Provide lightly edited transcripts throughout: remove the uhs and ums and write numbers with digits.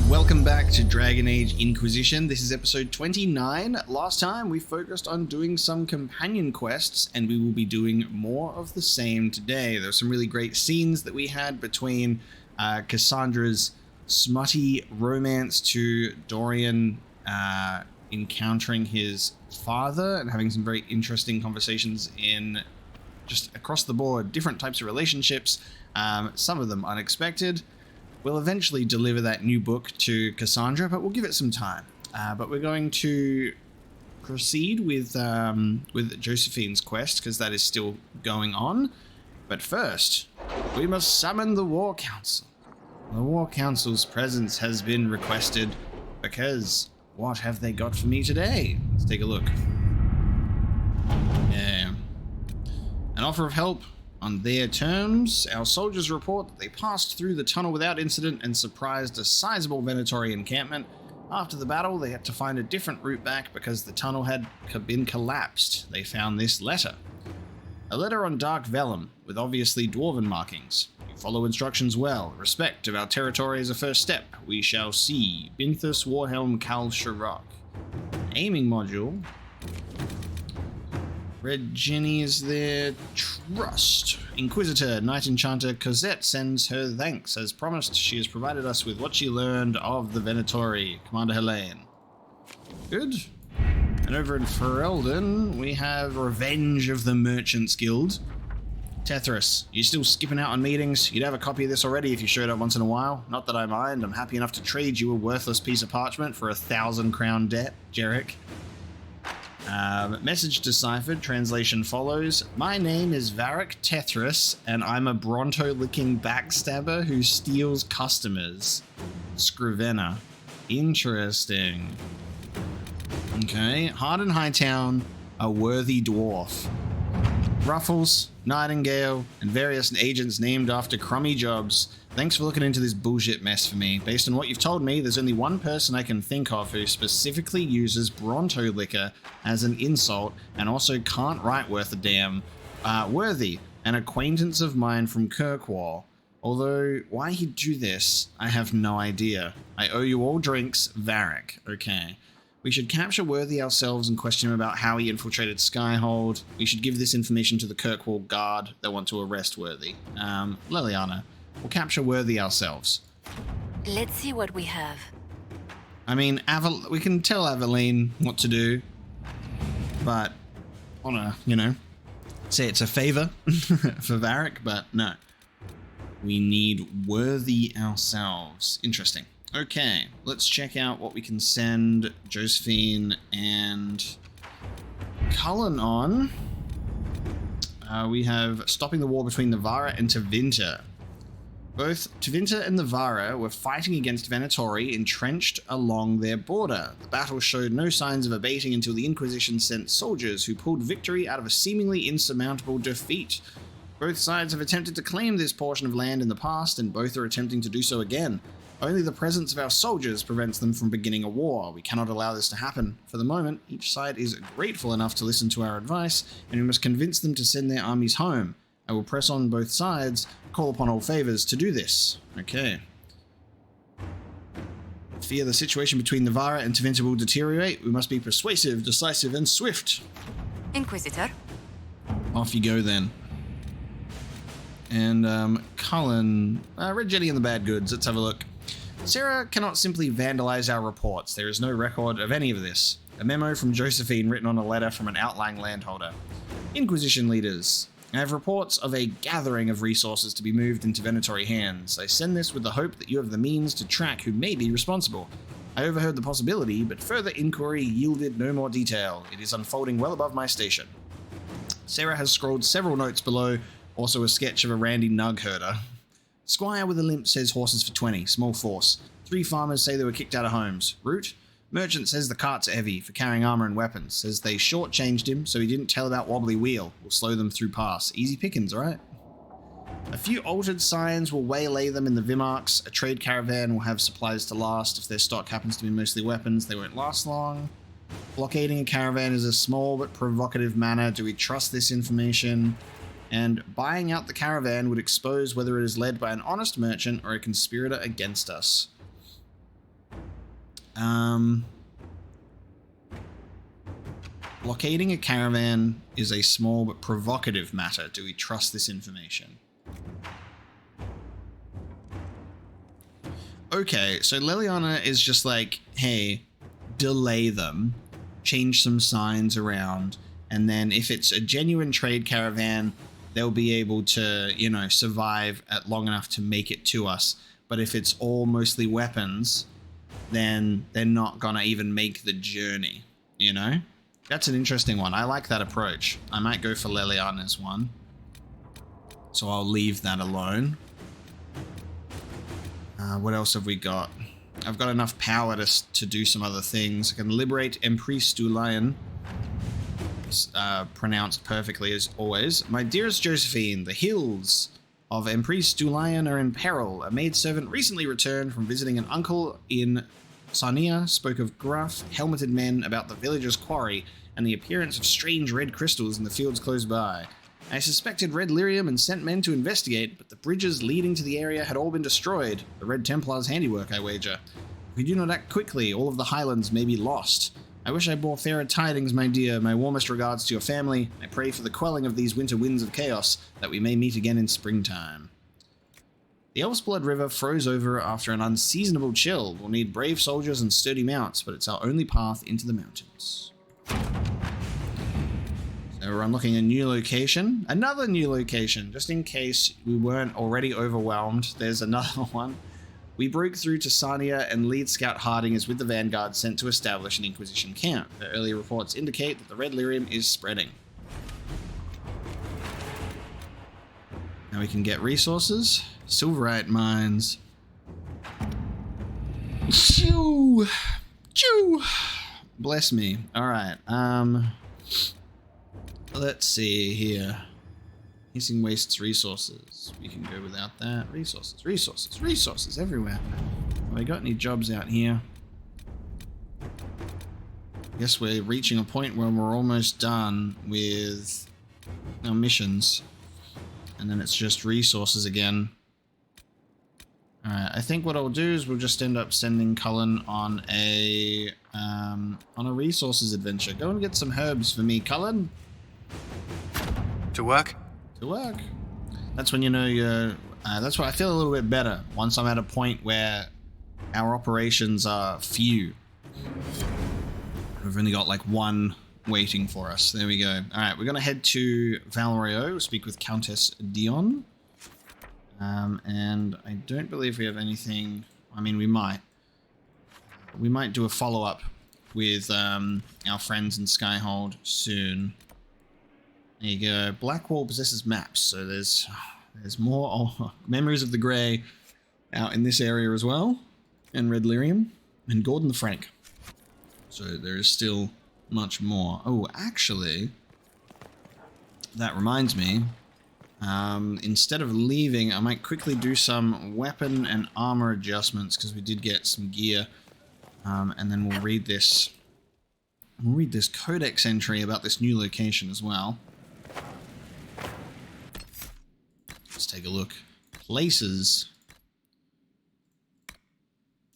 welcome back to Dragon Age Inquisition. This is episode 29. Last time we focused on doing some companion quests, and we will be doing more of the same today. There were some really great scenes that we had between Cassandra's smutty romance to Dorian encountering his father and having some very interesting conversations in just across the board, different types of relationships, some of them unexpected. We'll eventually deliver that new book to Cassandra, but we'll give it some time. But we're going to proceed with Josephine's quest, because that is still going on. But first, we must summon the War Council. The War Council's presence has been requested, because what have they got for me today? Let's take a look. Yeah. An offer of help. On their terms, our soldiers report that they passed through the tunnel without incident and surprised a sizable Venatori encampment. After the battle, they had to find a different route back because the tunnel had been collapsed. They found this letter. A letter on dark vellum, with obviously dwarven markings. You follow instructions well. Respect of our territory is a first step. We shall see. Binthus Warhelm Kal Sharok. Aiming module. Red Jenny is there. Trust. Inquisitor, Knight Enchanter Cosette sends her thanks. As promised, she has provided us with what she learned of the Venatori. Commander Helene. Good. And over in Ferelden, we have Revenge of the Merchants Guild. Tethras, you still skipping out on meetings? You'd have a copy of this already if you showed up once in a while. Not that I mind. I'm happy enough to trade you a worthless piece of parchment for 1,000 crown debt, Jarek. Message deciphered, translation follows. My name is Varric Tethras, and I'm a Bronto-licking backstabber who steals customers. Scrivener. Interesting. Okay, Harden Hightown, a worthy dwarf. Ruffles, Nightingale, and various agents named after crummy jobs. Thanks for looking into this bullshit mess for me. Based on what you've told me, there's only one person I can think of who specifically uses Bronto liquor as an insult and also can't write worth a damn. Worthy, an acquaintance of mine from Kirkwall. Although, why he'd do this, I have no idea. I owe you all drinks, Varric. Okay. We should capture Worthy ourselves and question him about how he infiltrated Skyhold. We should give this information to the Kirkwall Guard. They want to arrest Worthy. Liliana, we'll capture Worthy ourselves. Let's see what we have. I mean, we can tell Aveline what to do, but wanna, say it's a favor for Varric, but no. We need Worthy ourselves. Interesting. Okay, let's check out what we can send Josephine and Cullen on. We have stopping the war between Navarra and Tevinter. Both Tevinter and Navarra were fighting against Venatori entrenched along their border. The battle showed no signs of abating until the Inquisition sent soldiers who pulled victory out of a seemingly insurmountable defeat. Both sides have attempted to claim this portion of land in the past, and both are attempting to do so again. Only the presence of our soldiers prevents them from beginning a war. We cannot allow this to happen. For the moment, each side is grateful enough to listen to our advice, and we must convince them to send their armies home. I will press on both sides, call upon all favors to do this. Okay. Fear the situation between Navarra and Tevinter will deteriorate. We must be persuasive, decisive, and swift. Inquisitor. Off you go then. And Cullen, Red Jetty and the Bad Goods. Let's have a look. Sarah cannot simply vandalize our reports. There is no record of any of this. A memo from Josephine written on a letter from an outlying landholder. Inquisition leaders. I have reports of a gathering of resources to be moved into Venatori hands. I send this with the hope that you have the means to track who may be responsible. I overheard the possibility, but further inquiry yielded no more detail. It is unfolding well above my station. Sarah has scrawled several notes below, also a sketch of a randy nug herder. Squire with a limp says horses for 20, small force. 3 farmers say they were kicked out of homes. Root? Merchant says the carts are heavy for carrying armor and weapons. Says they shortchanged him, so he didn't tell about wobbly wheel. Will slow them through pass. Easy pickings, right? A few altered signs will waylay them in the Vimarks. A trade caravan will have supplies to last. If their stock happens to be mostly weapons, they won't last long. Blockading a caravan is a small but provocative manner. Do we trust this information? And buying out the caravan would expose whether it is led by an honest merchant or a conspirator against us. Blockading a caravan is a small but provocative matter. Do we trust this information? Okay, so Leliana is just like, hey, delay them, change some signs around, and then if it's a genuine trade caravan, they'll be able to, you know, survive at long enough to make it to us. But if it's all mostly weapons, then they're not gonna even make the journey, you know? That's an interesting one. I like that approach. I might go for Leliana's one. So I'll leave that alone. What else have we got? I've got enough power to do some other things. I can liberate Empress du Lion. Pronounced perfectly as always. My dearest Josephine, the hills of Empress du Lion are in peril. A maidservant recently returned from visiting an uncle in Sarnia spoke of gruff, helmeted men about the villager's quarry and the appearance of strange red crystals in the fields close by. I suspected red lyrium and sent men to investigate, but the bridges leading to the area had all been destroyed. The Red Templar's handiwork, I wager. If we do not act quickly, all of the Highlands may be lost. I wish I bore fairer tidings, my dear. My warmest regards to your family. I pray for the quelling of these winter winds of chaos, that we may meet again in springtime. The Elfsblood River froze over after an unseasonable chill. We'll need brave soldiers and sturdy mounts, but it's our only path into the mountains. So we're unlocking a new location. Another new location, just in case we weren't already overwhelmed. There's another one. We broke through to Sarnia, and lead scout Harding is with the vanguard sent to establish an Inquisition camp. The early reports indicate that the red lyrium is spreading. Now we can get resources. Silverite mines. Choo! Choo! Bless me. Alright, let's see here. Hissing wastes resources. We can go without that. Resources, resources, resources everywhere. Have I got any jobs out here? I guess we're reaching a point where we're almost done with our missions. And then it's just resources again. Alright, I think what I'll do is we'll just end up sending Cullen on a resources adventure. Go and get some herbs for me, Cullen. To work? To work. That's when you know you're... that's why I feel a little bit better once I'm at a point where our operations are few. We've only got like one waiting for us. There we go. Alright, we're going to head to Val Royeaux, speak with Countess Dion. And I don't believe we have anything... I mean, we might. We might do a follow-up with our friends in Skyhold soon. There you go. Blackwall possesses maps, so there's more Memories of the Grey out in this area as well. And Red Lyrium. And Gordon the Frank. So there is still much more. Oh, actually, that reminds me. Instead of leaving, I might quickly do some weapon and armor adjustments because we did get some gear. And then we'll read this. We'll read this codex entry about this new location as well. Let's take a look. Places.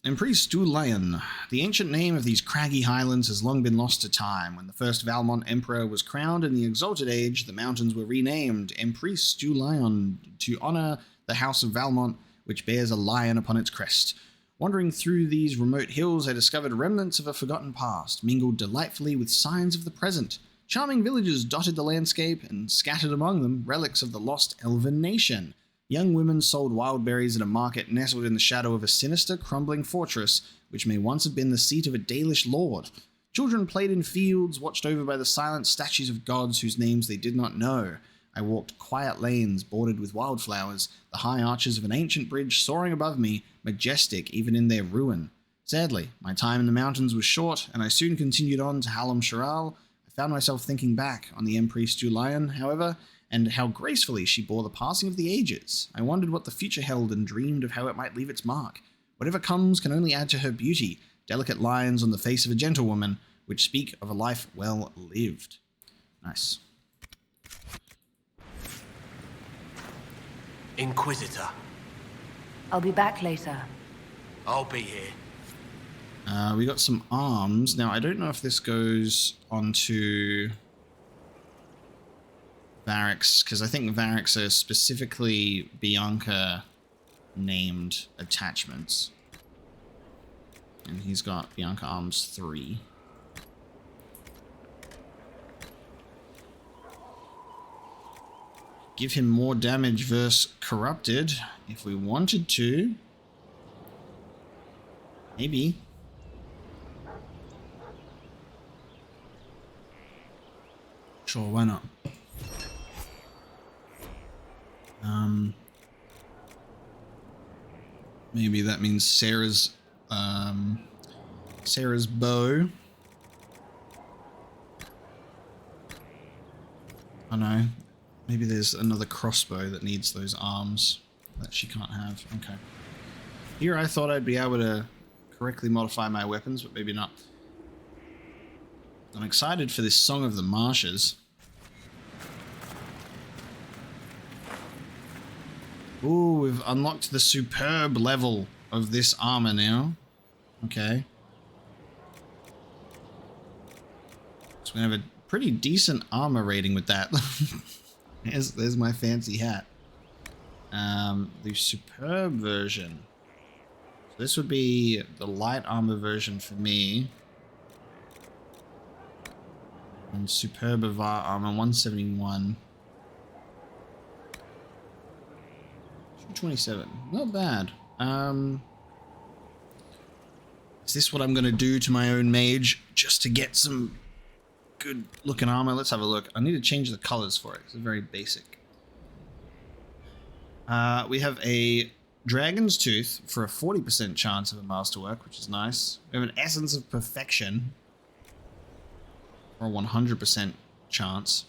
Empress du Lion. The ancient name of these craggy highlands has long been lost to time. When the first Valmont Emperor was crowned in the Exalted Age, the mountains were renamed Empress du Lion to honor the House of Valmont, which bears a lion upon its crest. Wandering through these remote hills, I discovered remnants of a forgotten past, mingled delightfully with signs of the present. Charming villages dotted the landscape, and scattered among them, relics of the lost elven nation. Young women sold wild berries at a market nestled in the shadow of a sinister, crumbling fortress, which may once have been the seat of a Dalish lord. Children played in fields, watched over by the silent statues of gods whose names they did not know. I walked quiet lanes bordered with wildflowers, the high arches of an ancient bridge soaring above me, majestic even in their ruin. Sadly, my time in the mountains was short, and I soon continued on to Hallam Sharal. I found myself thinking back on the Empress du Lion, however, and how gracefully she bore the passing of the ages. I wondered what the future held and dreamed of how it might leave its mark. Whatever comes can only add to her beauty, delicate lines on the face of a gentlewoman, which speak of a life well lived. Nice. Inquisitor. I'll be back later. I'll be here. We got some arms. Now, I don't know if this goes onto Varric's, because I think Varric's are specifically Bianca named attachments. And he's got Bianca Arms 3. Give him more damage versus Corrupted if we wanted to. Maybe. Sure, why not? Maybe that means Sarah's bow. Oh no. Maybe there's another crossbow that needs those arms that she can't have. Okay. Here I thought I'd be able to correctly modify my weapons, but maybe not. I'm excited for this Song of the Marshes. Ooh, we've unlocked the superb level of this armor now. Okay. So we have a pretty decent armor rating with that. There's my fancy hat. The superb version. So this would be the light armor version for me. And superb Avar armor 171. 227. Not bad. Is this what I'm gonna do to my own mage just to get some good looking armor? Let's have a look. I need to change the colors for it. It's very basic. We have a Dragon's Tooth for a 40% chance of a masterwork, which is nice. We have an Essence of Perfection for a 100% chance.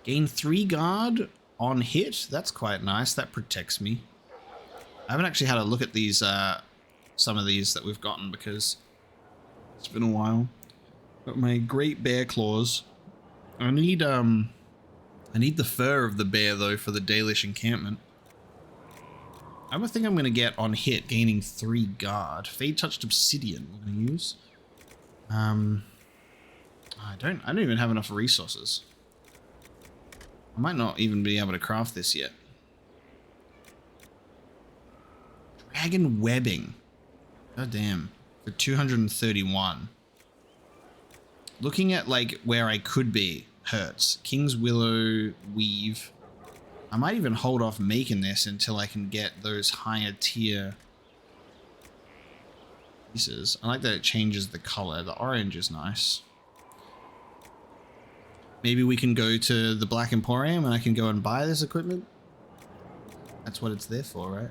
Gain 3 guard on hit. That's quite nice. That protects me. I haven't actually had a look at these, some of these that we've gotten because it's been a while. Got my Great Bear Claws. I need the fur of the bear though for the Dalish encampment. I would think I'm gonna get on hit, gaining 3 guard. Fade Touched Obsidian we're gonna use. I don't even have enough resources. I might not even be able to craft this yet. Dragon Webbing. God damn. For 231. Looking at like where I could be hurts. King's Willow Weave. I might even hold off making this until I can get those higher tier pieces. I like that it changes the color. The orange is nice. Maybe we can go to the Black Emporium and I can go and buy this equipment. That's what it's there for, right?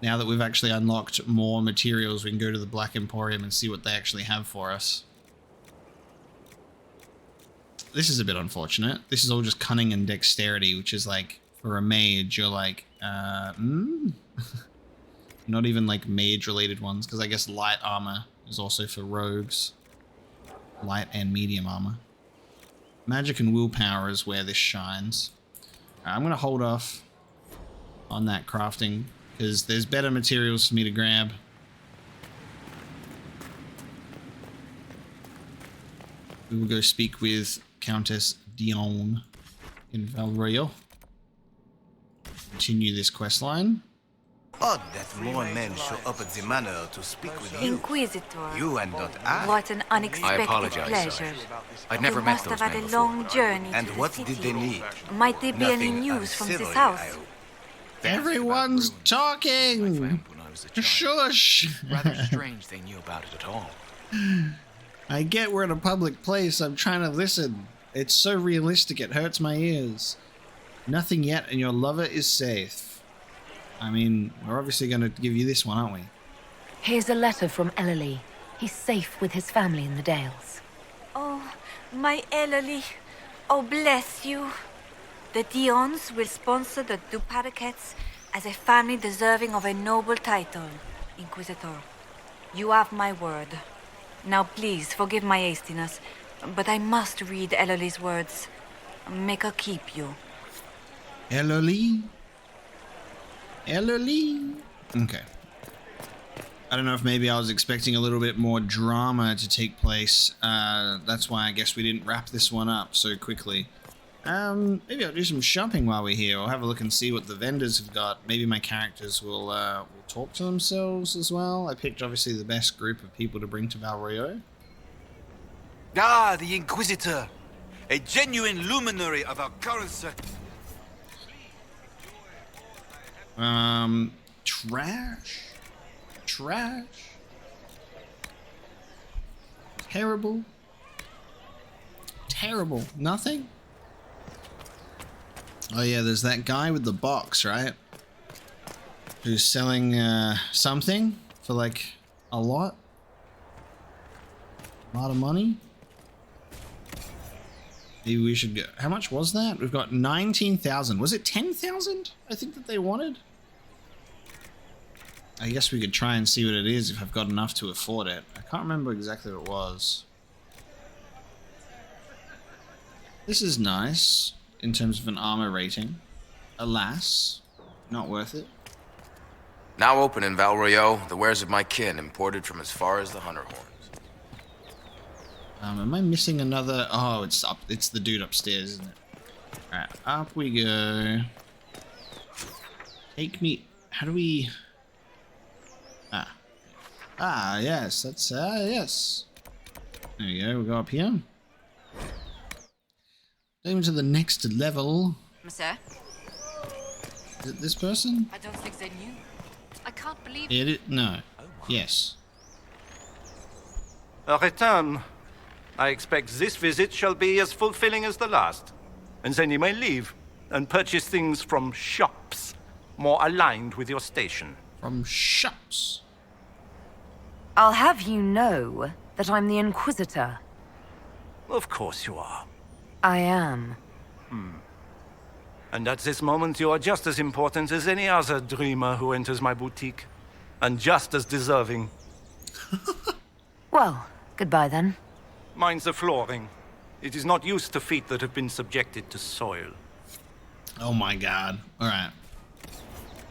Now that we've actually unlocked more materials, we can go to the Black Emporium and see what they actually have for us. This is a bit unfortunate. This is all just cunning and dexterity, which is like, for a mage, you're like, Not even like mage-related ones, because I guess light armor is also for rogues. Light and medium armor. Magic and willpower is where this shines. I'm going to hold off on that crafting, because there's better materials for me to grab. We will go speak with Countess Dion in Val Royeaux. Continue this quest line. Odd that more men show up at the manor to speak with you. Inquisitor. You and not I. What an unexpected apologize, pleasure. I'd never You met must those have had men a before. long journey And to what the did city. they need? Might there be any Nothing news from this uncivilly, house? I hope. Everyone's talking! When I was a child. Shush! Rather strange they knew about it at all. I get we're in a public place. I'm trying to listen. It's so realistic it hurts my ears. Nothing yet and your lover is safe. I mean, we're obviously going to give you this one, aren't we? Here's a letter from Ellerly. He's safe with his family in the Dales. Oh, my Ellerly. Oh, bless you. The Dions will sponsor the Duparakets as a family deserving of a noble title, Inquisitor. You have my word. Now please, forgive my hastiness, but I must read Ellerly's words. Make her keep you. Ellerly? Elderly. Okay. I don't know if maybe I was expecting a little bit more drama to take place. That's why I guess we didn't wrap this one up so quickly. Maybe I'll do some shopping while we're here. I'll have a look and see what the vendors have got. Maybe my characters will talk to themselves as well. I picked obviously the best group of people to bring to Val Royeaux. Ah, the Inquisitor! A genuine luminary of our current sect. Trash. Trash. Terrible. Terrible. Nothing? Oh yeah, there's that guy with the box, right? Who's selling something for like a lot of money. Maybe we should go. How much was that? We've got 19,000. Was it 10,000? I think that they wanted. I guess we could try and see what it is if I've got enough to afford it. I can't remember exactly what it was. This is nice in terms of an armor rating. Alas, not worth it. Now open in Val Royeaux, the wares of my kin imported from as far as the Hunter Horns. Am I missing another? Oh, it's up. It's the dude upstairs, isn't it? Alright, up we go. Take me. How do we? Yes. That's yes. There we go. We go up here. Going to the next level. Monsieur? Is it this person? I don't think they knew. I can't believe No. Yes. A return. I expect this visit shall be as fulfilling as the last. And then you may leave and purchase things from shops more aligned with your station. From shops. I'll have you know that I'm the Inquisitor. Of course you are. I am. And at this moment you are just as important as any other dreamer who enters my boutique. And just as deserving. Well, goodbye then. Mind the flooring. It is not used to feet that have been subjected to soil. Oh my god. Alright.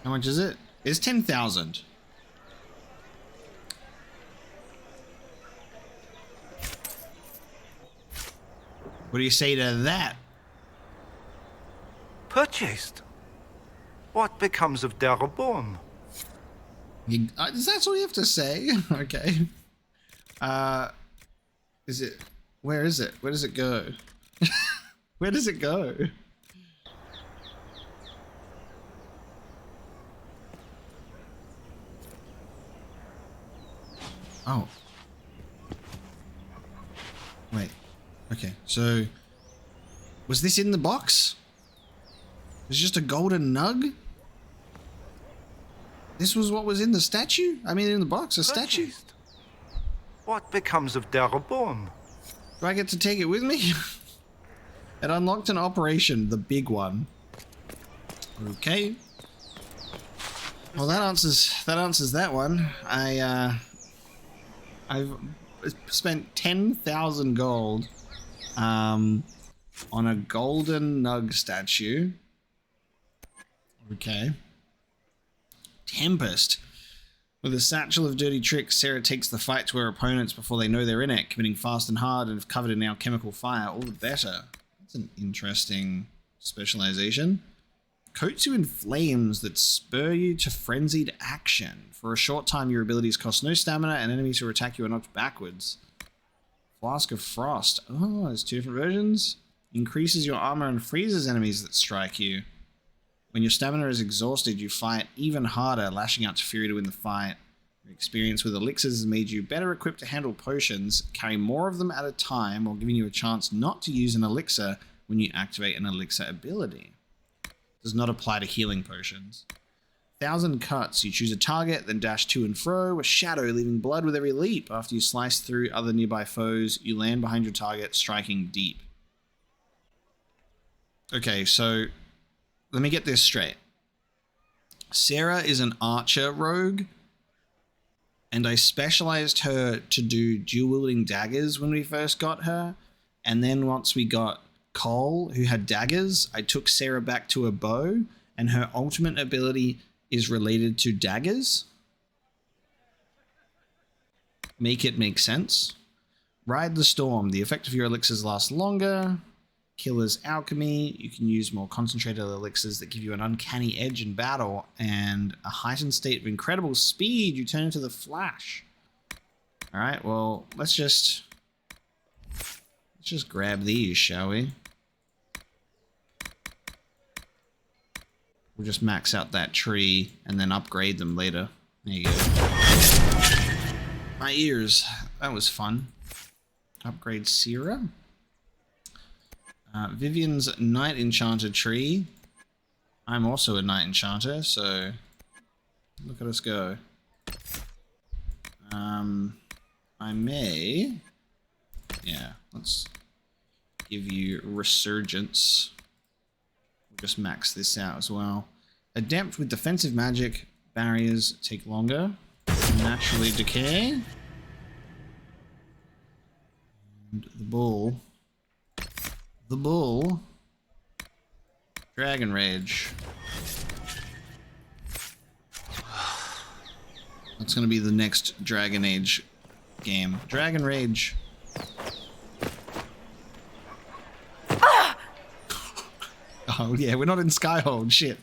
How much is it? It's 10,000. What do you say to that? Purchased? What becomes of Darabon? That's all you have to say? Okay. Is it? Where is it? Where does it go? Where does it go? Oh. Wait. Okay, so was this in the box? It's just a golden nug? This was what was in the statue? I mean, in the box, a statue? Purchased? What becomes of Darabon? Do I get to take it with me? It unlocked an operation, the big one. Okay. Well, that answers that one. I've spent 10,000 gold on a golden nug statue. Okay. Tempest. With a satchel of dirty tricks, Sarah takes the fight to her opponents before they know they're in it, committing fast and hard and if covered in alchemical fire, all the better. That's an interesting specialization. Coats you in flames that spur you to frenzied action. For a short time, your abilities cost no stamina and enemies who attack you are knocked backwards. Flask of Frost. Oh, there's two different versions. Increases your armor and freezes enemies that strike you. When your stamina is exhausted, you fight even harder, lashing out to fury to win the fight. Your experience with elixirs has made you better equipped to handle potions, carry more of them at a time, while giving you a chance not to use an elixir when you activate an elixir ability. Does not apply to healing potions. 1,000 cuts. You choose a target, then dash to and fro, a shadow leaving blood with every leap. After you slice through other nearby foes, you land behind your target, striking deep. Okay, so let me get this straight. Sarah is an archer rogue, and I specialized her to do dual-wielding daggers when we first got her, and then once we got Cole, who had daggers, I took Sarah back to a bow, and her ultimate ability is related to daggers. Make it make sense. Ride the storm. The effect of your elixirs lasts longer. Killer's alchemy. You can use more concentrated elixirs that give you an uncanny edge in battle and a heightened state of incredible speed. You turn into the Flash. All right. Well, let's just grab these, shall we? We'll just max out that tree and then upgrade them later. There you go. My ears. That was fun. Upgrade Sierra. Vivian's Night Enchanter tree. I'm also a Night Enchanter, so look at us go. I may... Yeah, let's give you Resurgence. We'll just max this out as well. Adept with defensive magic. Barriers take longer. Naturally decay. And the bull. The bull. Dragon Rage. That's going to be the next Dragon Age game. Dragon Rage. Oh yeah, we're not in Skyhold. Shit.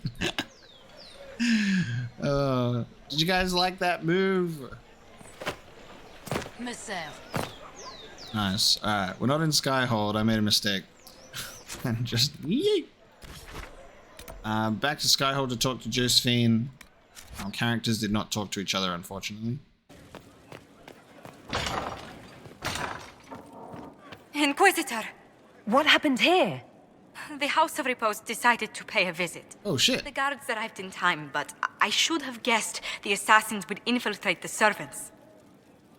Did you guys like that move? Nice. Alright, we're not in Skyhold. I made a mistake. And just yeet. Back to Skyhold to talk to Josephine. Our characters did not talk to each other, unfortunately. Inquisitor, What happened here? the House of Repose decided to pay a visit. Oh shit. The guards arrived in time, but I should have guessed the assassins would infiltrate the servants.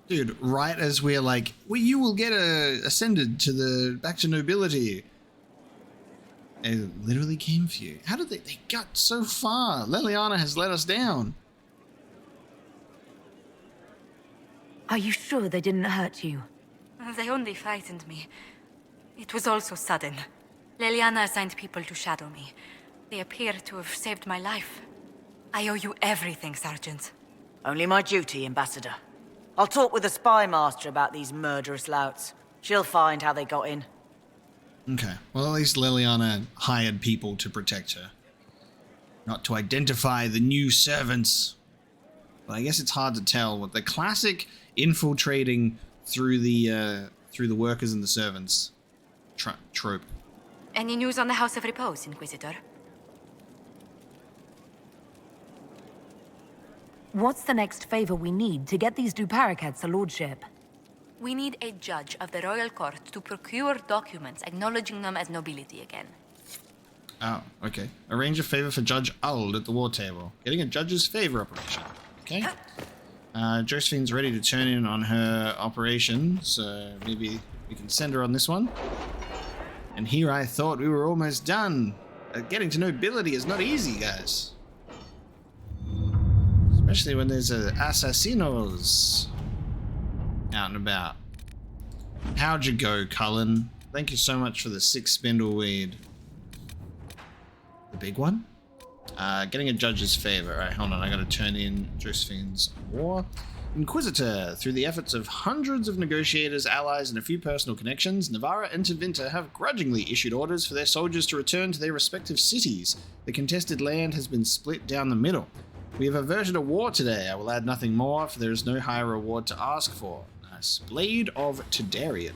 Dude, right as we're like, well, you will get ascended to the back to nobility. It literally came for you. How did they got so far? Leliana has let us down. Are you sure they didn't hurt you? They only frightened me. It was all so sudden. Leliana assigned people to shadow me. They appear to have saved my life. I owe you everything, Sergeant. Only my duty, Ambassador. I'll talk with the spy master about these murderous louts. She'll find how they got in. Okay. Well, at least Leliana hired people to protect her. Not to identify the new servants. But I guess it's hard to tell with the classic infiltrating through the workers and the servants trope. Any news on the House of Repose, Inquisitor? What's the next favor we need to get these Duparacats a lordship? We need a judge of the royal court to procure documents acknowledging them as nobility again. Oh, okay. Arrange a favor for Judge Uld at the war table. Getting a judge's favor operation. Okay. Josephine's ready to turn in on her operation, so maybe we can send her on this one. And here I thought we were almost done. Getting to nobility is not easy, guys. Especially when there's assassinos out and about. How'd you go, Cullen? Thank you so much for the 6 spindleweed. The big one? Getting a judge's favor. Alright, hold on. I gotta turn in Josephine's war. Inquisitor. Through the efforts of hundreds of negotiators, allies, and a few personal connections, Navarra and Tevinter have grudgingly issued orders for their soldiers to return to their respective cities. The contested land has been split down the middle. We have averted a war today. I will add nothing more, for there is no higher reward to ask for. Nice. Blade of Tadarian.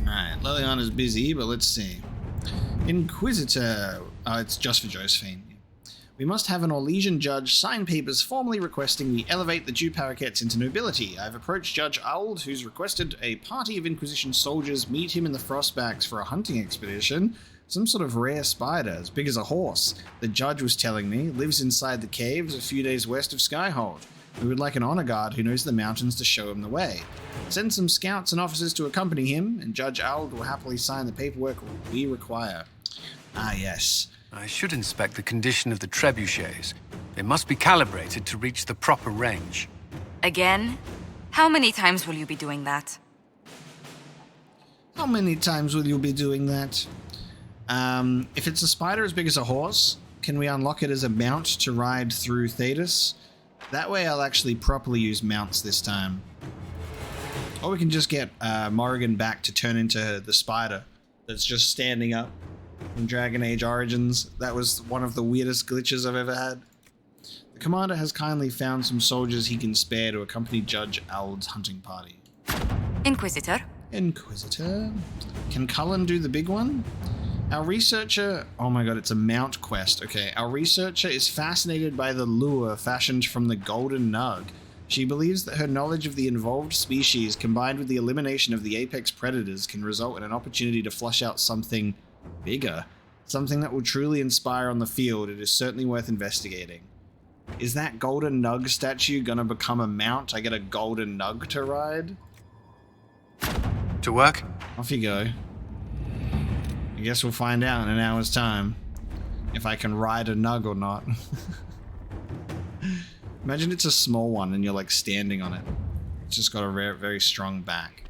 Alright, Leliana's busy, but let's see. Inquisitor. Oh, it's just for Josephine. We must have an Orlesian judge sign papers formally requesting we elevate the Duparacats into nobility. I have approached Judge Uld, who's requested a party of Inquisition soldiers meet him in the Frostbacks for a hunting expedition. Some sort of rare spider, as big as a horse. The judge was telling me, lives inside the caves a few days west of Skyhold. We would like an honor guard who knows the mountains to show him the way. Send some scouts and officers to accompany him, and Judge Uld will happily sign the paperwork we require. Ah, yes. I should inspect the condition of the trebuchets. They must be calibrated to reach the proper range. Again? How many times will you be doing that? How many times will you be doing that? If it's a spider as big as a horse, can we unlock it as a mount to ride through Thetis? That way I'll actually properly use mounts this time. Or we can just get Morrigan back to turn into the spider that's just standing up in Dragon Age Origins. That was one of the weirdest glitches I've ever had. The commander has kindly found some soldiers he can spare to accompany Judge Ald's hunting party. Inquisitor. Inquisitor. Can Cullen do the big one? Our researcher... Oh my god, it's a mount quest. Okay, our researcher is fascinated by the lure fashioned from the golden nug. She believes that her knowledge of the involved species, combined with the elimination of the apex predators, can result in an opportunity to flush out something bigger. Something that will truly inspire on the field. It is certainly worth investigating. Is that golden nug statue gonna become a mount? I get a golden nug to ride? To work? Off you go. I guess we'll find out in an hour's time if I can ride a nug or not. Imagine it's a small one and you're like standing on it. It's just got a very strong back.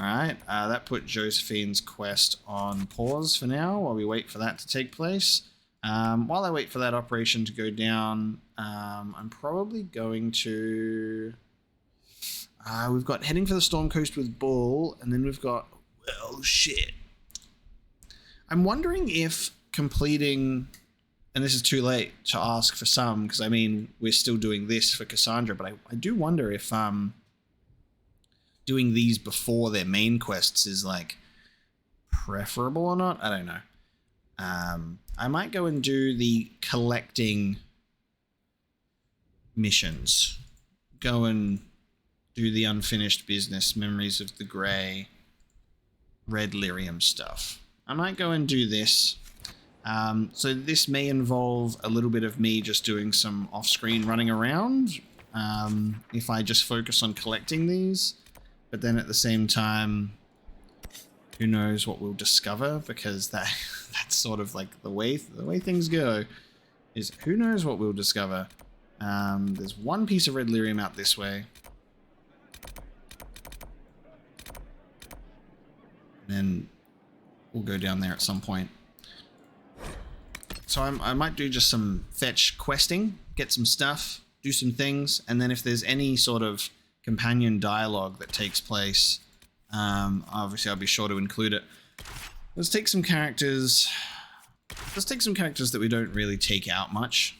Alright, that put Josephine's quest on pause for now while we wait for that to take place. While I wait for that operation to go down, I'm probably going to... we've got heading for the Storm Coast with Bull, and then we've got... Well, shit. I'm wondering if completing, and this is too late to ask for some, because I mean, we're still doing this for Cassandra, but I do wonder if doing these before their main quests is like preferable or not. I don't know. I might go and do the collecting missions. Go and do the unfinished business, Memories of the Grey, Red Lyrium stuff. I might go and do this. So this may involve a little bit of me just doing some off-screen running around if I just focus on collecting these. But then at the same time, who knows what we'll discover, because that's sort of like the way things go, is who knows what we'll discover. There's one piece of red lyrium out this way. And then we'll go down there at some point. So I might do just some fetch questing, get some stuff, do some things, and then if there's any sort of companion dialogue that takes place, obviously I'll be sure to include it. Let's take some characters. Let's take some characters that we don't really take out much,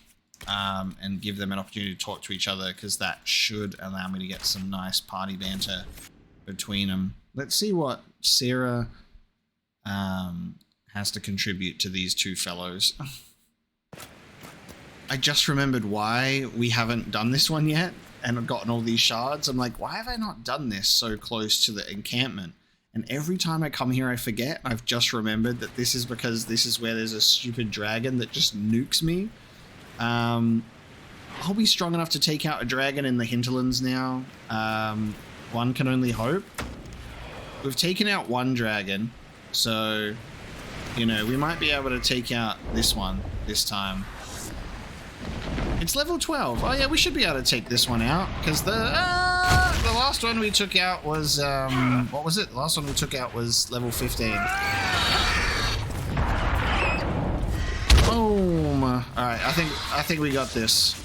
and give them an opportunity to talk to each other, because that should allow me to get some nice party banter between them. Let's see what Sarah has to contribute to these two fellows. I just remembered why we haven't done this one yet and I've gotten all these shards. I'm like, why have I not done this so close to the encampment? And every time I come here I forget. I've just remembered that this is because this is where there's a stupid dragon that just nukes me. I'll be strong enough to take out a dragon in the Hinterlands now. One can only hope. We've taken out one dragon, so, you know, we might be able to take out this one this time. It's level 12. Oh yeah, we should be able to take this one out, because the last one we took out was, what was it? The last one we took out was level 15. Boom. Alright, I think we got this.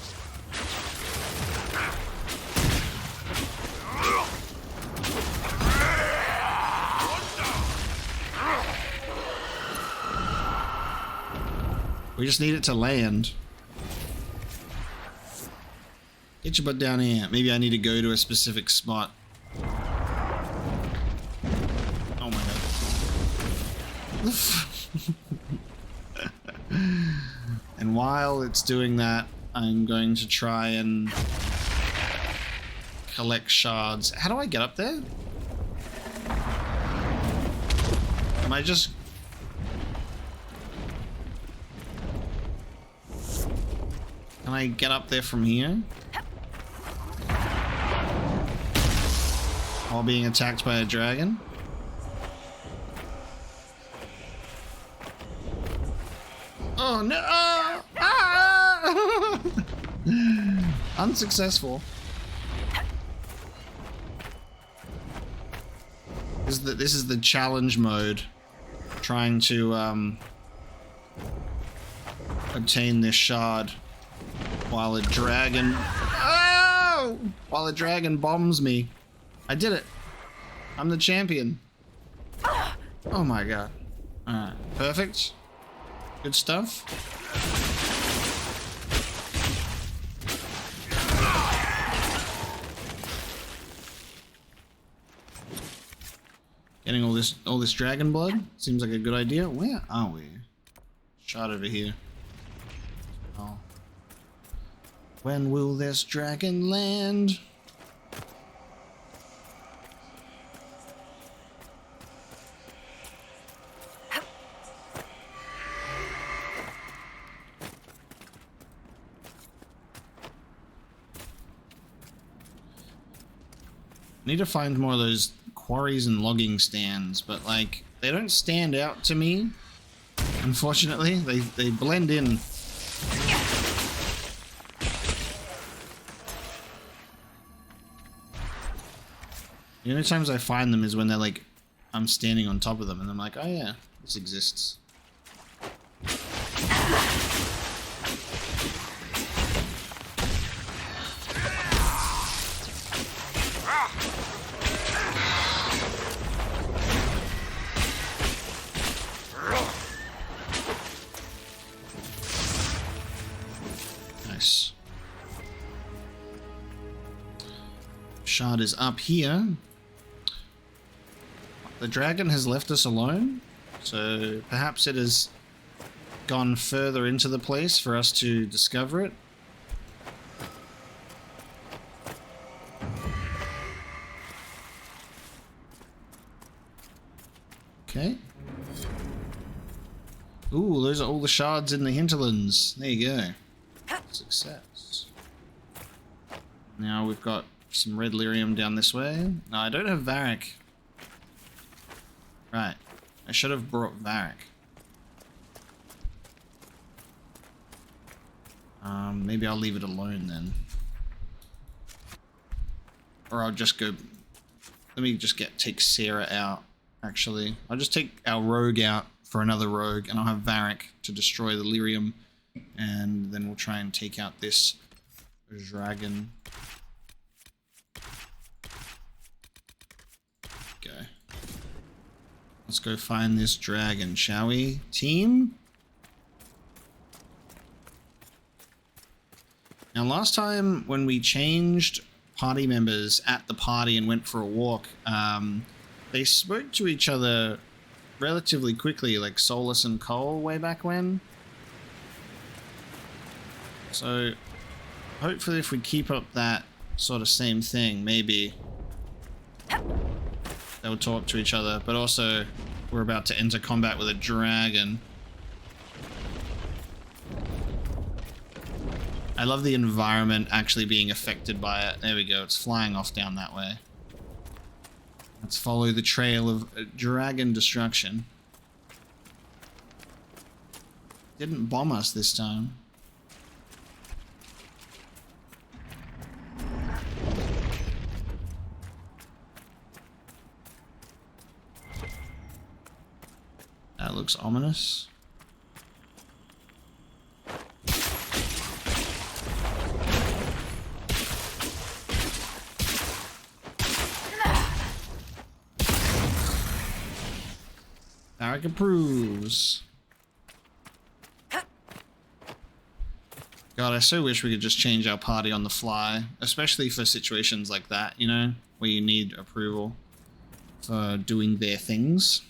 We just need it to land. Get your butt down here. Maybe I need to go to a specific spot. Oh my god. And while it's doing that, I'm going to try and collect shards. How do I get up there? Am I just... Can I get up there from here? While being attacked by a dragon? Oh no! Ah! Unsuccessful. This is the challenge mode. Trying to obtain this shard while a dragon... Oh! While a dragon bombs me. I did it. I'm the champion. Oh my god. Alright, perfect. Good stuff. Getting all this dragon blood seems like a good idea. Where are we? Shot over here. Oh. When will this dragon land? Need to find more of those quarries and logging stands, but like they don't stand out to me. Unfortunately, they blend in. The only times I find them is when they're like I'm standing on top of them and I'm like, oh yeah, this exists. Shard is up here. The dragon has left us alone, so perhaps it has gone further into the place for us to discover it. Okay. Ooh, those are all the shards in the Hinterlands. There you go. Success. Now we've got some red lyrium down this way. No, I don't have Varric. Right. I should have brought Varric. Maybe I'll leave it alone then. Or I'll just go... Let me just take Sarah out, actually. I'll just take our rogue out for another rogue, and I'll have Varric to destroy the lyrium. And then we'll try and take out this dragon. Go. Let's go find this dragon, shall we, team? Now, last time when we changed party members at the party and went for a walk, they spoke to each other relatively quickly, like Solus and Cole way back when. So, hopefully if we keep up that sort of same thing, maybe they'll talk to each other. But also, we're about to enter combat with a dragon. I love the environment actually being affected by it. There we go, it's flying off down that way. Let's follow the trail of dragon destruction. Didn't bomb us this time. That looks ominous. Varric approves. God, I so wish we could just change our party on the fly, especially for situations like that, you know, where you need approval for doing their things.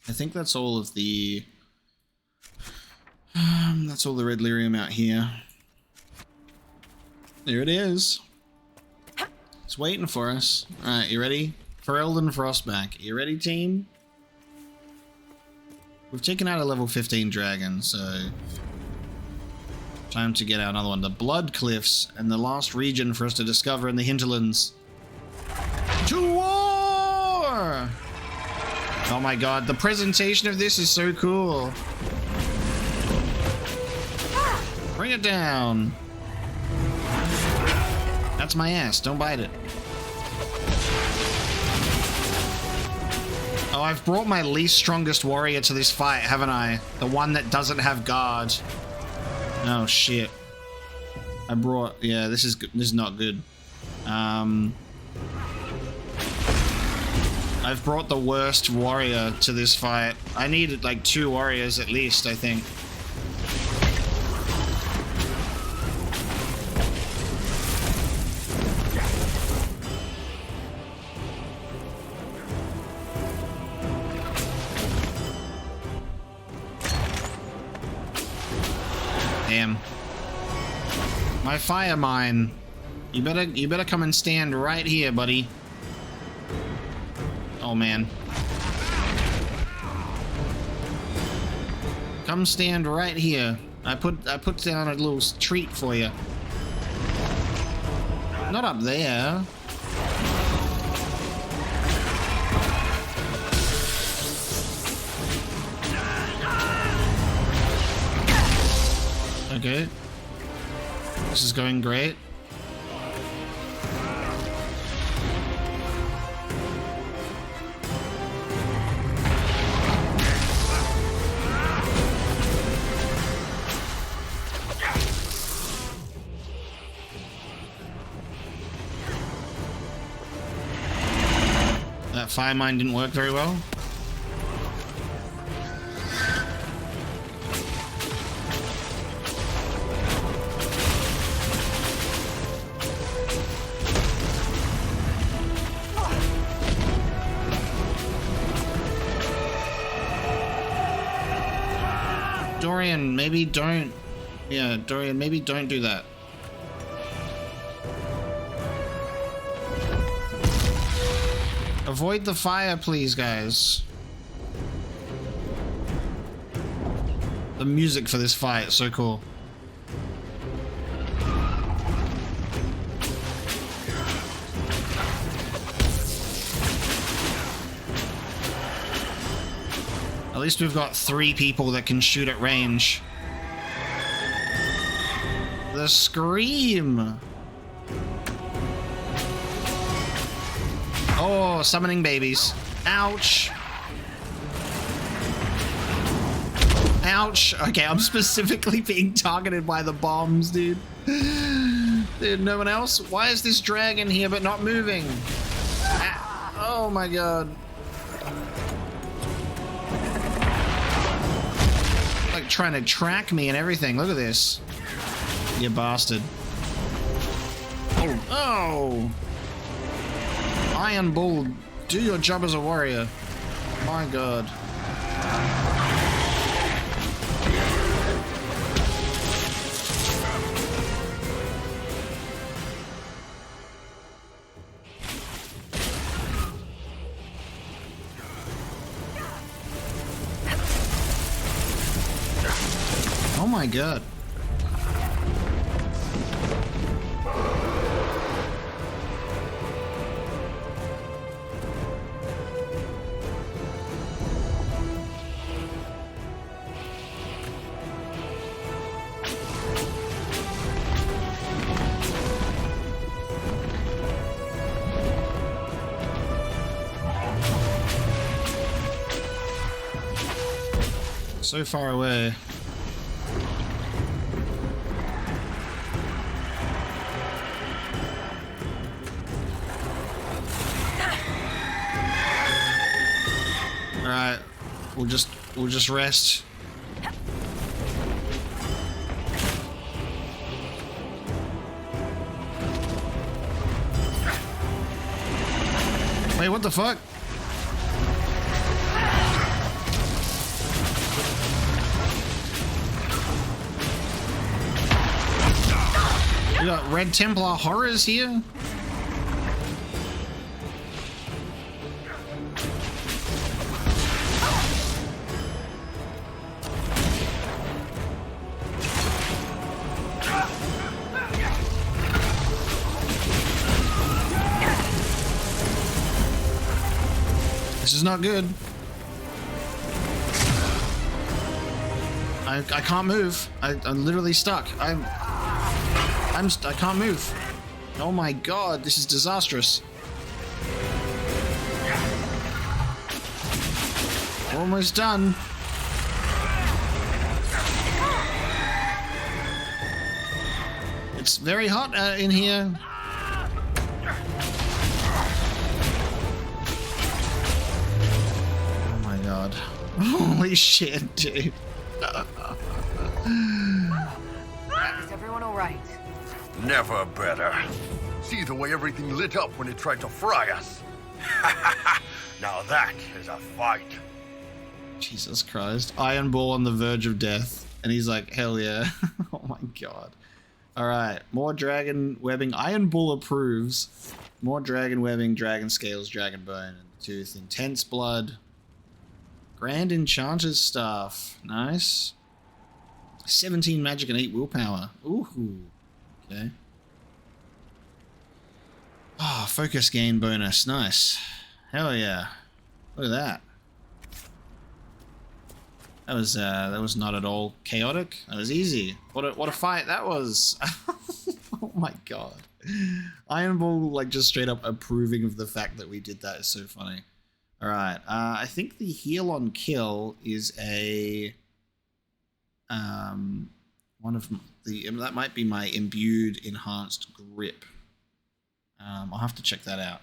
I think that's all of the... that's all the red lyrium out here. There it is. It's waiting for us. Alright, you ready? Ferelden Frostback. You ready, team? We've taken out a level 15 dragon, so... time to get out another one. The Blood Cliffs, and the last region for us to discover in the Hinterlands. To war! Oh my god, the presentation of this is so cool. Bring it down. That's my ass, don't bite it. Oh, I've brought my least strongest warrior to this fight, haven't I? The one that doesn't have guard. Oh, shit. I brought... Yeah, this is good. This is not good. I've brought the worst warrior to this fight. I needed, like, 2 warriors at least, I think. Damn. My fire mine. You better come and stand right here, buddy. Oh man. Come stand right here. I put down a little treat for you. Not up there. Okay. This is going great. That fire mine didn't work very well. Dorian, maybe don't... Yeah, Dorian, maybe don't do that. Avoid the fire, please, guys. The music for this fight is so cool. At least we've got 3 people that can shoot at range. The scream! Oh, summoning babies. Ouch! Ouch! Okay, I'm specifically being targeted by the bombs, dude. Dude, no one else? Why is this dragon here but not moving? Ah, oh my god. Like trying to track me and everything. Look at this. You bastard. Oh. Oh! Iron Bull, do your job as a warrior. My god. Oh my god. So far away. Alright, we'll just rest. Wait, what the fuck? We got Red Templar horrors here? This is not good. I can't move. I'm literally stuck. I can't move. Oh my god, this is disastrous. Almost done. It's very hot in here. Oh my god. Holy shit, dude. Is everyone alright? Never better. See the way everything lit up when it tried to fry us. Now that is a fight. Jesus Christ. Iron Ball on the verge of death. And he's like, hell yeah. Oh my god. Alright, more dragon webbing. Iron Bull approves. More dragon webbing, dragon scales, dragon bone, and tooth. Intense blood. Grand Enchanter's Staff. Nice. 17 magic and 8 willpower. Ooh. Okay. Ah, focus gain bonus. Nice. Hell yeah. Look at that. That was not at all chaotic. That was easy. What a fight that was. Oh my god. Iron Ball like just straight up approving of the fact that we did that is so funny. Alright, I think the heal on kill is a one of the that might be my imbued enhanced grip. I'll have to check that out.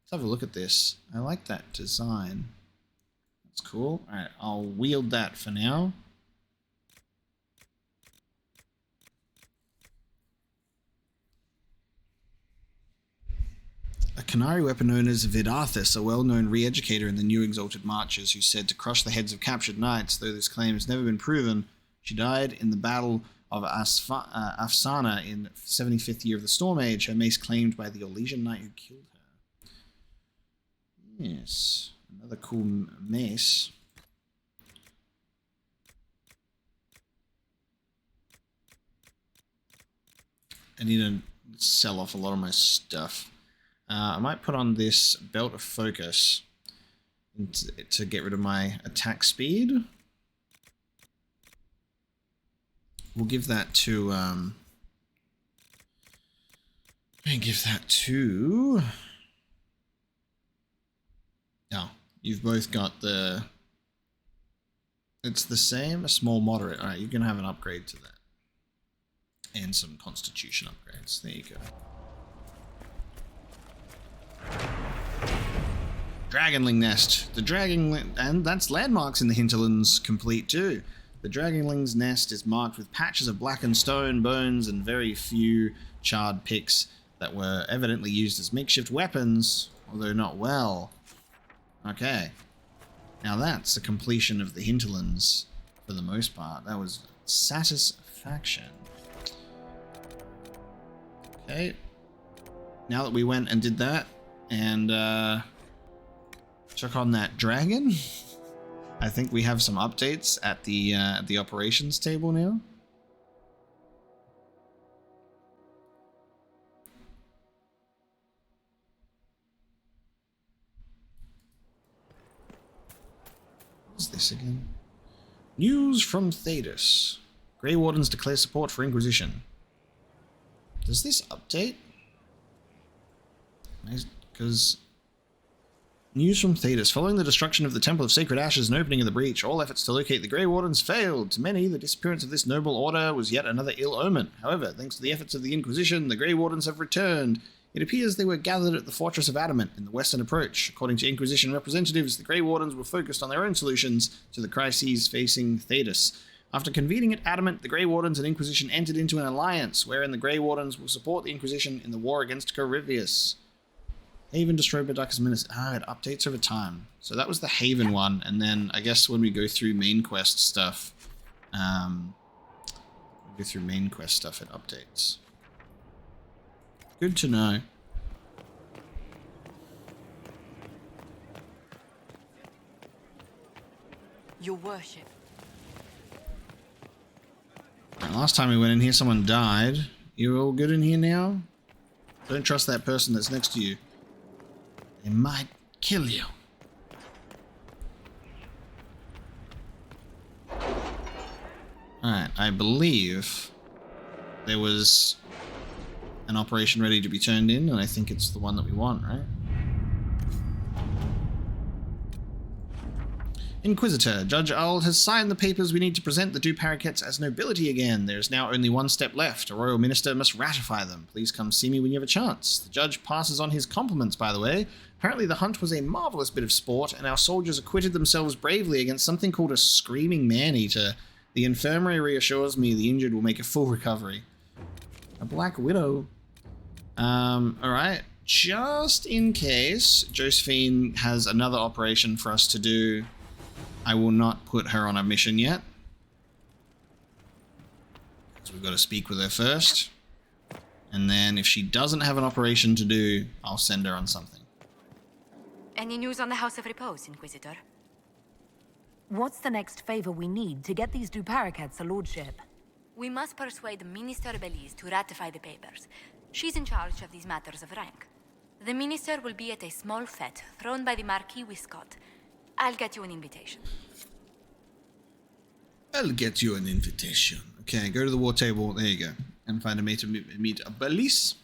Let's have a look at this. I like that design. That's cool. Alright, I'll wield that for now. A Canary weapon known as Vidarthus, a well-known re-educator in the New Exalted Marches, who said to crush the heads of captured knights, though this claim has never been proven. She died in the Battle of Afsana in 75th year of the Storm Age, her mace claimed by the Orlesian knight who killed her. Yes, another cool mace. I need to sell off a lot of my stuff. I might put on this Belt of Focus to get rid of my attack speed. We'll give that to oh, you've both got the, it's the same, a small moderate. Alright, you can have an upgrade to that. And some constitution upgrades. There you go. Dragonling Nest. And that's landmarks in the Hinterlands complete too. The Dragonling's nest is marked with patches of blackened stone, bones, and very few charred picks that were evidently used as makeshift weapons, although not well. Okay. Now that's the completion of the Hinterlands for the most part. That was satisfaction. Okay. Now that we went and did that, and took on that dragon, I think we have some updates at the operations table now. What's this again? News from Thedas. Grey Wardens declare support for Inquisition. Does this update? Because news from Thedas. Following the destruction of the Temple of Sacred Ashes and opening of the breach, all efforts to locate the Grey Wardens failed. To many, the disappearance of this noble order was yet another ill omen. However, thanks to the efforts of the Inquisition, the Grey Wardens have returned. It appears they were gathered at the Fortress of Adamant in the Western Approach. According to Inquisition representatives, the Grey Wardens were focused on their own solutions to the crises facing Thedas. After convening at Adamant, the Grey Wardens and Inquisition entered into an alliance, wherein the Grey Wardens will support the Inquisition in the war against Carivius. Haven destroyed by Darkest Menace. Ah, it updates over time. So that was the Haven one, and then I guess when we go through main quest stuff, it updates. Good to know. Your worship. Last time we went in here, someone died. You all good in here now? Don't trust that person that's next to you. They might kill you. Alright, I believe there was an operation ready to be turned in, and I think it's the one that we want, right? Inquisitor, Judge Ald has signed the papers we need to present the Du Paraquets as nobility again. There is now only one step left. A royal minister must ratify them. Please come see me when you have a chance. The judge passes on his compliments, by the way. Apparently the hunt was a marvelous bit of sport, and our soldiers acquitted themselves bravely against something called a screaming man-eater. The infirmary reassures me the injured will make a full recovery. A Black Widow. Alright. Just in case Josephine has another operation for us to do, I will not put her on a mission yet. So we've got to speak with her first. And then if she doesn't have an operation to do, I'll send her on something. Any news on the House of Repose, Inquisitor? What's the next favor we need to get these Du Paraquets a lordship? We must persuade Minister Belize to ratify the papers. She's in charge of these matters of rank. The minister will be at a small fete thrown by the Marquis Wiscott. I'll get you an invitation. I'll get you an invitation. Okay, go to the war table. There you go. And find a mate to meet a Belize.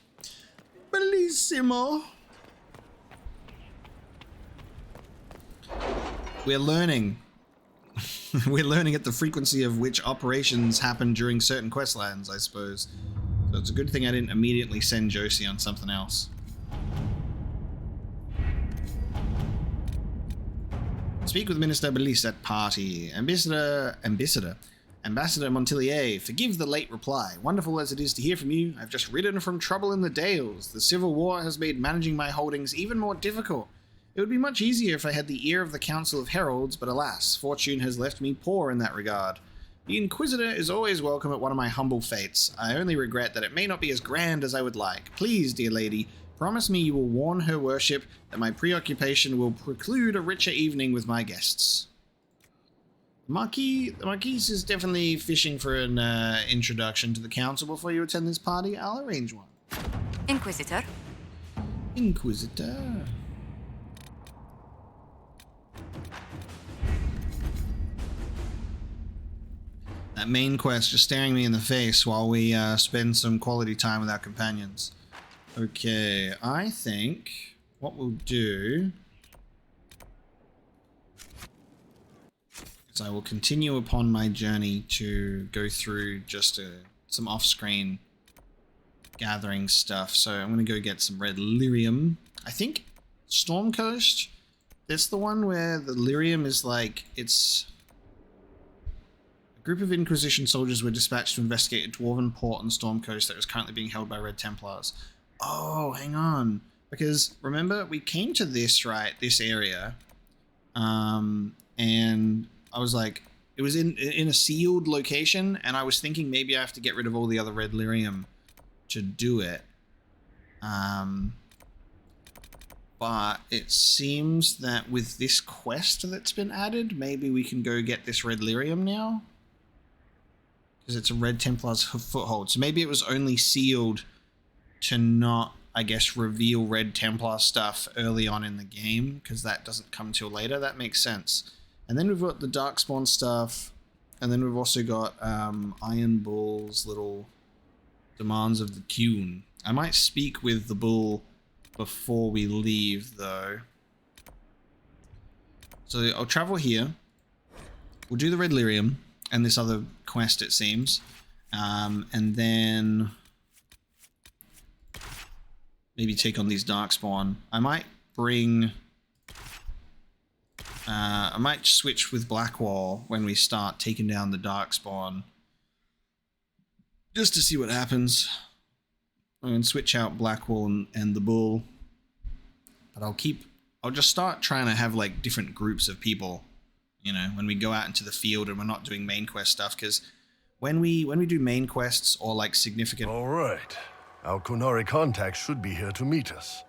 Bellissimo. We're learning. We're learning at the frequency of which operations happen during certain questlands, I suppose. So it's a good thing I didn't immediately send Josie on something else. Speak with Minister Belize at party. Ambassador Montilier, forgive the late reply. Wonderful as it is to hear from you, I've just ridden from trouble in the Dales. The Civil War has made managing my holdings even more difficult. It would be much easier if I had the ear of the Council of Heralds, but alas, fortune has left me poor in that regard. The Inquisitor is always welcome at one of my humble fates. I only regret that it may not be as grand as I would like. Please, dear lady, promise me you will warn her worship that my preoccupation will preclude a richer evening with my guests. The Marquise is definitely fishing for an introduction to the council before you attend this party. I'll arrange one. Inquisitor? Inquisitor. That main quest just staring me in the face while we spend some quality time with our companions. Okay, I think what we'll do is I will continue upon my journey to go through just some off-screen gathering stuff. So I'm going to go get some red lyrium. I think Storm Coast, that's the one where the lyrium is like, it's... A group of Inquisition soldiers were dispatched to investigate a dwarven port on the Storm Coast that was currently being held by Red Templars. Oh, hang on. Because, remember, we came to this, right, this area, and I was like, it was in a sealed location, and I was thinking maybe I have to get rid of all the other red lyrium to do it. But it seems that with this quest that's been added, maybe we can go get this red lyrium now. Because it's a Red Templar's foothold. So maybe it was only sealed to not, I guess, reveal Red Templar stuff early on in the game, because that doesn't come till later. That makes sense. And then we've got the Darkspawn stuff, and then we've also got Iron Bull's little demands of the Qun. I might speak with the Bull before we leave, though. So I'll travel here. We'll do the Red Lyrium and this other quest, it seems. And then maybe take on these Darkspawn. I might bring... I might switch with Blackwall when we start taking down the Darkspawn. Just to see what happens. I'm going to switch out Blackwall and the Bull. But I'll just start trying to have like different groups of people, you know, when we go out into the field and we're not doing main quest stuff, because when we do main quests or like significant... All right. Our Kunari contact should be here to meet us.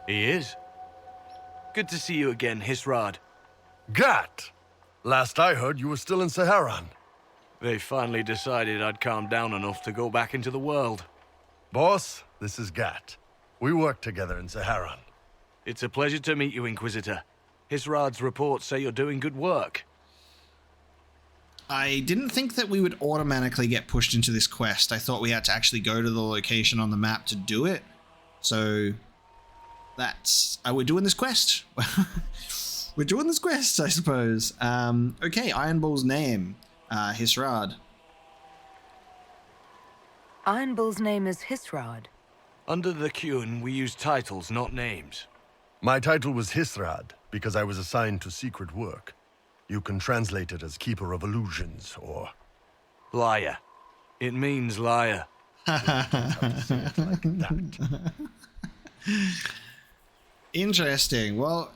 He is. Good to see you again, Hisrad. Gat! Last I heard, you were still in Saharan. They finally decided I'd calmed down enough to go back into the world. Boss, this is Gat. We work together in Saharan. It's a pleasure to meet you, Inquisitor. Hisrad's reports say you're doing good work. I didn't think that we would automatically get pushed into this quest. I thought we had to actually go to the location on the map to do it. So we're doing this quest. We're doing this quest, I suppose. Okay, Iron Bull's name, Hisrad. Iron Bull's name is Hisrad. Under the Qun, we use titles, not names. My title was Hisrad because I was assigned to secret work. You can translate it as Keeper of Illusions, or... Liar. It means liar. Interesting. Well,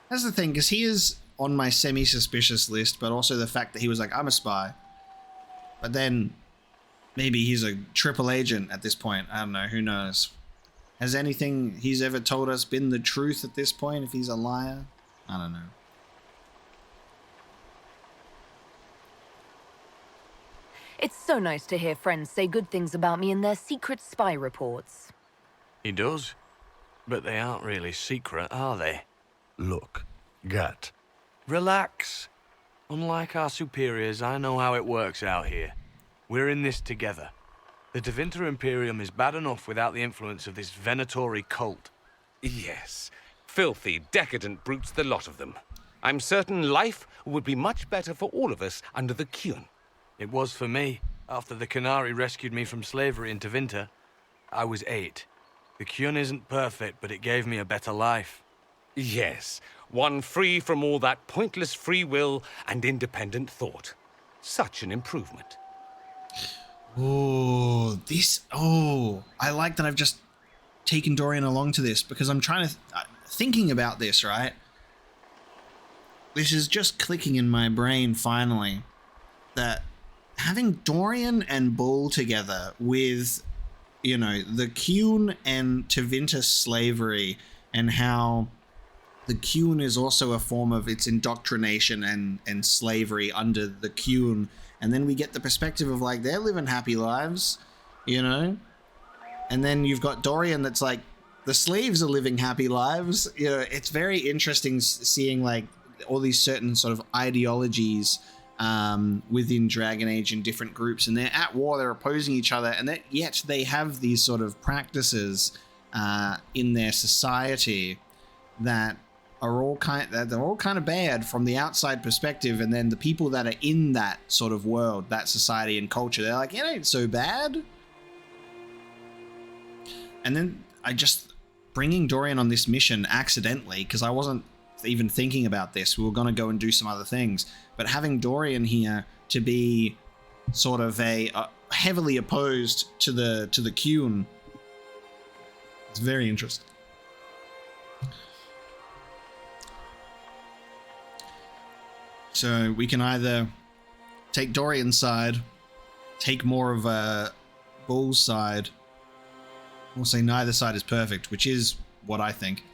that's the thing, because he is on my semi-suspicious list, but also the fact that he was like, I'm a spy. But then maybe he's a triple agent at this point. I don't know. Who knows? Has anything he's ever told us been the truth at this point, if he's a liar? I don't know. It's so nice to hear friends say good things about me in their secret spy reports. He does. But they aren't really secret, are they? Look, Gat. Relax. Unlike our superiors, I know how it works out here. We're in this together. The Tevinter Imperium is bad enough without the influence of this Venatori cult. Yes. Filthy, decadent brutes, the lot of them. I'm certain life would be much better for all of us under the Qun. It was for me, after the Qunari rescued me from slavery in Tevinter. I was 8. The Qun isn't perfect, but it gave me a better life. Yes, one free from all that pointless free will and independent thought. Such an improvement. Oh, I like that I've just taken Dorian along to this, because I'm trying to, thinking about this, right? This is just clicking in my brain finally, that having Dorian and Bull together with, you know, the Qun and Tevinter slavery, and how the Qun is also a form of its indoctrination and slavery under the Qun. And then we get the perspective of, like, they're living happy lives, you know? And then you've got Dorian that's like, the slaves are living happy lives. You know, it's very interesting seeing, like, all these certain sort of ideologies within Dragon Age in different groups. And they're at war, they're opposing each other, and yet they have these sort of practices in their society that are all they're all kind of bad from the outside perspective, and then the people that are in that sort of world, that society and culture, they're like, it ain't so bad. And then I just bringing Dorian on this mission accidentally, because I wasn't even thinking about this. We were going to go and do some other things, but having Dorian here to be sort of a heavily opposed to the Qun, it's very interesting. So we can either take Dorian's side, take more of a Bull's side, or say neither side is perfect, which is what I think.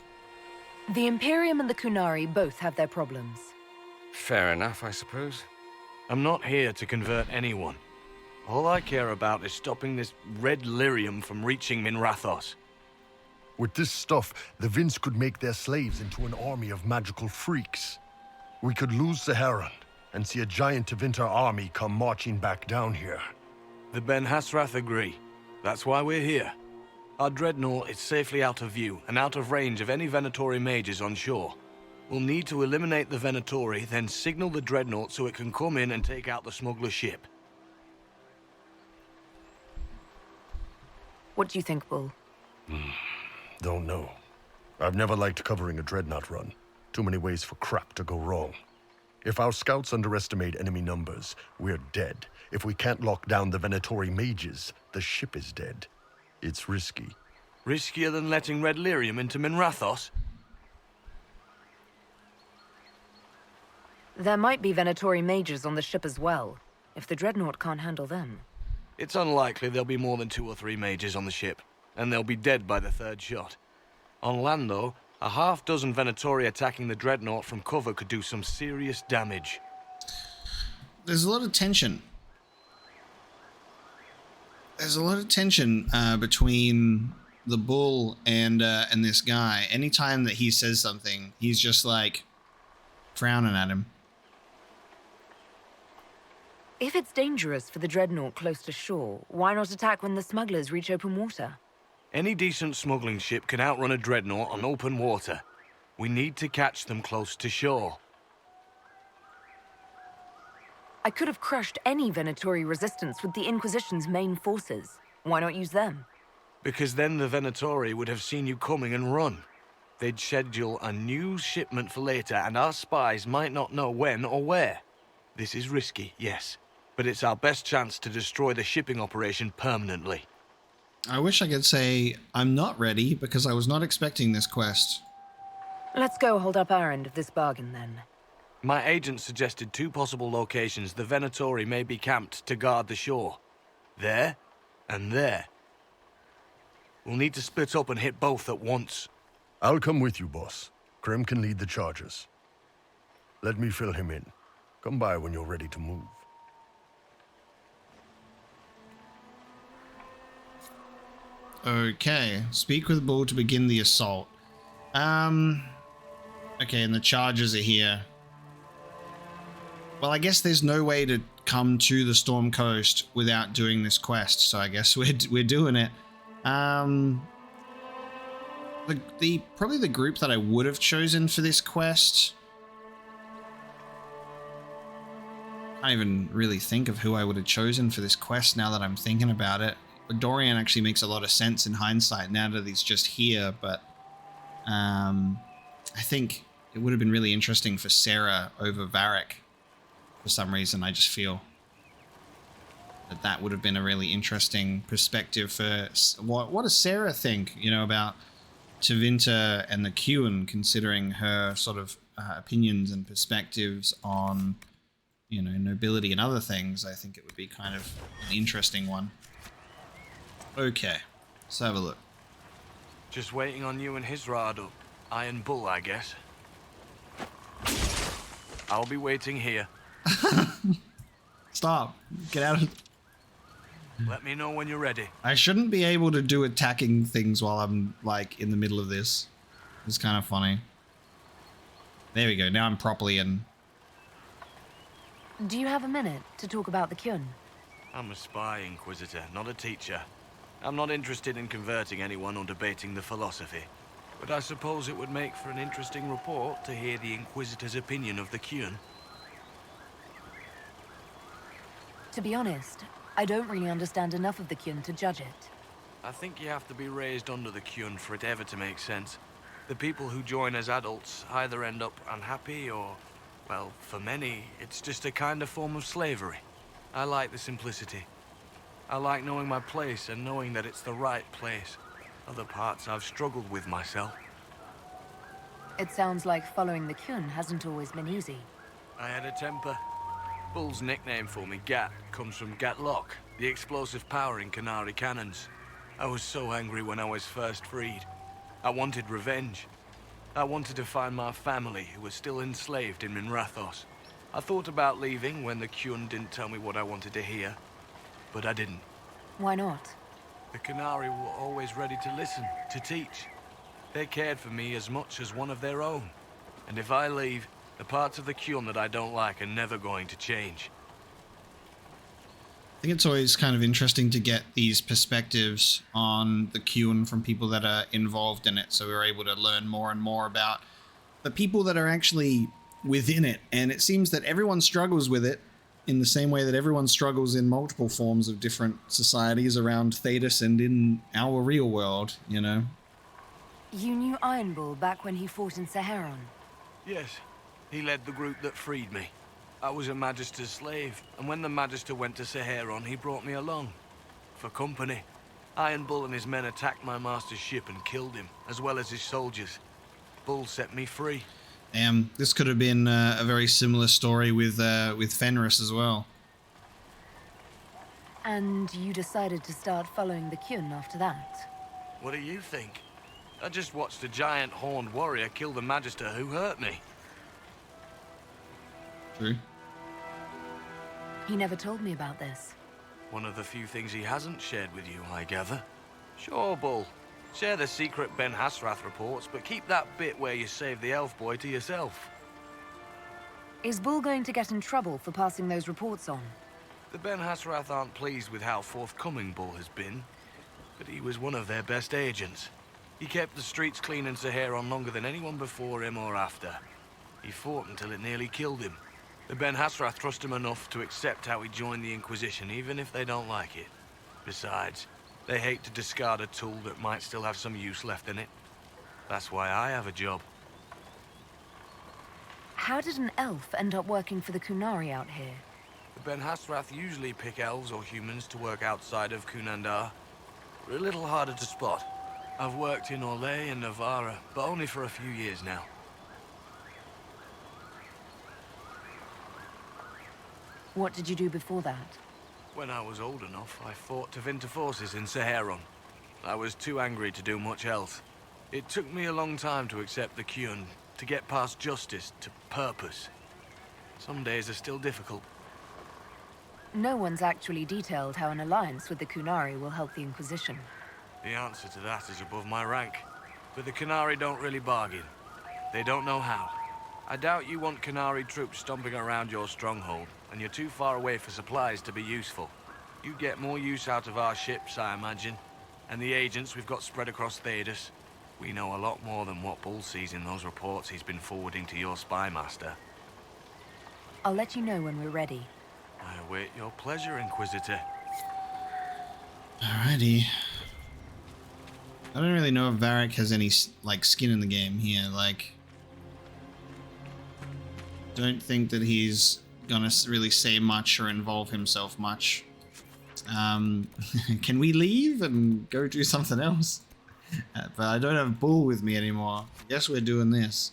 The Imperium and the Qunari both have their problems. Fair enough, I suppose. I'm not here to convert anyone. All I care about is stopping this red lyrium from reaching Minrathos. With this stuff, the Vince could make their slaves into an army of magical freaks. We could lose Saharan and see a giant Tevinter army come marching back down here. The Ben Hasrath agree. That's why we're here. Our dreadnought is safely out of view and out of range of any Venatori mages on shore. We'll need to eliminate the Venatori, then signal the dreadnought so it can come in and take out the smuggler ship. What do you think, Bull? Don't know. I've never liked covering a dreadnought run. Too many ways for crap to go wrong. If our scouts underestimate enemy numbers, we're dead. If we can't lock down the Venatori mages, the ship is dead. It's risky. Riskier than letting red lyrium into Minrathos? There might be Venatori mages on the ship as well, if the dreadnought can't handle them. It's unlikely there'll be more than 2 or 3 mages on the ship, and they'll be dead by the 3rd shot. On land, though, a half-dozen Venatori attacking the dreadnought from cover could do some serious damage. There's a lot of tension. There's a lot of tension between the Bull and this guy. Anytime that he says something, he's just like frowning at him. If it's dangerous for the dreadnought close to shore, why not attack when the smugglers reach open water? Any decent smuggling ship can outrun a dreadnought on open water. We need to catch them close to shore. I could have crushed any Venatori resistance with the Inquisition's main forces. Why not use them? Because then the Venatori would have seen you coming and run. They'd schedule a new shipment for later, and our spies might not know when or where. This is risky, yes, but it's our best chance to destroy the shipping operation permanently. I wish I could say I'm not ready because I was not expecting this quest. Let's go hold up our end of this bargain, then. My agent suggested 2 possible locations the Venatori may be camped to guard the shore. There and there. We'll need to split up and hit both at once. I'll come with you, boss. Krem can lead the charges. Let me fill him in. Come by when you're ready to move. Okay, speak with Bull to begin the assault. Okay, and the charges are here. Well, I guess there's no way to come to the Storm Coast without doing this quest, so I guess we're doing it. Probably the group that I would have chosen for this quest. I can't even really think of who I would have chosen for this quest now that I'm thinking about it. Dorian actually makes a lot of sense in hindsight now that he's just here, but I think it would have been really interesting for Sarah over Varric. For some reason, I just feel that would have been a really interesting perspective for what does Sarah think, you know, about Tevinter and the Qun, considering her sort of opinions and perspectives on, you know, nobility and other things. I think it would be kind of an interesting one. Okay, let's have a look. Just waiting on you and his rod up. Iron Bull, I guess. I'll be waiting here. Stop. Get out of... Let me know when you're ready. I shouldn't be able to do attacking things while I'm, like, in the middle of this. It's kind of funny. There we go. Now I'm properly in. Do you have a minute to talk about the Qun? I'm a spy, Inquisitor, not a teacher. I'm not interested in converting anyone or debating the philosophy. But I suppose it would make for an interesting report to hear the Inquisitor's opinion of the Qun. To be honest, I don't really understand enough of the Qun to judge it. I think you have to be raised under the Qun for it ever to make sense. The people who join as adults either end up unhappy or, well, for many, it's just a kind of form of slavery. I like the simplicity. I like knowing my place and knowing that it's the right place. Other parts I've struggled with myself. It sounds like following the Qun hasn't always been easy. I had a temper. Bull's nickname for me, Gat, comes from Gatlock, the explosive power in Canary cannons. I was so angry when I was first freed. I wanted revenge. I wanted to find my family who was still enslaved in Minrathos. I thought about leaving when the Qun didn't tell me what I wanted to hear, but I didn't. Why not? The Canary were always ready to listen, to teach. They cared for me as much as one of their own. And if I leave, the parts of the Qun that I don't like are never going to change. I think it's always kind of interesting to get these perspectives on the Qun from people that are involved in it, so we're able to learn more and more about the people that are actually within it. And it seems that everyone struggles with it in the same way that everyone struggles in multiple forms of different societies around Thedas and in our real world, you know? You knew Iron Bull back when he fought in Saharon? Yes. He led the group that freed me. I was a Magister's slave, and when the Magister went to Saharon, he brought me along. For company. Iron Bull and his men attacked my master's ship and killed him, as well as his soldiers. Bull set me free. This could have been a very similar story with Fenris as well. And you decided to start following the Qun after that? What do you think? I just watched a giant horned warrior kill the Magister who hurt me. True. He never told me about this. One of the few things he hasn't shared with you, I gather. Sure, Bull. Share the secret Ben Hasrath reports, but keep that bit where you saved the elf boy to yourself. Is Bull going to get in trouble for passing those reports on? The Ben Hasrath aren't pleased with how forthcoming Bull has been. but he was one of their best agents. He kept the streets clean in Skyhold longer than anyone before him or after. He fought until it nearly killed him. The Ben Hasrath trust him enough to accept how he joined the Inquisition, even if they don't like it. Besides, they hate to discard a tool that might still have some use left in it. That's why I have a job. How did an elf end up working for the Kunari out here? The Ben Hasrath usually pick elves or humans to work outside of Kunandar. We're a little harder to spot. I've worked in Orlais and Navarra, but only for a few years now. What did you do before that? When I was old enough, I fought Tevinter forces in Skyhold. I was too angry to do much else. It took me a long time to accept the Qun, to get past justice to purpose. Some days are still difficult. No one's actually detailed how an alliance with the Kunari will help the Inquisition. The answer to that is above my rank. But the Kunari don't really bargain. They don't know how. I doubt you want Kunari troops stomping around your stronghold, and you're too far away for supplies to be useful. You get more use out of our ships, I imagine. And the agents we've got spread across Thedas. We know a lot more than what Bull sees in those reports he's been forwarding to your spy master. I'll let you know when we're ready. I await your pleasure, Inquisitor. Alrighty. I don't really know if Varric has any, like, skin in the game here. Like, don't think that he's gonna really say much or involve himself much. Can we leave and go do something else? But I don't have Bull with me anymore. Guess we're doing this.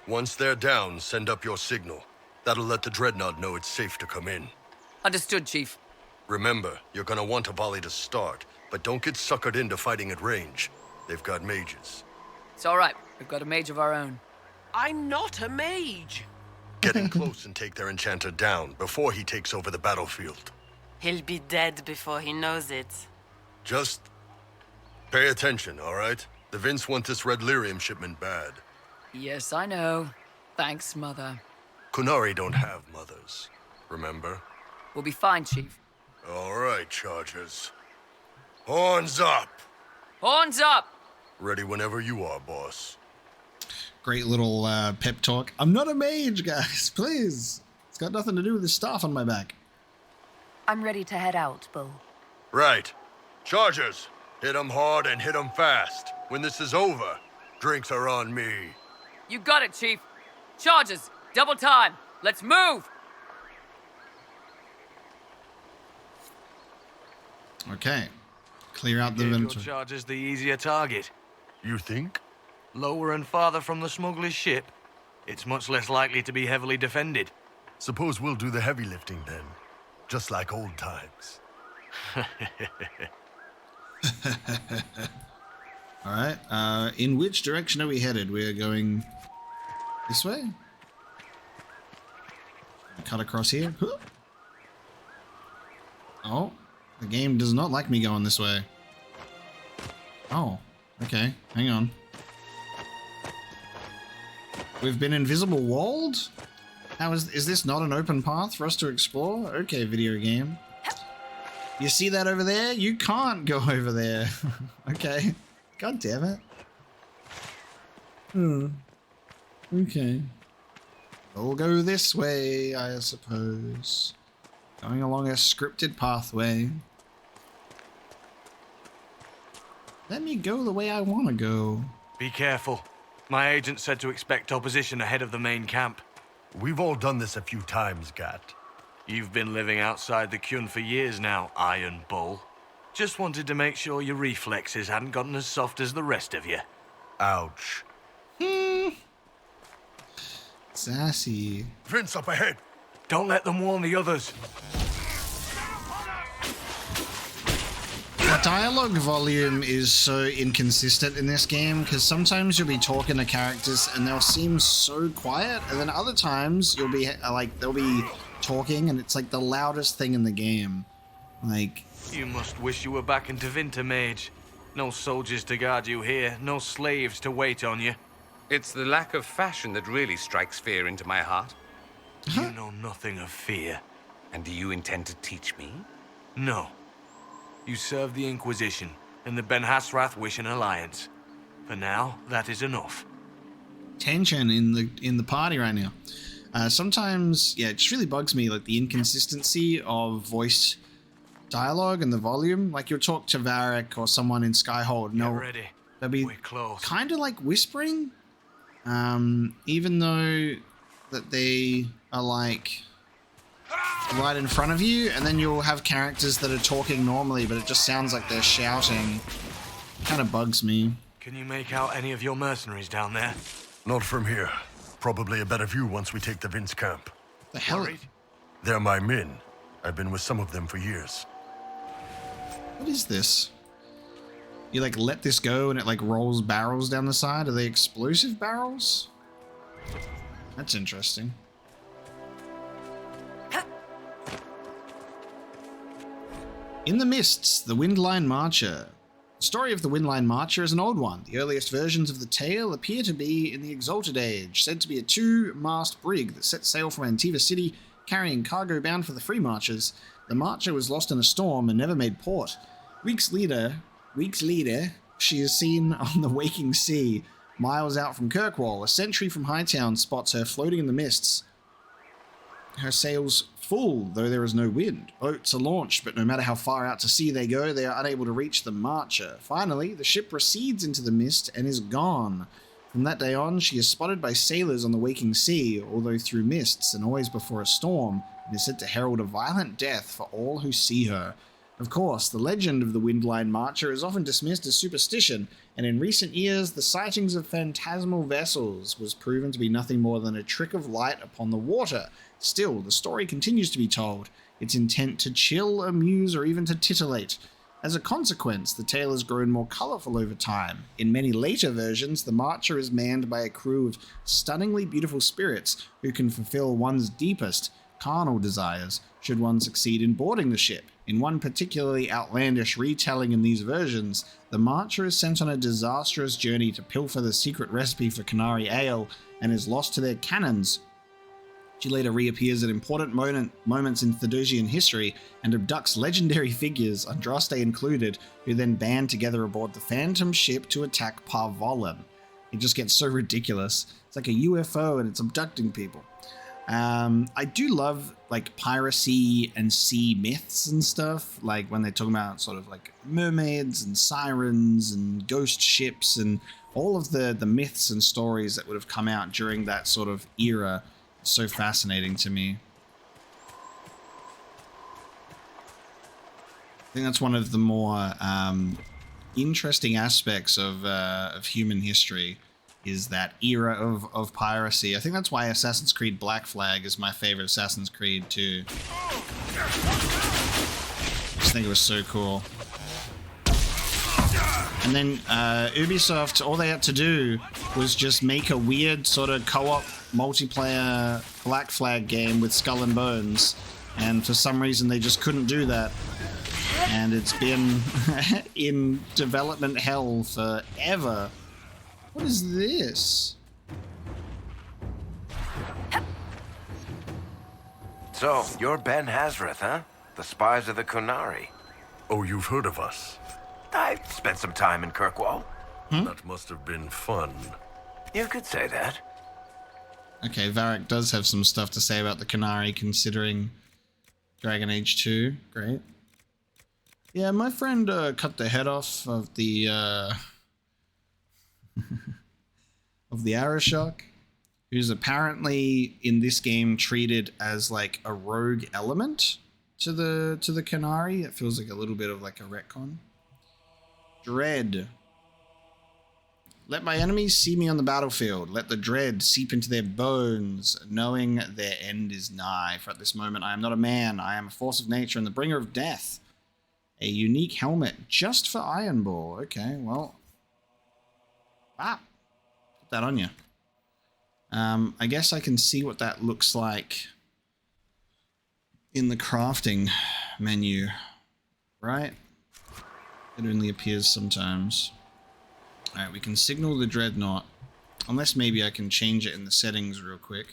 Once they're down, send up your signal. That'll let the Dreadnought know it's safe to come in. Understood, Chief. Remember, you're gonna want a volley to start, but don't get suckered into fighting at range. They've got mages. It's all right. We've got a mage of our own. I'm not a mage. Get in close and take their enchanter down before he takes over the battlefield. He'll be dead before he knows it. Just pay attention, all right? The Vince want this red lyrium shipment bad. Yes, I know. Thanks, Mother. Kunari don't have mothers, remember? We'll be fine, Chief. All right, Chargers. Horns up! Horns up! Ready whenever you are, boss. Great little pep talk. I'm not a mage, guys, please. It's got nothing to do with the staff on my back. I'm ready to head out, Bull. Right. Chargers, hit 'em hard and hit 'em fast. When this is over, drinks are on me. You got it, Chief. Charges, double time. Let's move! Okay. Clear out the Your inventory. Charger's the easier target. You think? Lower and farther from the smuggler's ship, it's much less likely to be heavily defended. Suppose we'll do the heavy lifting then. Just like old times. Alright, in which direction are we headed? We're going this way? Cut across here. Oh, the game does not like me going this way. Oh, okay, hang on. We've been invisible walled? How is this not an open path for us to explore? Okay, video game. You see that over there? You can't go over there. Okay. God damn it. Okay. We'll go this way, I suppose. Going along a scripted pathway. Let me go the way I want to go. Be careful. My agent said to expect opposition ahead of the main camp. We've all done this a few times, Gat. You've been living outside the Qun for years now, Iron Bull. Just wanted to make sure your reflexes hadn't gotten as soft as the rest of you. Ouch. Sassy. Vince up ahead. Don't let them warn the others. The dialogue volume is so inconsistent in this game because sometimes you'll be talking to characters and they'll seem so quiet, and then other times you'll be like they'll be talking and it's like the loudest thing in the game. Like, You must wish you were back in Tevinter, Mage. No soldiers to guard you here, no slaves to wait on you. It's the lack of fashion that really strikes fear into my heart. You know nothing of fear. And do you intend to teach me? No. You serve the Inquisition, and the Ben Hasrath wish an alliance. For now, that is enough. Tension in the party right now. Sometimes, yeah, it just really bugs me, like the inconsistency of voice dialogue and the volume. Like you'll talk to Varric or someone in Skyhold, and they'll be kind of like whispering, even though that they are like right in front of you, and then you'll have characters that are talking normally, but it just sounds like they're shouting. Kind of bugs me. Can you make out any of your mercenaries down there? Not from here. Probably a better view once we take the Vince camp. The hell? They're my men. I've been with some of them for years. What is this? You like let this go and it like rolls barrels down the side? Are they explosive barrels? That's interesting. In the Mists, the Windline Marcher. The story of the Windline Marcher is an old one. The earliest versions of the tale appear to be in the Exalted Age, said to be a two-mast brig that set sail from Antiva City, carrying cargo bound for the Free Marchers. The Marcher was lost in a storm and never made port. Weeks later, she is seen on the waking sea, miles out from Kirkwall. A sentry from Hightown spots her floating in the mists. Her sails full, though there is no wind. Boats are launched, but no matter how far out to sea they go, they are unable to reach the Marcher. Finally, the ship recedes into the mist and is gone. From that day on, she is spotted by sailors on the waking sea, although through mists and always before a storm, and is said to herald a violent death for all who see her. Of course, the legend of the Windline Marcher is often dismissed as superstition, and in recent years, the sightings of phantasmal vessels was proven to be nothing more than a trick of light upon the water. Still, the story continues to be told, its intent to chill, amuse, or even to titillate. As a consequence, the tale has grown more colourful over time. In many later versions, the Marcher is manned by a crew of stunningly beautiful spirits who can fulfill one's deepest carnal desires, should one succeed in boarding the ship. In one particularly outlandish retelling in these versions, the Marcher is sent on a disastrous journey to pilfer the secret recipe for Canary Ale and is lost to their cannons. She later reappears at important moments in Thedosian history and abducts legendary figures, Andraste included, who then band together aboard the Phantom ship to attack Parvolan. It just gets so ridiculous. It's like a UFO and it's abducting people. I do love like piracy and sea myths and stuff, like when they talk about sort of like mermaids and sirens and ghost ships and all of the myths and stories that would have come out during that sort of era. So fascinating to me. I think that's one of the more interesting aspects of human history, is that era of piracy. I think that's why Assassin's Creed Black Flag is my favorite Assassin's Creed too. I just think it was so cool. And then Ubisoft, all they had to do was just make a weird sort of co-op multiplayer Black Flag game with Skull and Bones. And for some reason they just couldn't do that. And it's been in development hell forever. What is this? So, you're Ben Hasrath, huh? The spies of the Kunari. Oh, you've heard of us? I spent some time in Kirkwall. That must have been fun. You could say that. Okay, Varric does have some stuff to say about the Kunari, considering Dragon Age 2. Great. Yeah, my friend cut the head off of the of the Arashok, who's apparently in this game treated as like a rogue element to the Kunari. It feels like a little bit of like a retcon. Dread. Let my enemies see me on the battlefield. Let the dread seep into their bones, knowing their end is nigh. For at this moment I am not a man. I am a force of nature and the bringer of death. A unique helmet just for Ironball. Okay, well. Put that on you. I guess I can see what that looks like in the crafting menu, right? It only appears sometimes. Alright, we can signal the Dreadnought. Unless maybe I can change it in the settings real quick.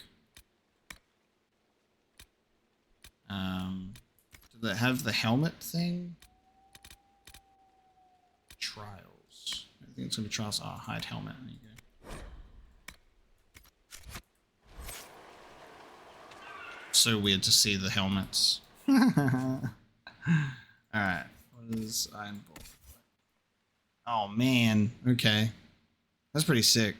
Do they have the helmet thing? trials. I think it's going to be trials. Oh, hide helmet. There you go. So weird to see the helmets. Alright. What is Iron Ball? Oh, man. Okay. That's pretty sick.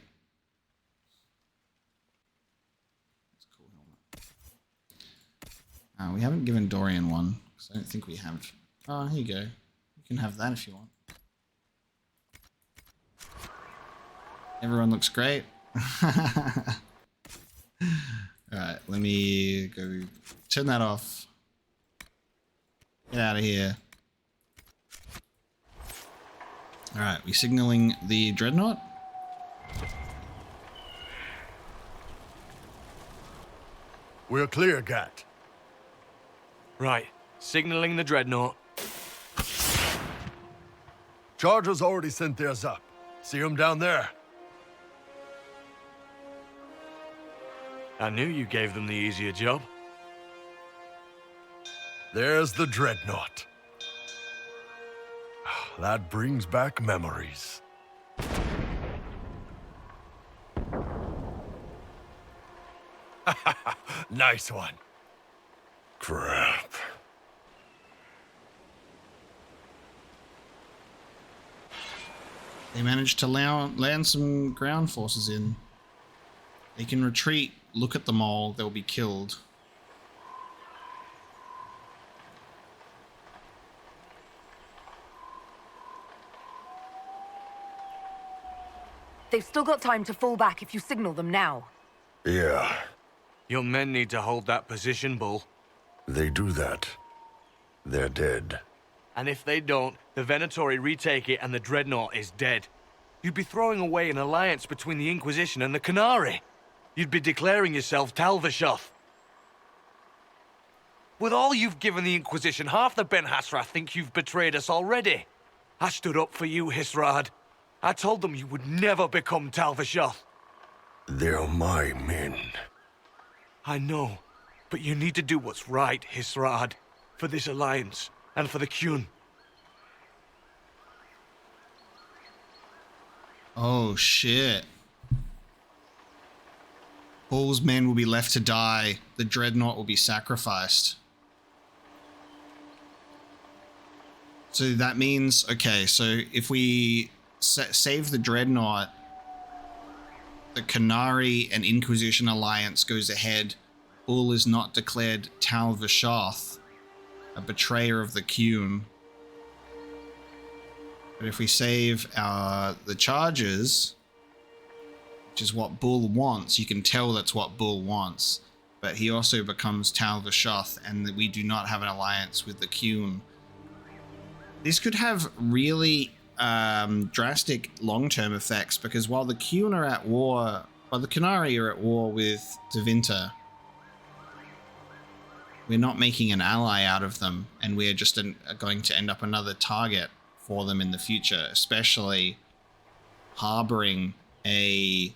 That's a cool helmet. We haven't given Dorian one, because I don't think we have. Oh, here you go. You can have that if you want. Everyone looks great. Alright, let me go turn that off. Get out of here. Alright, we signaling the dreadnought? We're clear, Gat. Right, signaling the dreadnought. Chargers already sent theirs up. See them down there? I knew you gave them the easier job. There's the dreadnought. That brings back memories. Nice one. Crap. They managed to land some ground forces in. They can retreat, look at them all, they'll be killed. They've still got time to fall back if you signal them now. Yeah. Your men need to hold that position, Bull. They do that. They're dead. And if they don't, the Venatori retake it and the Dreadnought is dead. You'd be throwing away an alliance between the Inquisition and the Canary. You'd be declaring yourself Tal Vashoth. With all you've given the Inquisition, half the Ben Hassrath think you've betrayed us already. I stood up for you, Hisrad. I told them you would never become Tal Vashoth. They're my men. I know, but you need to do what's right, Hisrad. For this alliance, and for the Qun. Oh, shit. Bull's men will be left to die. The Dreadnought will be sacrificed. So that means, okay, so if we save the Dreadnought, the Canary and Inquisition alliance goes ahead. Bull is not declared Tal Vashoth, a betrayer of the Qun. But if we save the Chargers, which is what Bull wants, you can tell that's what Bull wants. But he also becomes Tal Vashoth, and we do not have an alliance with the Qun. This could have really drastic long-term effects, because while the Qun are at war, while the Canary are at war with Tevinter, we're not making an ally out of them, and we're just going to end up another target for them in the future, especially harboring a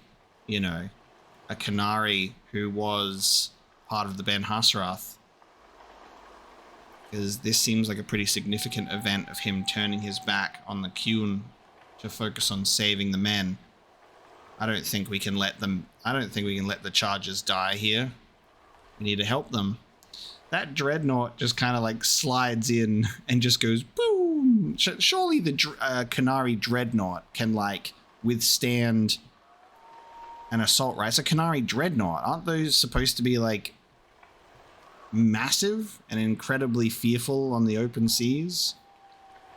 Canary who was part of the Ben Hassrath. Because this seems like a pretty significant event of him turning his back on the Qun to focus on saving the men. I don't think we can let the Chargers die here. We need to help them. That Dreadnought just kind of like slides in and just goes boom. Surely the Canary Dreadnought can like withstand an assault, right? It's a Canary Dreadnought. Aren't those supposed to be like massive and incredibly fearful on the open seas?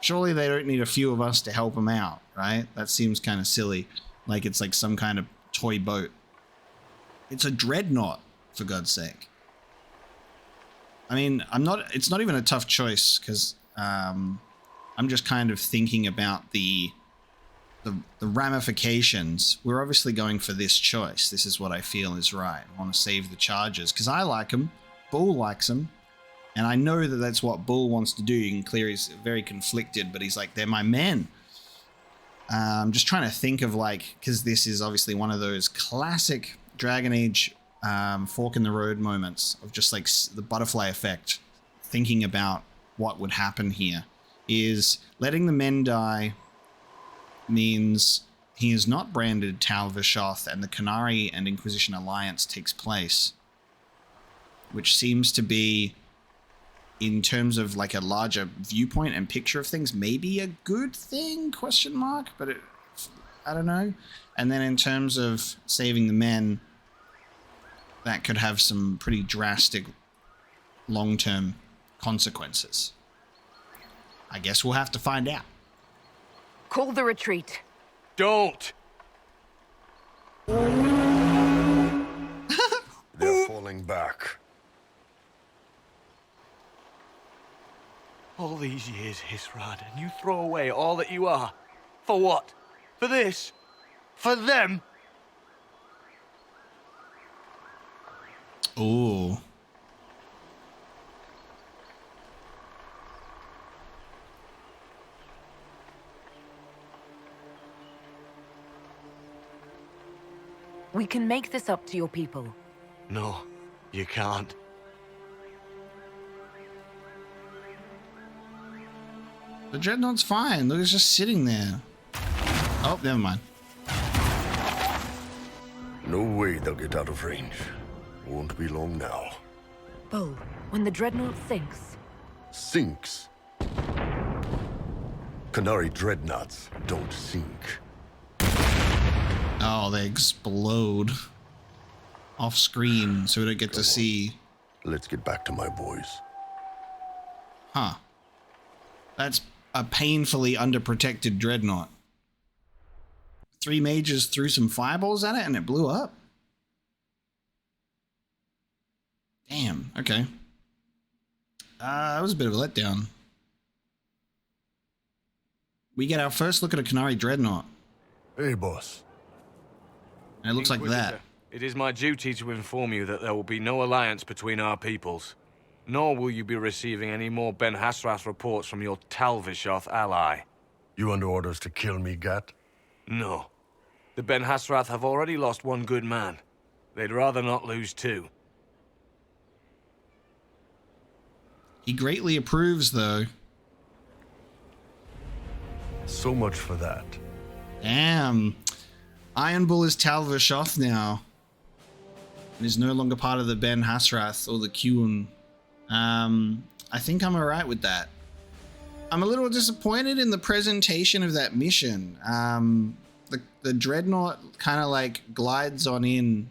Surely they don't need a few of us to help them out, right? That seems kind of silly. Like it's like some kind of toy boat. It's a Dreadnought, for God's sake. I mean, it's not even a tough choice, because I'm just kind of thinking about the ramifications. We're obviously going for this choice. This is what I feel is right. I want to save the Chargers, because I like them. Bull likes them. And I know that that's what Bull wants to do. You can clear he's very conflicted, but he's like, they're my men. I'm just trying to think of like, because this is obviously one of those classic Dragon Age fork in the road moments of just like the butterfly effect. Thinking about what would happen here is letting the men die means he is not branded Tal Vishoth, and the Qunari and Inquisition alliance takes place, which seems to be, in terms of like a larger viewpoint and picture of things, maybe a good thing, question mark, but I don't know. And then in terms of saving the men, that could have some pretty drastic long-term consequences. I guess we'll have to find out. Call the retreat. Don't! They're falling back. All these years, Hisrad, and you throw away all that you are. For what? For this? For them? Ooh. We can make this up to your people. No, you can't. The Dreadnought's fine. Look, it's just sitting there. Oh, never mind. No way they'll get out of range. Won't be long now. Bull, when the Dreadnought sinks... Sinks? Qunari dreadnoughts don't sink. Oh, they explode. Off screen, so we don't get to see. Let's get back to my boys. Huh. That's a painfully underprotected Dreadnought. 3 mages threw some fireballs at it and it blew up. Damn, okay. That was a bit of a letdown. We get our first look at a Qunari Dreadnought. Hey, boss. And it looks like that. It is my duty to inform you that there will be no alliance between our peoples. Nor will you be receiving any more Ben Hasrath reports from your Tal Vishoth ally. You under orders to kill me, Gat? No. The Ben Hasrath have already lost one good man. They'd rather not lose 2. He greatly approves, though. So much for that. Damn. Iron Bull is Tal Vishoth now. And is no longer part of the Ben Hasrath or the Qun. I think I'm alright with that. I'm a little disappointed in the presentation of that mission. The Dreadnought kind of like glides on in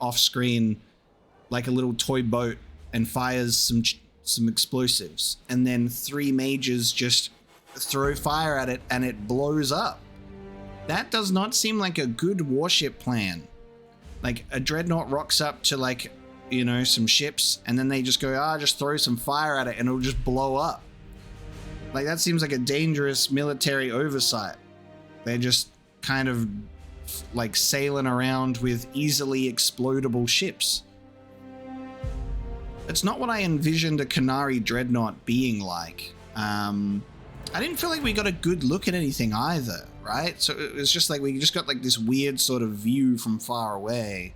off screen like a little toy boat and fires some explosives, and then 3 mages just throw fire at it and it blows up. That does not seem like a good warship plan. Like a Dreadnought rocks up to like, you know, some ships and then they just go, just throw some fire at it and it'll just blow up. Like that seems like a dangerous military oversight. They're just kind of like sailing around with easily explodable ships. It's not what I envisioned a Qunari Dreadnought being like. I didn't feel like we got a good look at anything either, right? So it was just like we just got like this weird sort of view from far away.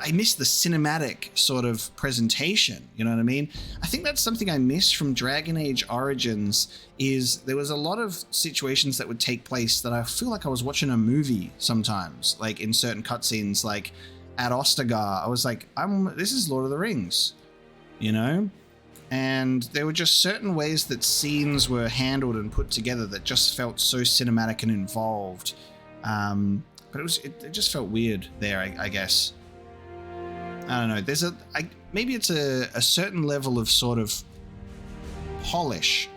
I missed the cinematic sort of presentation, you know what I mean? I think that's something I missed from Dragon Age Origins, is there was a lot of situations that would take place that I feel like I was watching a movie sometimes, like in certain cutscenes, like at Ostagar, I was like, this is Lord of the Rings, you know? And there were just certain ways that scenes were handled and put together that just felt so cinematic and involved. But it just felt weird there, I guess. I don't know. Maybe it's a certain level of sort of polish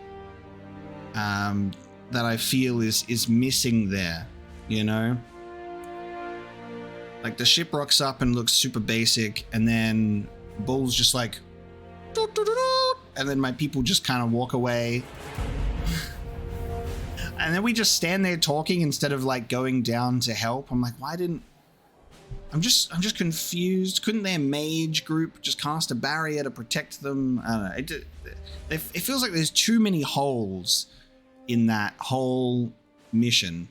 that I feel is missing there, you know? Like the ship rocks up and looks super basic, and then Bull's just like, and then my people just kind of walk away. And then we just stand there talking instead of like going down to help. I'm like, I'm just confused. Couldn't their mage group just cast a barrier to protect them? I don't know. It feels like there's too many holes in that whole mission,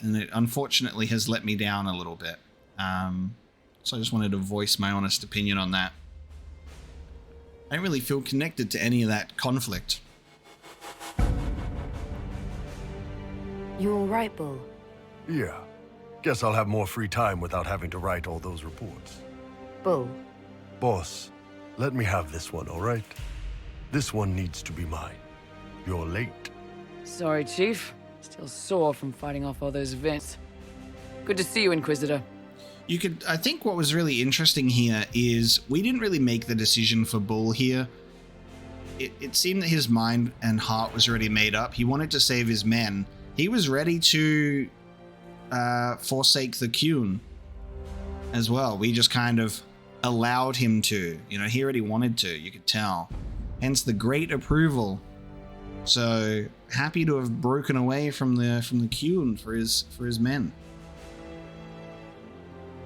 and it unfortunately has let me down a little bit. So I just wanted to voice my honest opinion on that. I don't really feel connected to any of that conflict. You all right, Bull? Yeah. Guess I'll have more free time without having to write all those reports. Bull. Boss, let me have this one, all right? This one needs to be mine. You're late. Sorry, Chief. Still sore from fighting off all those events. Good to see you, Inquisitor. I think what was really interesting here is we didn't really make the decision for Bull here. It seemed that his mind and heart was already made up. He wanted to save his men. He was ready to forsake the Qun as well. We just kind of allowed him to. You know, he already wanted to, you could tell. Hence the great approval. So happy to have broken away from the Qun for his men.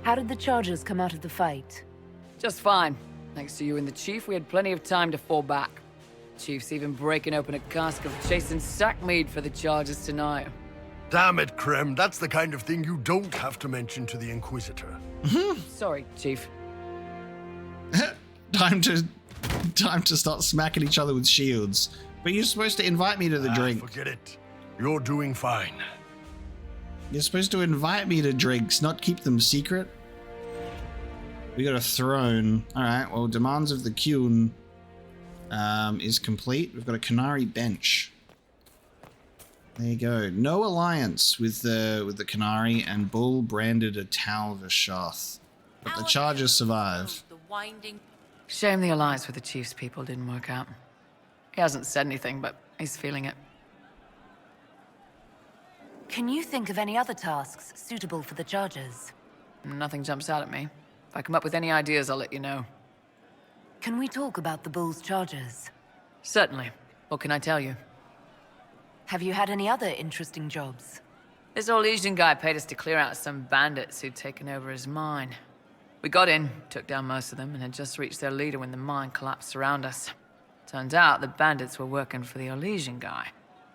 How did the Chargers come out of the fight? Just fine. Thanks to you and the Chief, we had plenty of time to fall back. Chief's even breaking open a cask of chasing sack mead for the Chargers tonight. Damn it, Krem. That's the kind of thing you don't have to mention to the Inquisitor. Sorry, Chief. Time to start smacking each other with shields. But you're supposed to invite me to the drink. Forget it. You're doing fine. You're supposed to invite me to drinks, not keep them secret. We got a throne. Alright, well, demands of the Qun is complete. We've got a Qunari bench. There you go. No alliance with the Qunari, and Bull branded a Tal Vashoth. But the Chargers survive. Shame the alliance with the Chief's people didn't work out. He hasn't said anything, but he's feeling it. Can you think of any other tasks suitable for the Chargers? Nothing jumps out at me. If I come up with any ideas, I'll let you know. Can we talk about the Bull's Chargers? Certainly. What can I tell you? Have you had any other interesting jobs? This Orlesian guy paid us to clear out some bandits who'd taken over his mine. We got in, took down most of them, and had just reached their leader when the mine collapsed around us. Turned out the bandits were working for the Orlesian guy,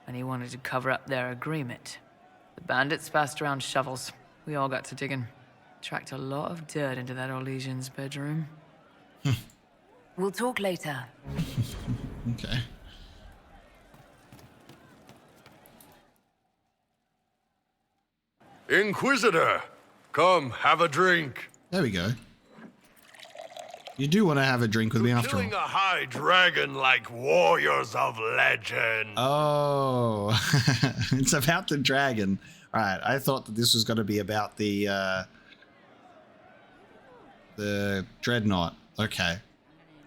and he wanted to cover up their agreement. The bandits passed around shovels. We all got to digging. Tracked a lot of dirt into that Orlesian's bedroom. We'll talk later. Okay. Inquisitor! Come, have a drink. There we go. You do want to have a drink with me after all. Killing a high dragon like warriors of legend. Oh, it's about the dragon. All right, I thought that this was going to be about the dreadnought. Okay,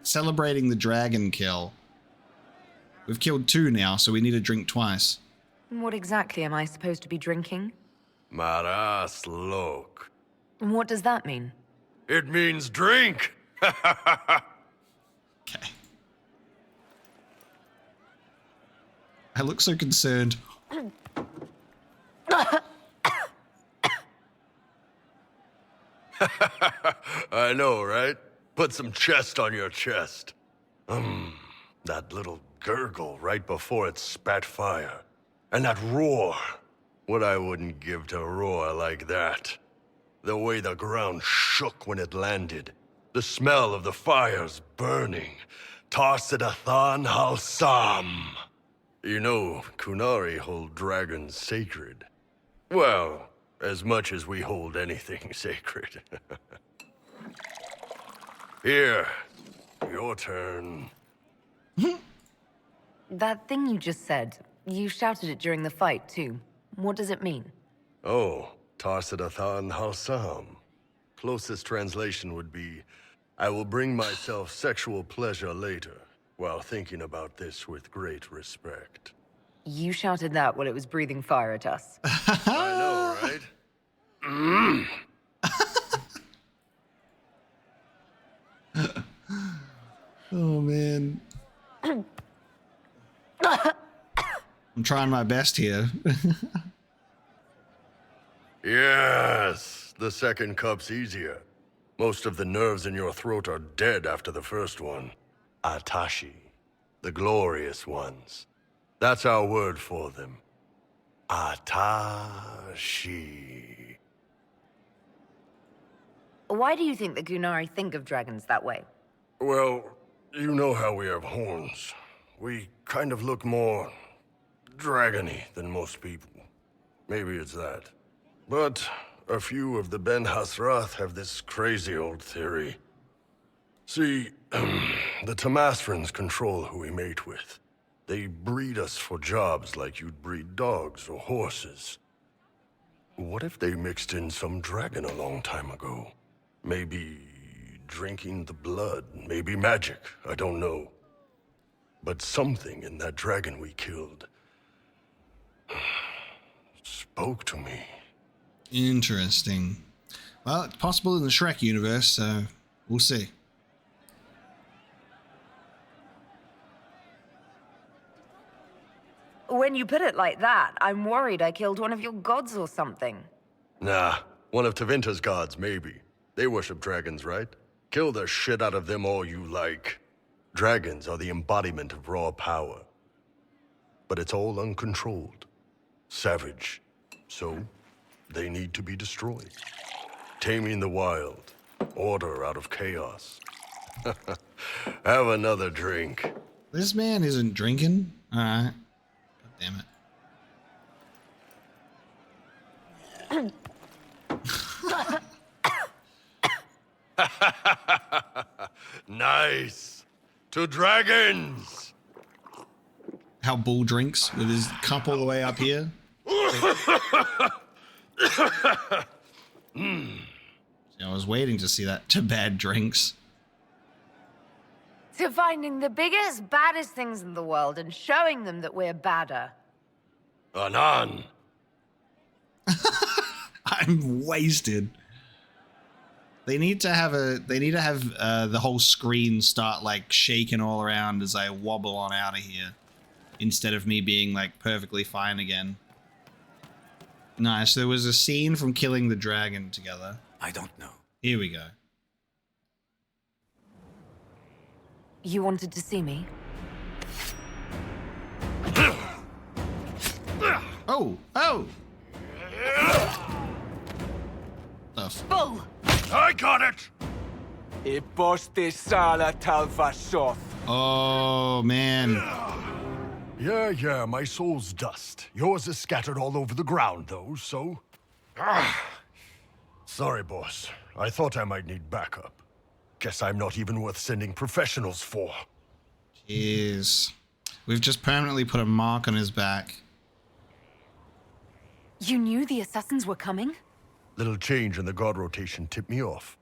celebrating the dragon kill. We've killed 2 now, so we need to drink twice. What exactly am I supposed to be drinking? Maras lok. What does that mean? It means drink. Okay. I look so concerned. I know, right? Put some chest on your chest. That little gurgle right before it spat fire. And that roar. What I wouldn't give to roar like that. The way the ground shook when it landed. The smell of the fires burning. Tarsidathan Halsam. You know, Qunari hold dragons sacred. Well, as much as we hold anything sacred. Here, your turn. That thing you just said, you shouted it during the fight, too. What does it mean? Oh, Tarsidathan Halsam. Closest translation would be, I will bring myself sexual pleasure later, while thinking about this with great respect. You shouted that while it was breathing fire at us. I know, right? Oh, man. I'm trying my best here. Yes, the second cup's easier. Most of the nerves in your throat are dead after the first one. Atashi, the glorious ones. That's our word for them. Atashi. Why do you think the Qunari think of dragons that way? Well, you know how we have horns. We kind of look more dragony than most people. Maybe it's that. But a few of the Ben Hasrath have this crazy old theory. See, the Tamasrans control who we mate with. They breed us for jobs like you'd breed dogs or horses. What if they mixed in some dragon a long time ago? Maybe drinking the blood, maybe magic, I don't know. But something in that dragon we killed spoke to me. Interesting. Well, it's possible in the Shrek universe, so we'll see. When you put it like that, I'm worried I killed one of your gods or something. Nah, one of Tevinter's gods, maybe. They worship dragons, right? Kill the shit out of them all you like. Dragons are the embodiment of raw power. But it's all uncontrolled. Savage. So, they need to be destroyed. Taming the wild. Order out of chaos. Have another drink. This man isn't drinking. Alright. God damn it. Nice. To dragons. How Bull drinks with his cup all the way up here. I was waiting to see that. To bad drinks. To finding the biggest, baddest things in the world and showing them that we're badder. Anan. I'm wasted. They need to have the whole screen start like shaking all around as I wobble on out of here, instead of me being like perfectly fine again. Nice. There was a scene from killing the dragon together. I don't know. Here we go. You wanted to see me? Oh! Oh! Stuff. Bull! I got it! Oh, man. Yeah, my soul's dust. Yours is scattered all over the ground, though, so... Sorry, boss. I thought I might need backup. Guess I'm not even worth sending professionals for. Jeez. We've just permanently put a mark on his back. You knew the assassins were coming? Little change in the guard rotation tipped me off.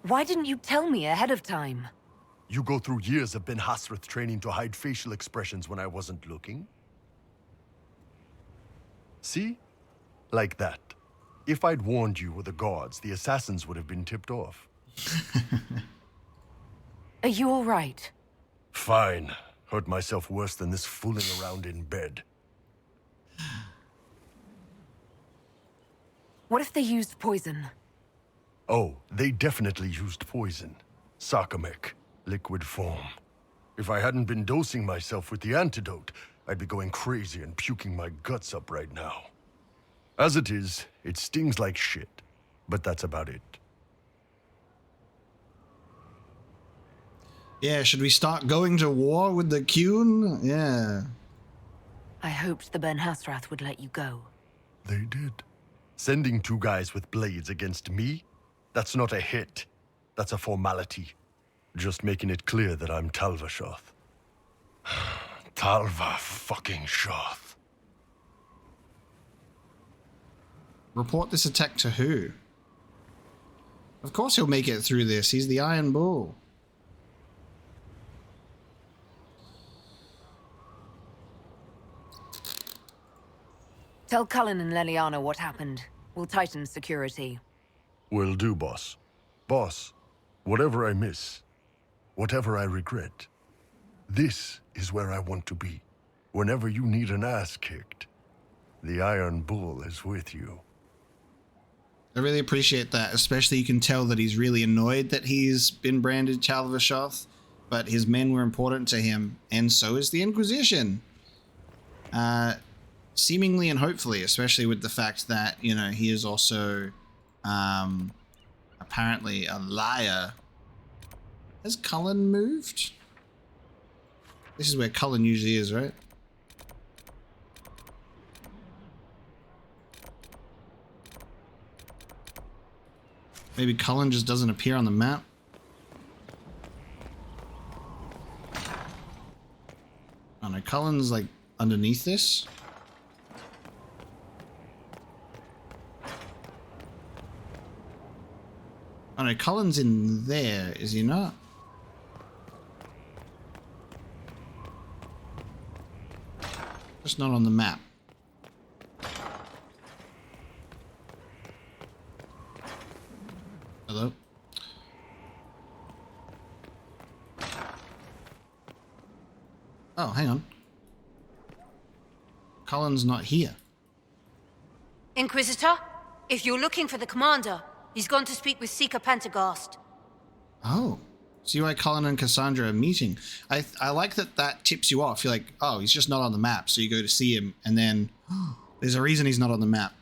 Why didn't you tell me ahead of time? You go through years of Ben Hasrath training to hide facial expressions when I wasn't looking? See? Like that. If I'd warned you were the guards, the assassins would have been tipped off. Are you all right? Fine. Hurt myself worse than this fooling around in bed. What if they used poison? Oh, they definitely used poison. Sarcomec, liquid form. If I hadn't been dosing myself with the antidote, I'd be going crazy and puking my guts up right now. As it is, it stings like shit, but that's about it. Yeah, should we start going to war with the Qun? Yeah. I hoped the Ben Hasrath would let you go. They did. Sending two guys with blades against me? That's not a hit. That's a formality. Just making it clear that I'm Talvashoth. Talva fucking Shoth. Report this attack to who? Of course he'll make it through this. He's the Iron Bull. Tell Cullen and Leliana what happened. We'll tighten security. Will do, boss. Boss, whatever I miss, whatever I regret, this is where I want to be. Whenever you need an ass kicked, the Iron Bull is with you. I really appreciate that, especially you can tell that he's really annoyed that he's been branded Talvashoth, but his men were important to him, and so is the Inquisition. Seemingly and hopefully, especially with the fact that, you know, he is also apparently a liar. Has Cullen moved? This is where Cullen usually is, right? Maybe Cullen just doesn't appear on the map. Oh no, Cullen's like underneath this. Oh no, Cullen's in there, is he not? Just not on the map. Hello? Oh, hang on. Cullen's not here. Inquisitor, if you're looking for the commander, he's gone to speak with Seeker Pentecost. Oh. See why Cullen and Cassandra are meeting. I like that tips you off. You're like, oh, he's just not on the map. So you go to see him, and then there's a reason he's not on the map.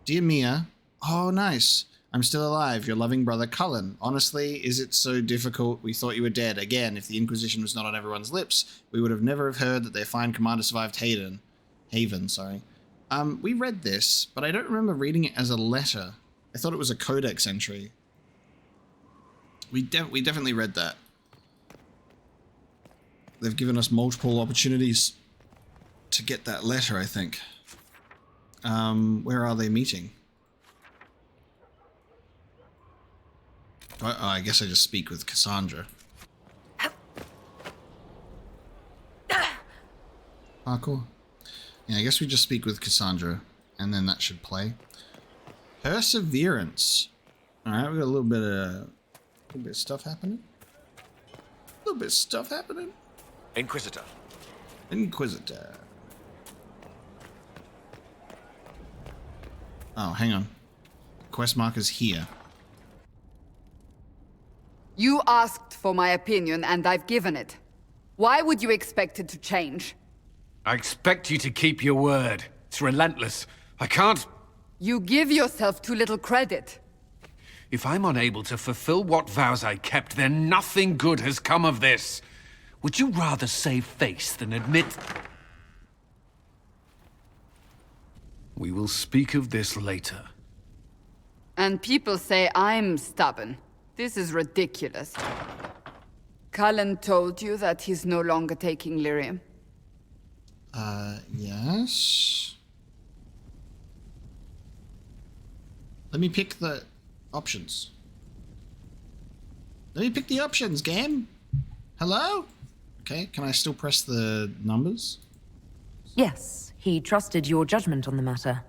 Dear Mia, oh, nice. I'm still alive. Your loving brother Cullen. Honestly, is it so difficult? We thought you were dead. Again, if the Inquisition was not on everyone's lips, we would have never have heard that their fine commander survived Haven. We read this, but I don't remember reading it as a letter. I thought it was a codex entry. We definitely read that. They've given us multiple opportunities to get that letter, I think. Where are they meeting? Oh, I guess I just speak with Cassandra. Ah, cool. Yeah, I guess we just speak with Cassandra, and then that should play. Perseverance. Alright, we got a little bit of stuff happening. Inquisitor. Oh, hang on. Quest marker's here. You asked for my opinion, and I've given it. Why would you expect it to change? I expect you to keep your word. It's relentless. I can't... You give yourself too little credit. If I'm unable to fulfill what vows I kept, then nothing good has come of this. Would you rather save face than admit... We will speak of this later. And people say I'm stubborn. This is ridiculous. Cullen told you that he's no longer taking lyrium? Yes. Let me pick the options. Let me pick the options, game. Hello? Okay, can I still press the numbers? Yes, he trusted your judgment on the matter.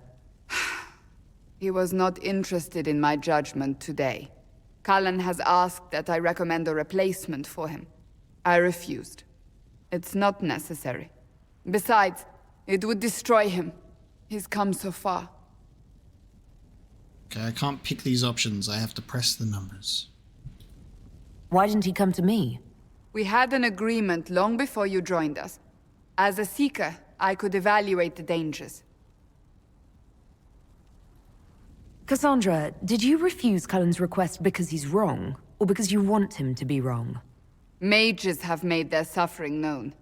He was not interested in my judgment today. Cullen has asked that I recommend a replacement for him. I refused. It's not necessary. Besides, it would destroy him. He's come so far. Okay, I can't pick these options. I have to press the numbers. Why didn't he come to me? We had an agreement long before you joined us. As a Seeker, I could evaluate the dangers. Cassandra, did you refuse Cullen's request because he's wrong, or because you want him to be wrong? Mages have made their suffering known,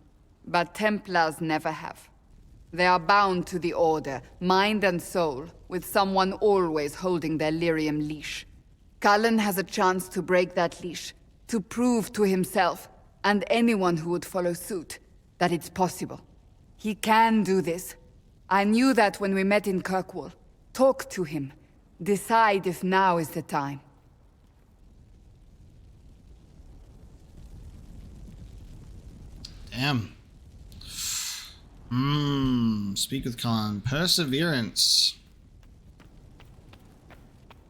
but Templars never have. They are bound to the Order, mind and soul, with someone always holding their lyrium leash. Cullen has a chance to break that leash, to prove to himself, and anyone who would follow suit, that it's possible. He can do this. I knew that when we met in Kirkwall. Talk to him. Decide if now is the time. Damn. Speak with Cullen. Perseverance.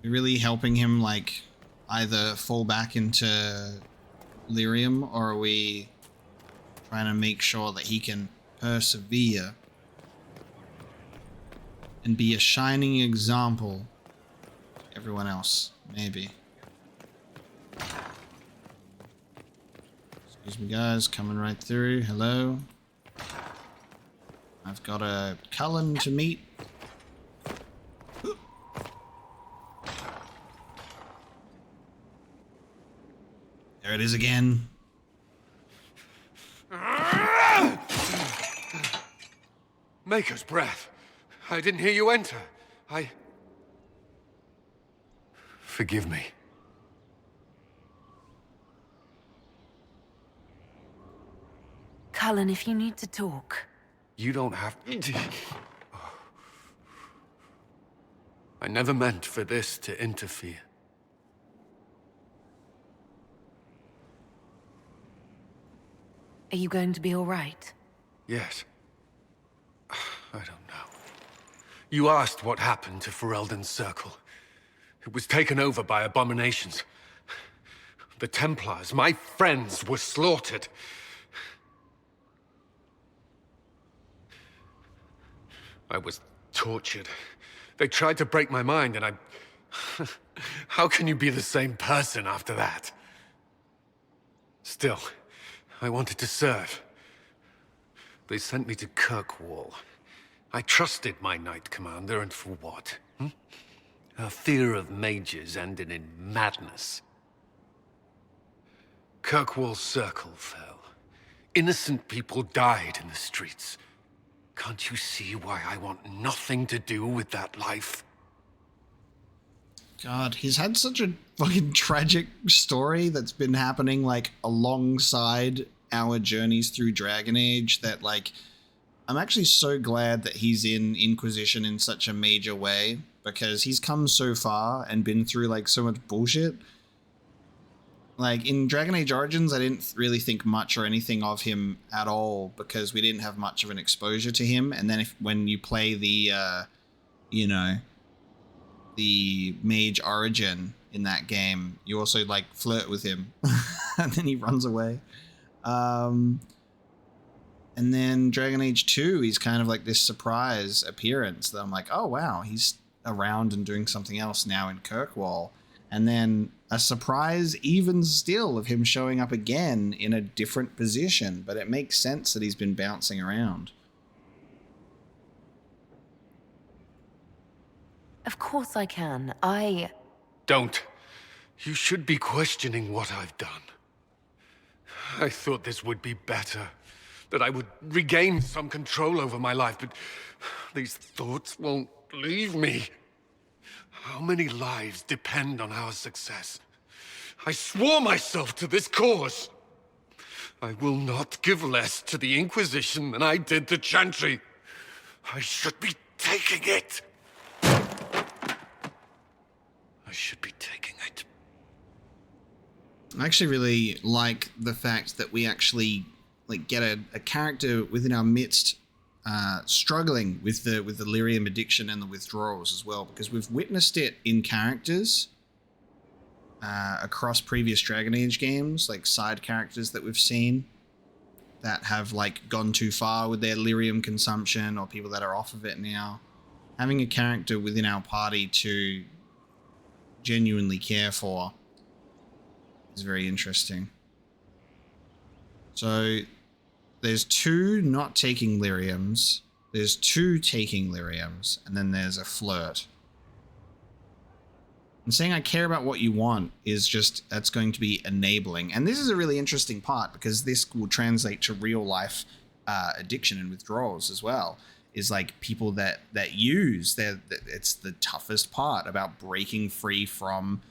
We're really helping him, like, either fall back into lyrium, or are we trying to make sure that he can persevere and be a shining example to everyone else? Maybe. Excuse me, guys, coming right through. Hello. I've got a Cullen to meet. There it is again. Maker's breath. I didn't hear you enter. Forgive me. Cullen, if you need to talk. You don't have to. I never meant for this to interfere. Are you going to be all right? Yes. I don't know. You asked what happened to Ferelden's Circle. It was taken over by abominations. The Templars, my friends, were slaughtered. I was tortured. They tried to break my mind, and I... How can you be the same person after that? Still, I wanted to serve. They sent me to Kirkwall. I trusted my Knight Commander, and for what? Her fear of mages ended in madness. Kirkwall's Circle fell. Innocent people died in the streets. Can't you see why I want nothing to do with that life? God, he's had such a fucking tragic story that's been happening, like, alongside our journeys through Dragon Age that, like, I'm actually so glad that he's in Inquisition in such a major way, because he's come so far and been through, like, so much bullshit. Like, in Dragon Age Origins, I didn't really think much or anything of him at all, because we didn't have much of an exposure to him. And then when you play the, you know, the Mage Origin in that game, you also, like, flirt with him. And then he runs away. And then Dragon Age 2, he's kind of like this surprise appearance that I'm like, oh, wow, he's around and doing something else now in Kirkwall. And then a surprise even still of him showing up again in a different position. But it makes sense that he's been bouncing around. Of course I can. Don't. You should be questioning what I've done. I thought this would be better. That I would regain some control over my life, but these thoughts won't leave me. How many lives depend on our success? I swore myself to this cause. I will not give less to the Inquisition than I did to Chantry. I should be taking it. I should be taking it. I actually really like the fact that we actually get a character within our midst struggling with the lyrium addiction and the withdrawals as well, because we've witnessed it in characters across previous Dragon Age games, like side characters that we've seen that have like gone too far with their lyrium consumption, or people that are off of it now. Having a character within our party to genuinely care for is very interesting. So there's 2 not taking lyriums, there's 2 taking lyriums, and then there's a flirt. And saying I care about what you want is just, that's going to be enabling. And this is a really interesting part, because this will translate to real life addiction and withdrawals as well. Is like people that use it's the toughest part about breaking free from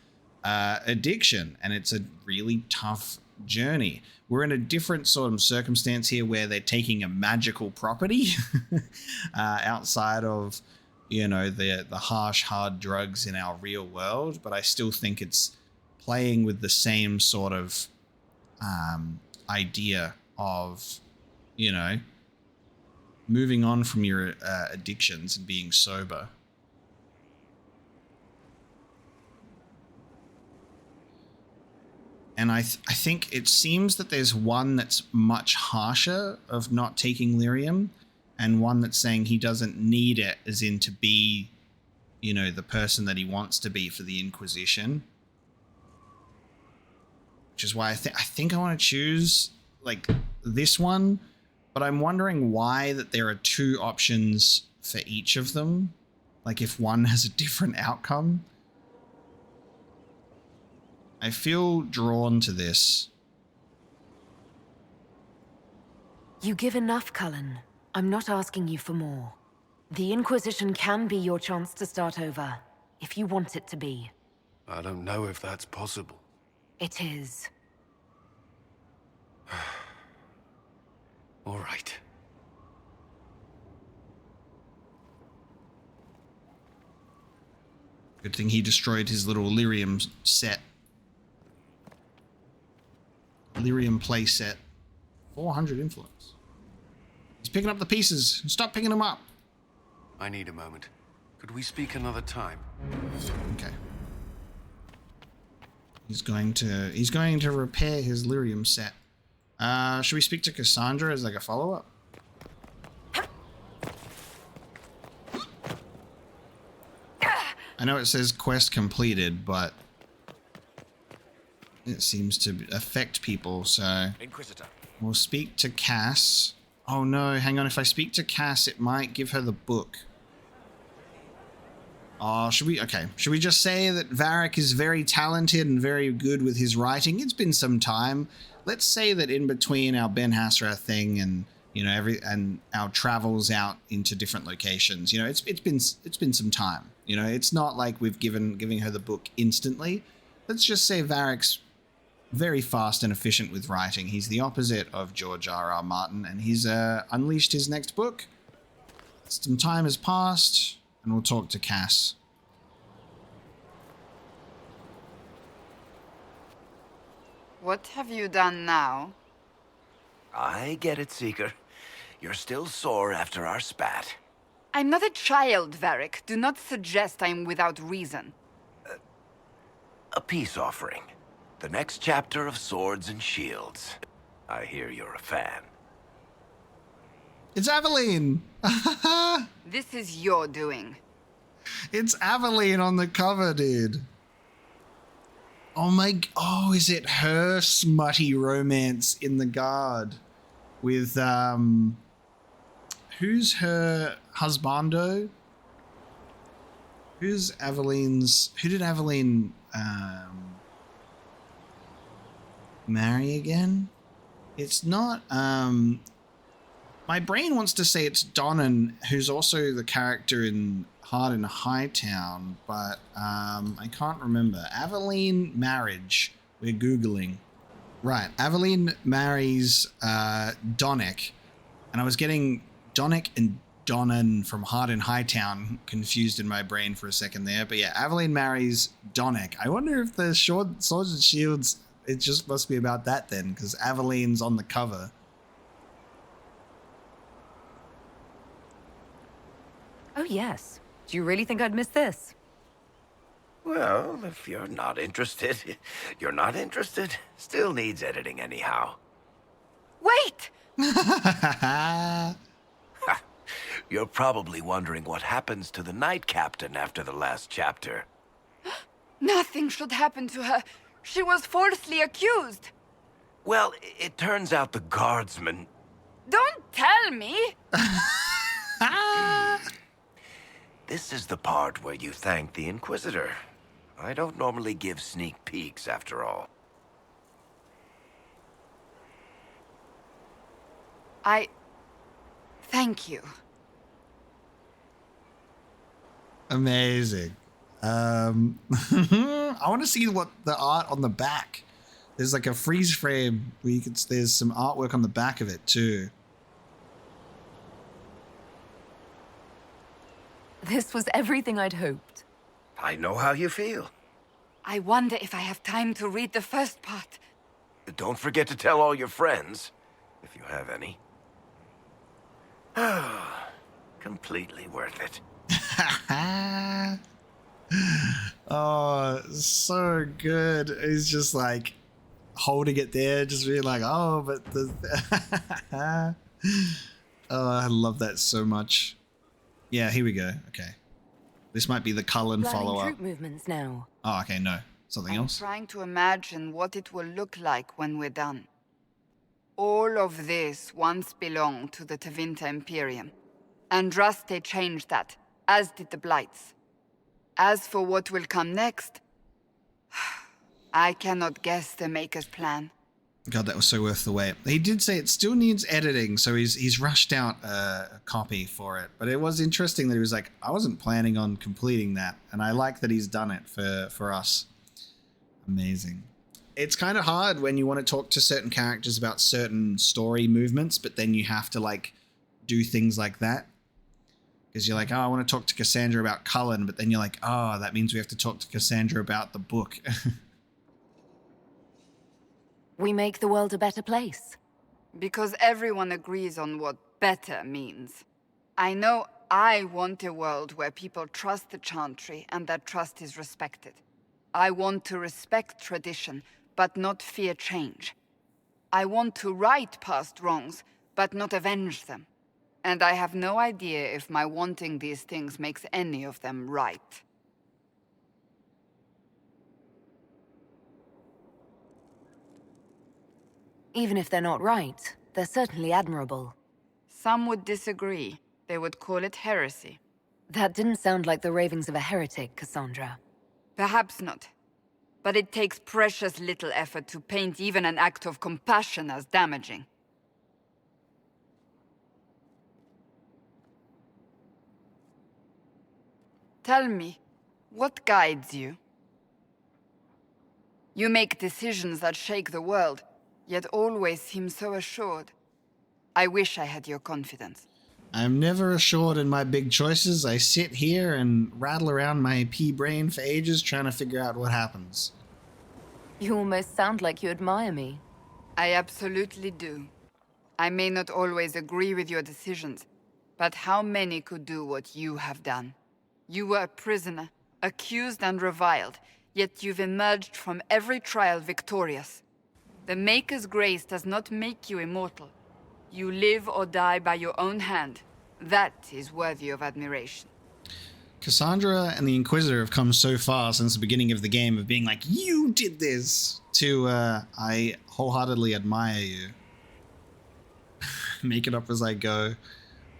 addiction, and it's a really tough journey. We're in a different sort of circumstance here where they're taking a magical property outside of, you know, the harsh, hard drugs in our real world, but I still think it's playing with the same sort of idea of, you know, moving on from your addictions and being sober. And I think it seems that there's one that's much harsher of not taking lyrium, and one that's saying he doesn't need it, as in to be, you know, the person that he wants to be for the Inquisition. Which is why I think I want to choose like this one, but I'm wondering why that there are 2 options for each of them. Like if one has a different outcome. I feel drawn to this. You give enough, Cullen. I'm not asking you for more. The Inquisition can be your chance to start over, if you want it to be. I don't know if that's possible. It is. All right. Good thing he destroyed his little lyrium set. Lyrium play set. 400 influence. He's picking up the pieces. Stop picking them up. I need a moment. Could we speak another time? Okay. He's going to repair his lyrium set. Should we speak to Cassandra as like a follow-up? I know it says quest completed, but it seems to affect people, so Inquisitor. we'll speak to Cass. Oh no, hang on. If I speak to Cass, it might give her the book. Oh, should we just say that Varric is very talented and very good with his writing? It's been some time. Let's say that in between our Ben Hasra thing and, you know, and our travels out into different locations, you know, it's been some time. You know, it's not like we've giving her the book instantly. Let's just say Varric's very fast and efficient with writing. He's the opposite of George R.R. Martin, and he's unleashed his next book. Some time has passed, and we'll talk to Cass. What have you done now? I get it, Seeker. You're still sore after our spat. I'm not a child, Varric. Do not suggest I'm without reason. A peace offering. The next chapter of Swords and Shields. I hear you're a fan. It's Aveline! This is your doing. It's Aveline on the cover, dude. Oh, is it her smutty romance in the Guard with, who's her husbando? Who did Aveline, marry again? It's not, my brain wants to say it's Donnan, who's also the character in Hard in Hightown, but I can't remember. Aveline marriage. We're Googling. Right. Aveline marries Donnick. And I was getting Donnick and Donnan from Hard in Hightown confused in my brain for a second there. But yeah, Aveline marries Donnick. I wonder if the Swords and Shields, it just must be about that then, because Aveline's on the cover. Oh, yes. Do you really think I'd miss this? Well, if you're not interested, you're not interested. Still needs editing anyhow. Wait! You're probably wondering what happens to the Knight Captain after the last chapter. Nothing should happen to her. She was falsely accused. Well, it turns out the guardsman... Don't tell me! This is the part where you thank the Inquisitor. I don't normally give sneak peeks, after all. Thank you. Amazing. I want to see what the art on the back. There's like a freeze frame where there's some artwork on the back of it too. This was everything I'd hoped. I know how you feel. I wonder if I have time to read the first part. Don't forget to tell all your friends, if you have any. Completely worth it. Oh, so good. He's just like holding it there, just being like, oh, but the... Oh, I love that so much. Yeah, here we go. Okay. This might be the Cullen follow-up. Troop movements now. Oh, okay, no. Something else? I'm trying to imagine what it will look like when we're done. All of this once belonged to the Tevinter Imperium. Andraste changed that, as did the Blights. As for what will come next, I cannot guess the Maker's plan. God, that was so worth the wait. He did say it still needs editing, so he's rushed out a copy for it. But it was interesting that he was like, I wasn't planning on completing that, and I like that he's done it for us. Amazing. It's kind of hard when you want to talk to certain characters about certain story movements, but then you have to like do things like that. Because you're like, oh, I want to talk to Cassandra about Cullen, but then you're like, oh, that means we have to talk to Cassandra about the book. We make the world a better place. Because everyone agrees on what better means. I know I want a world where people trust the Chantry and that trust is respected. I want to respect tradition, but not fear change. I want to right past wrongs, but not avenge them. And I have no idea if my wanting these things makes any of them right. Even if they're not right, they're certainly admirable. Some would disagree. They would call it heresy. That didn't sound like the ravings of a heretic, Cassandra. Perhaps not. But it takes precious little effort to paint even an act of compassion as damaging. Tell me, what guides you? You make decisions that shake the world, yet always seem so assured. I wish I had your confidence. I'm never assured in my big choices. I sit here and rattle around my pea brain for ages trying to figure out what happens. You almost sound like you admire me. I absolutely do. I may not always agree with your decisions, but how many could do what you have done? You were a prisoner, accused and reviled, yet you've emerged from every trial victorious. The Maker's grace does not make you immortal. You live or die by your own hand. That is worthy of admiration. Cassandra and the Inquisitor have come so far since the beginning of the game of being like, you did this, to I wholeheartedly admire you. Make it up as I go.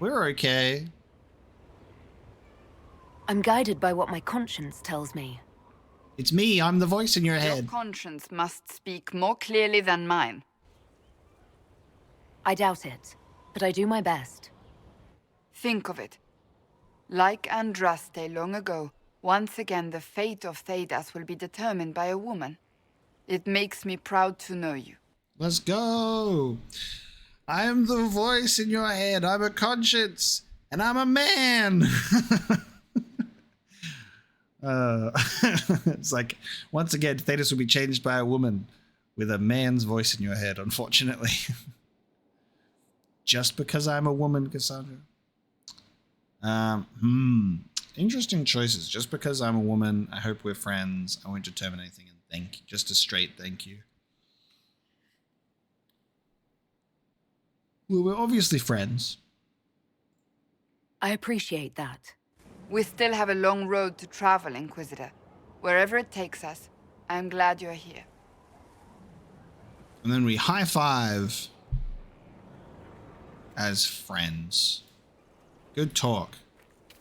We're okay. I'm guided by what my conscience tells me. It's me, I'm the voice in your head. Your conscience must speak more clearly than mine. I doubt it, but I do my best. Think of it. Like Andraste long ago, once again the fate of Thedas will be determined by a woman. It makes me proud to know you. Let's go! I am the voice in your head, I'm a conscience, and I'm a man! It's like, once again, Thedas will be changed by a woman with a man's voice in your head, unfortunately. Just because I'm a woman, Cassandra? Interesting choices. Just because I'm a woman, I hope we're friends. I won't determine anything, and thank you. Just a straight thank you. Well, we're obviously friends. I appreciate that. We still have a long road to travel, Inquisitor. Wherever it takes us, I'm glad you're here. And then we high five as friends. Good talk.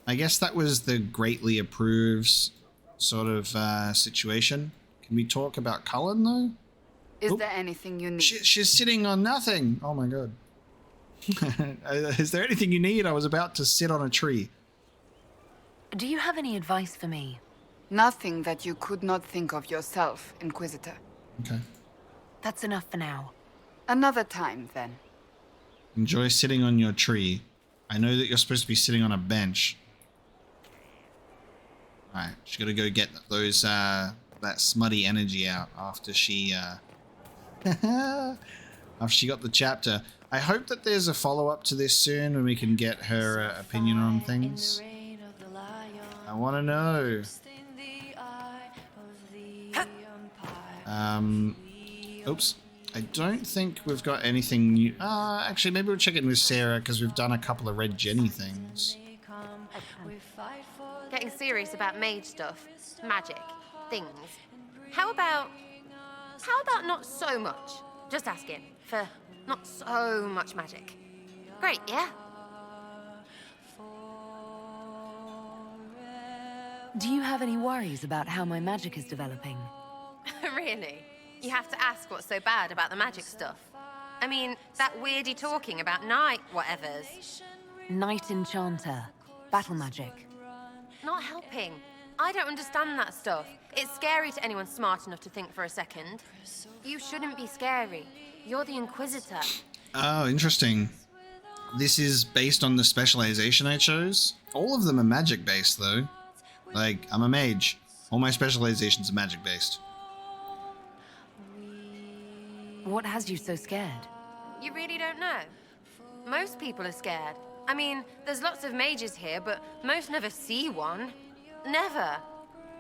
I guess that was the greatly approves sort of situation. Can we talk about Cullen, though? Is there anything you need? She's sitting on nothing. Oh my god. Is there anything you need? I was about to sit on a tree. Do you have any advice for me? Nothing that you could not think of yourself, Inquisitor. Okay. That's enough for now. Another time, then. Enjoy sitting on your tree. I know that you're supposed to be sitting on a bench. Alright, she's gotta go get those, that smutty energy out after she, after she got the chapter. I hope that there's a follow-up to this soon and we can get her opinion on things. I want to know. Oops. I don't think we've got anything new. Actually, maybe we'll check in with Sarah because we've done a couple of Red Jenny things. Getting serious about mage stuff, magic, things. How about not so much? Just asking for not so much magic. Great, yeah? Do you have any worries about how my magic is developing? Really? You have to ask what's so bad about the magic stuff. I mean, that weirdy talking about night whatevers. Night Enchanter. Battle magic. Not helping. I don't understand that stuff. It's scary to anyone smart enough to think for a second. You shouldn't be scary. You're the Inquisitor. Oh, interesting. This is based on the specialization I chose. All of them are magic based, though. Like, I'm a mage. All my specializations are magic based. What has you so scared? You really don't know? Most people are scared. I mean, there's lots of mages here, but most never see one. Never.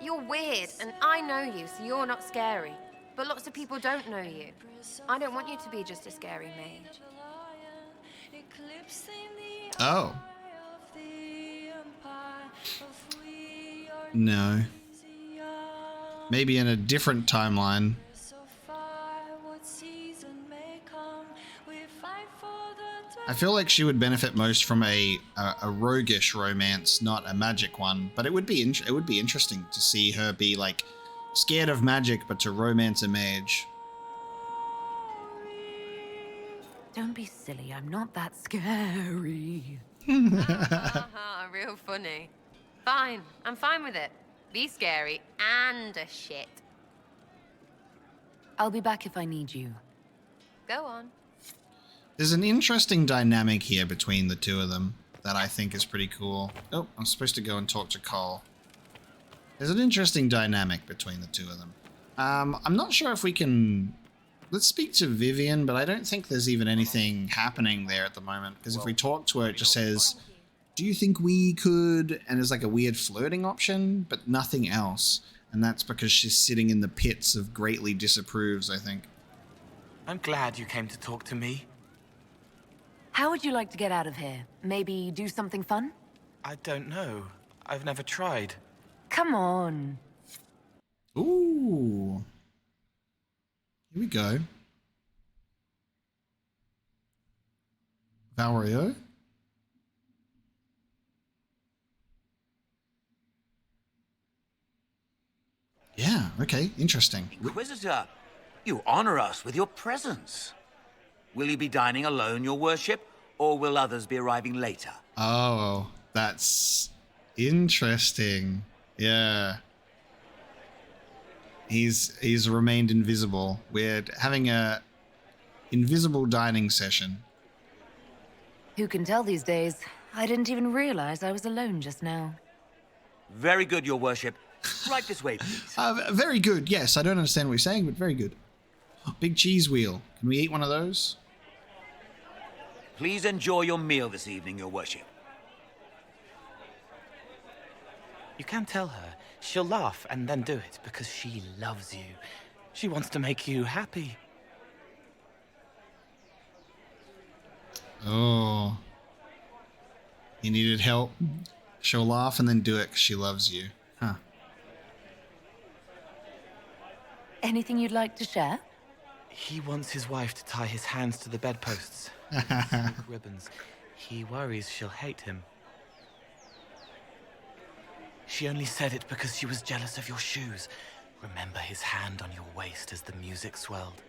You're weird, and I know you, so you're not scary. But lots of people don't know you. I don't want you to be just a scary mage. Oh. No. Maybe in a different timeline. I feel like she would benefit most from a roguish romance, not a magic one. But it would be interesting to see her be like scared of magic, but to romance a mage. Don't be silly. I'm not that scary. Real funny. Fine. I'm fine with it. Be scary and a shit. I'll be back if I need you. Go on. There's an interesting dynamic here between the two of them that I think is pretty cool. Oh, I'm supposed to go and talk to Cole. There's an interesting dynamic between the two of them. I'm not sure if we can... Let's speak to Vivian, but I don't think there's even anything happening there at the moment. Because if we talk to her, it just says, do you think we could... And there's like a weird flirting option, but nothing else. And that's because she's sitting in the pits of greatly disapproves, I think. I'm glad you came to talk to me. How would you like to get out of here? Maybe do something fun? I don't know. I've never tried. Come on. Ooh. Here we go. Val Royeaux? Yeah, okay, interesting. Inquisitor, you honor us with your presence. Will you be dining alone, your worship, or will others be arriving later? Oh, that's interesting. Yeah. He's remained invisible. We're having a invisible dining session. Who can tell these days? I didn't even realize I was alone just now. Very good, your worship. Right this way, please. Very good, yes. I don't understand what you're saying, but very good. Big cheese wheel. Can we eat one of those? Please enjoy your meal this evening, your worship. You can tell her. She'll laugh and then do it because she loves you. She wants to make you happy. Oh. You needed help? She'll laugh and then do it because she loves you. Huh. Anything you'd like to share? He wants his wife to tie his hands to the bedposts. Ribbons. He worries she'll hate him. She only said it because she was jealous of your shoes. Remember his hand on your waist as the music swelled.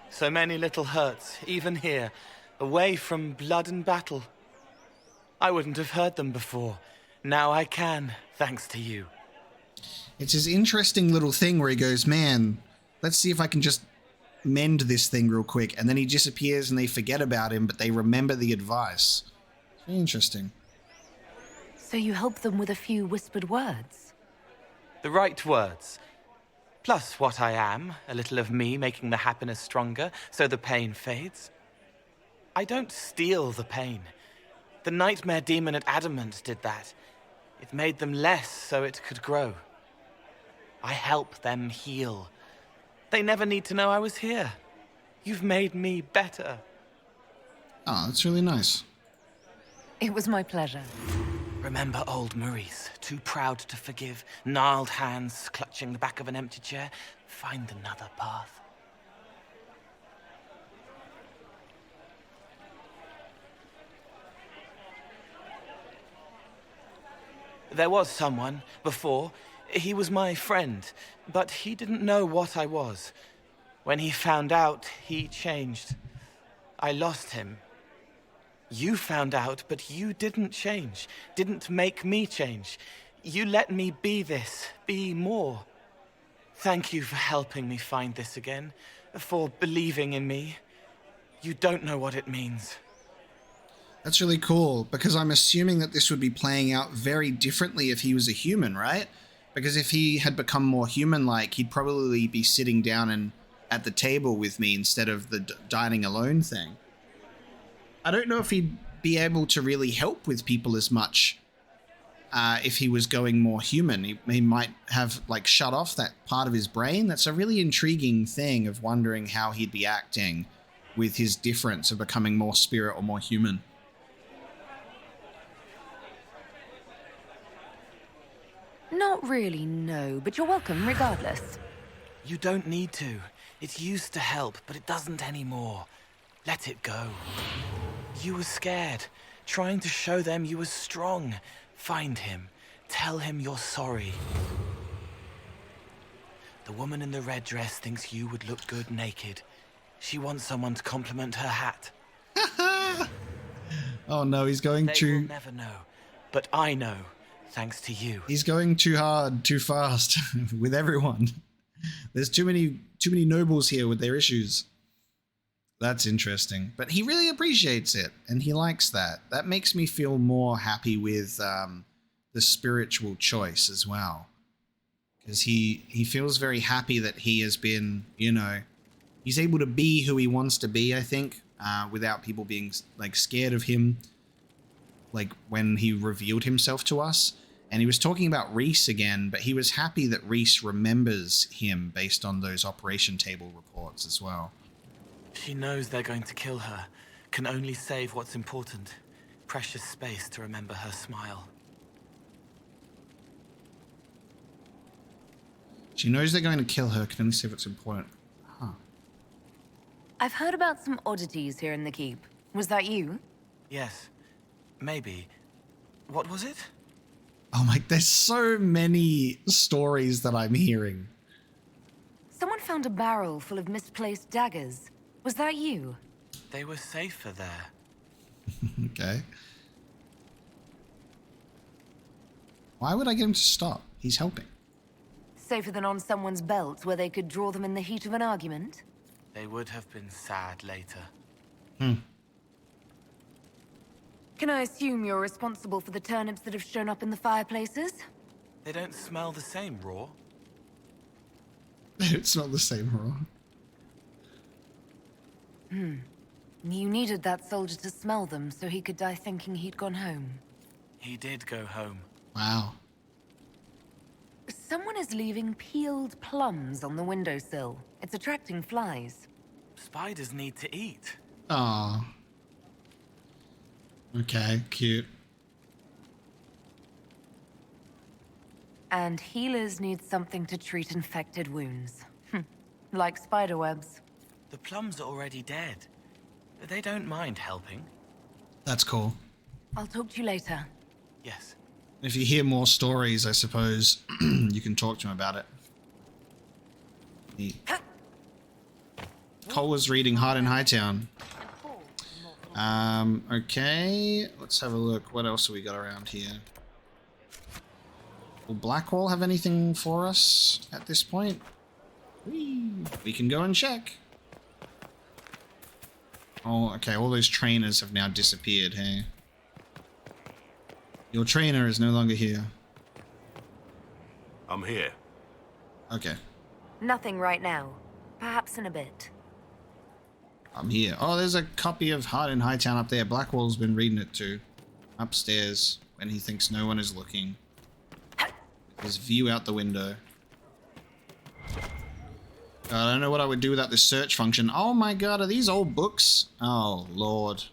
So many little hurts, even here, away from blood and battle. I wouldn't have heard them before. Now I can, thanks to you. It's his interesting little thing where he goes, man, let's see if I can just mend this thing real quick. And then he disappears and they forget about him, but they remember the advice. It's very interesting. So you help them with a few whispered words? The right words. Plus what I am, a little of me making the happiness stronger, so the pain fades. I don't steal the pain. The nightmare demon at Adamant did that. It made them less so it could grow. I help them heal. They never need to know I was here. You've made me better. Oh, that's really nice. It was my pleasure. Remember old Maurice, too proud to forgive, gnarled hands clutching the back of an empty chair? Find another path. There was someone, before. He was my friend, but he didn't know what I was. When he found out, he changed. I lost him. You found out, but you didn't change. Didn't make me change. You let me be this, be more. Thank you for helping me find this again, for believing in me. You don't know what it means. That's really cool, because I'm assuming that this would be playing out very differently if he was a human, right? Because if he had become more human-like, he'd probably be sitting down and at the table with me instead of the dining alone thing. I don't know if he'd be able to really help with people as much if he was going more human. He might have like shut off that part of his brain. That's a really intriguing thing of wondering how he'd be acting with his difference of becoming more spirit or more human. Not really, no, but you're welcome regardless. You don't need to. It used to help, but it doesn't anymore. Let it go. You were scared, trying to show them you were strong. Find him. Tell him you're sorry. The woman in the red dress thinks you would look good naked. She wants someone to compliment her hat. Oh no, he's going They will never know, but I know, thanks to you. He's going too hard, too fast with everyone. There's too many nobles here with their issues. That's interesting. But he really appreciates it, and he likes that. That makes me feel more happy with the spiritual choice as well. Because he feels very happy that he has been, he's able to be who he wants to be, I think, without people being like scared of him, like when he revealed himself to us. And he was talking about Reese again, but he was happy that Reese remembers him based on those operation table reports as well. She knows they're going to kill her, can only save what's important. Precious space to remember her smile. She knows they're going to kill her, can only save what's important. Huh. I've heard about some oddities here in the keep. Was that you? Yes. Maybe. What was it? Oh my, there's so many stories that I'm hearing. Someone found a barrel full of misplaced daggers. Was that you? They were safer there. Okay. Why would I get him to stop? He's helping. Safer than on someone's belt where they could draw them in the heat of an argument? They would have been sad later. Can I assume you're responsible for the turnips that have shown up in the fireplaces? They don't smell the same raw. It's not the same raw. You needed that soldier to smell them so he could die thinking he'd gone home. He did go home. Wow. Someone is leaving peeled plums on the windowsill. It's attracting flies. Spiders need to eat. Aww. Okay, cute. And healers need something to treat infected wounds. Like spiderwebs. The plums are already dead. They don't mind helping. That's cool. I'll talk to you later. Yes. If you hear more stories, I suppose you can talk to him about it. Cole was reading Heart in Hightown. Okay, let's have a look. What else have we got around here? Will Blackwall have anything for us at this point? We can go and check. Oh, okay, all those trainers have now disappeared, hey? Your trainer is no longer here. I'm here. Okay, Nothing right now. Perhaps in a bit. I'm here. Oh, there's a copy of Heart in Hightown up there. Blackwall's been reading it too. Upstairs, when he thinks no one is looking. His view out the window. God, I don't know what I would do without this search function. Oh my god, are these old books? Oh, lord.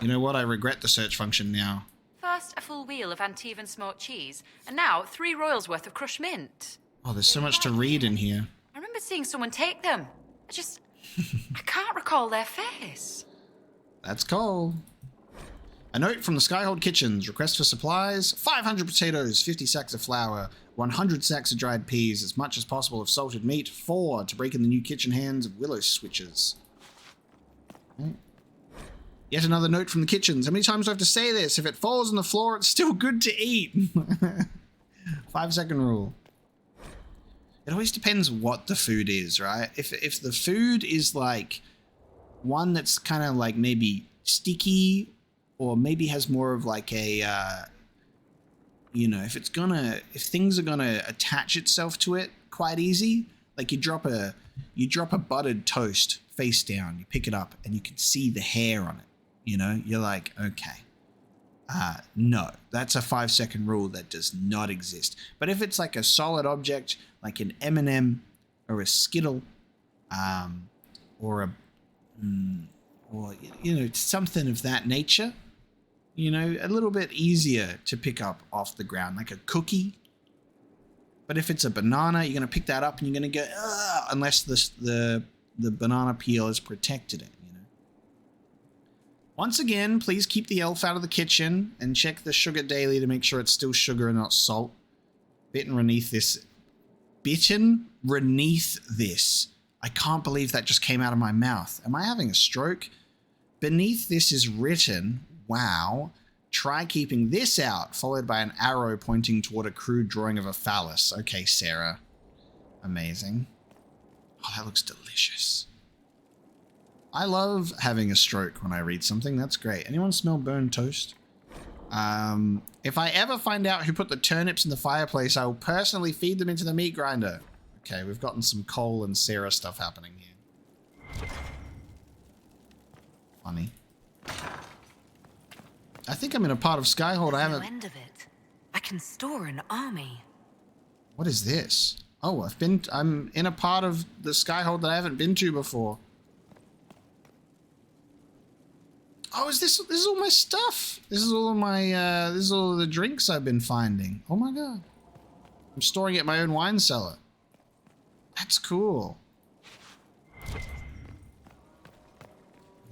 You know what? I regret the search function now. First, a full wheel of Antivan smoked cheese, and now 3 royals worth of crushed mint. Oh, there's so much to read in here. I remember seeing someone take them. I can't recall their face. That's Cole. A note from the Skyhold kitchens. Request for supplies. 500 potatoes, 50 sacks of flour, 100 sacks of dried peas, as much as possible of salted meat. 4 to break in the new kitchen hands of willow switches. Okay. Yet another note from the kitchens. How many times do I have to say this? If it falls on the floor, it's still good to eat. 5-second rule. It always depends what the food is, right? If the food is like one that's kind of like maybe sticky, or maybe has more of like a, you know, if things are gonna attach itself to it quite easy, like you drop a buttered toast face down, you pick it up, and you can see the hair on it. You know, you're like, okay. No, that's a 5-second rule that does not exist. But if it's like a solid object, like an M&M or a Skittle, or you know, something of that nature, you know, a little bit easier to pick up off the ground, like a cookie. But if it's a banana, you're going to pick that up and you're going to go, ugh, unless the banana peel has protected it. Once again, please keep the elf out of the kitchen and check the sugar daily to make sure it's still sugar and not salt. Bitten beneath this. I can't believe that just came out of my mouth. Am I having a stroke? Beneath this is written, wow, try keeping this out, followed by an arrow pointing toward a crude drawing of a phallus. Okay, Sarah. Amazing. Oh, that looks delicious. I love having a stroke when I read something. That's great. Anyone smell burned toast? If I ever find out who put the turnips in the fireplace, I will personally feed them into the meat grinder. Okay, we've gotten some Cole and Sarah stuff happening here. Funny. I think I'm in a part of Skyhold I haven't... End of it. I can store an army. What is this? Oh, I'm in a part of the Skyhold that I haven't been to before. Oh, this is all my stuff. This is all of my, this is all of the drinks I've been finding. Oh my god. I'm storing it in my own wine cellar. That's cool. I'm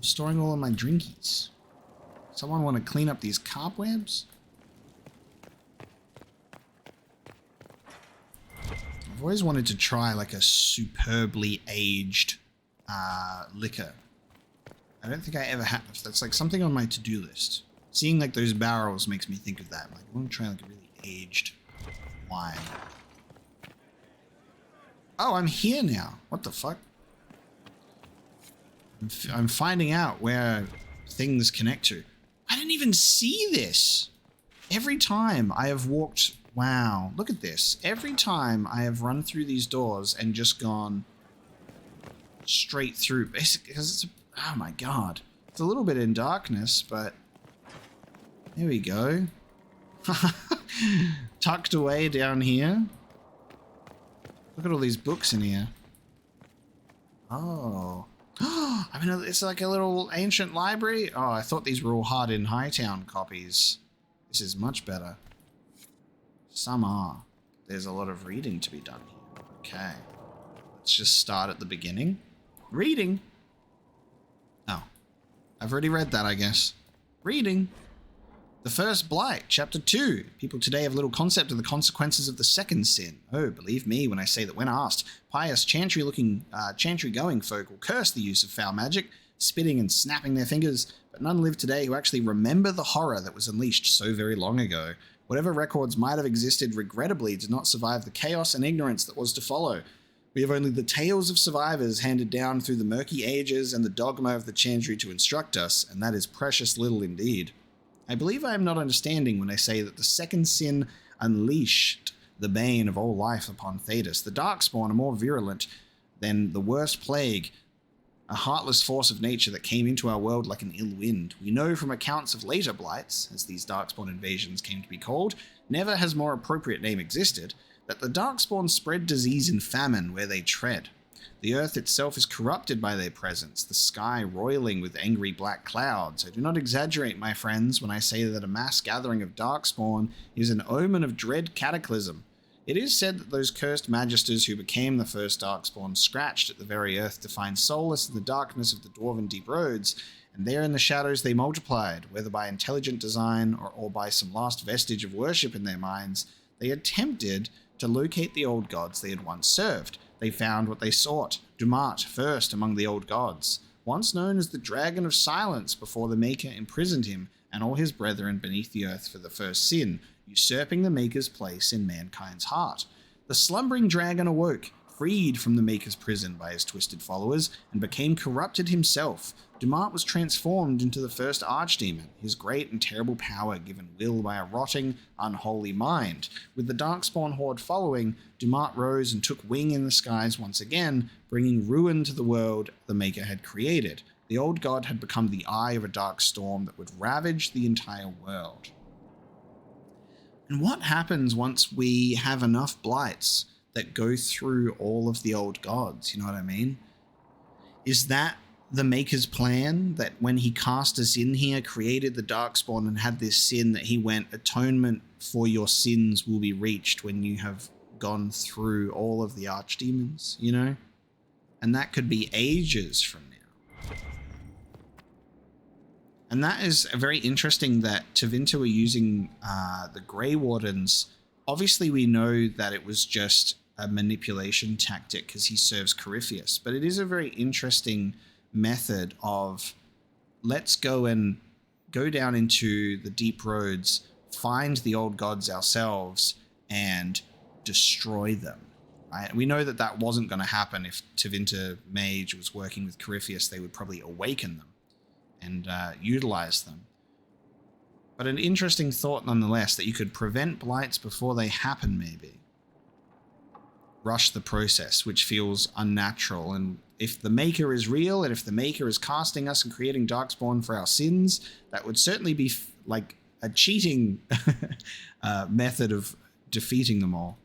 storing all of my drinkies. Someone want to clean up these cobwebs? I've always wanted to try like a superbly aged liquor. I don't think I ever have. That's like something on my to-do list. Seeing like those barrels makes me think of that. Like, I want to try like a really aged wine. Oh, I'm here now. What the fuck? I'm finding out where things connect to. I didn't even see this. Every time I have walked... Wow, look at this. Every time I have run through these doors and just gone straight through. Basically, because it's... Oh my god. It's a little bit in darkness, but... There we go. Tucked away down here. Look at all these books in here. Oh. I mean, it's like a little ancient library. Oh, I thought these were all hard in Hightown copies. This is much better. Some are. There's a lot of reading to be done here. Okay. Let's just start at the beginning. Reading. Oh. I've already read that, I guess. Reading. The First Blight, Chapter 2. People today have little concept of the consequences of the second sin. Oh, believe me when I say that when asked, pious chantry-going folk will curse the use of foul magic, spitting and snapping their fingers, but none live today who actually remember the horror that was unleashed so very long ago. Whatever records might have existed regrettably did not survive the chaos and ignorance that was to follow. We have only the tales of survivors handed down through the murky ages and the dogma of the chantry to instruct us, and that is precious little indeed. I believe I am not understanding when I say that the second sin unleashed the bane of all life upon Thedas. The Darkspawn are more virulent than the worst plague, a heartless force of nature that came into our world like an ill wind. We know from accounts of later blights, as these Darkspawn invasions came to be called, never has more appropriate name existed, that the Darkspawn spread disease and famine where they tread. The earth itself is corrupted by their presence, the sky roiling with angry black clouds. I do not exaggerate, my friends, when I say that a mass gathering of Darkspawn is an omen of dread cataclysm. It is said that those cursed magisters who became the first Darkspawn scratched at the very earth to find solace in the darkness of the dwarven deep roads, and there in the shadows they multiplied, whether by intelligent design or by some last vestige of worship in their minds. They attempted to locate the old gods they had once served. They found what they sought, Dumat first among the old gods, once known as the Dragon of Silence before the Maker imprisoned him and all his brethren beneath the earth for the first sin, usurping the Maker's place in mankind's heart. The slumbering dragon awoke, freed from the Maker's prison by his twisted followers, and became corrupted himself. Dumat was transformed into the first archdemon, his great and terrible power given will by a rotting, unholy mind. With the Darkspawn horde following, Dumat rose and took wing in the skies once again, bringing ruin to the world the Maker had created. The old god had become the eye of a dark storm that would ravage the entire world. And what happens once we have enough blights that go through all of the old gods? You know what I mean? Is that the Maker's plan, that when he cast us in here, created the Darkspawn and had this sin, that he went, atonement for your sins will be reached when you have gone through all of the archdemons, you know? And that could be ages from now. And that is very interesting that Tevinter were using the Grey Wardens. Obviously, we know that it was just a manipulation tactic because he serves Corypheus, but it is a very interesting method of, let's go and go down into the deep roads, find the old gods ourselves, and destroy them. Right? We know that that wasn't going to happen. If Tevinter Mage was working with Corypheus, they would probably awaken them and utilize them. But an interesting thought nonetheless, that you could prevent blights before they happen, maybe. Rush the process, which feels unnatural. And if the Maker is real, and if the Maker is casting us and creating Darkspawn for our sins, that would certainly be like a cheating method of defeating them all.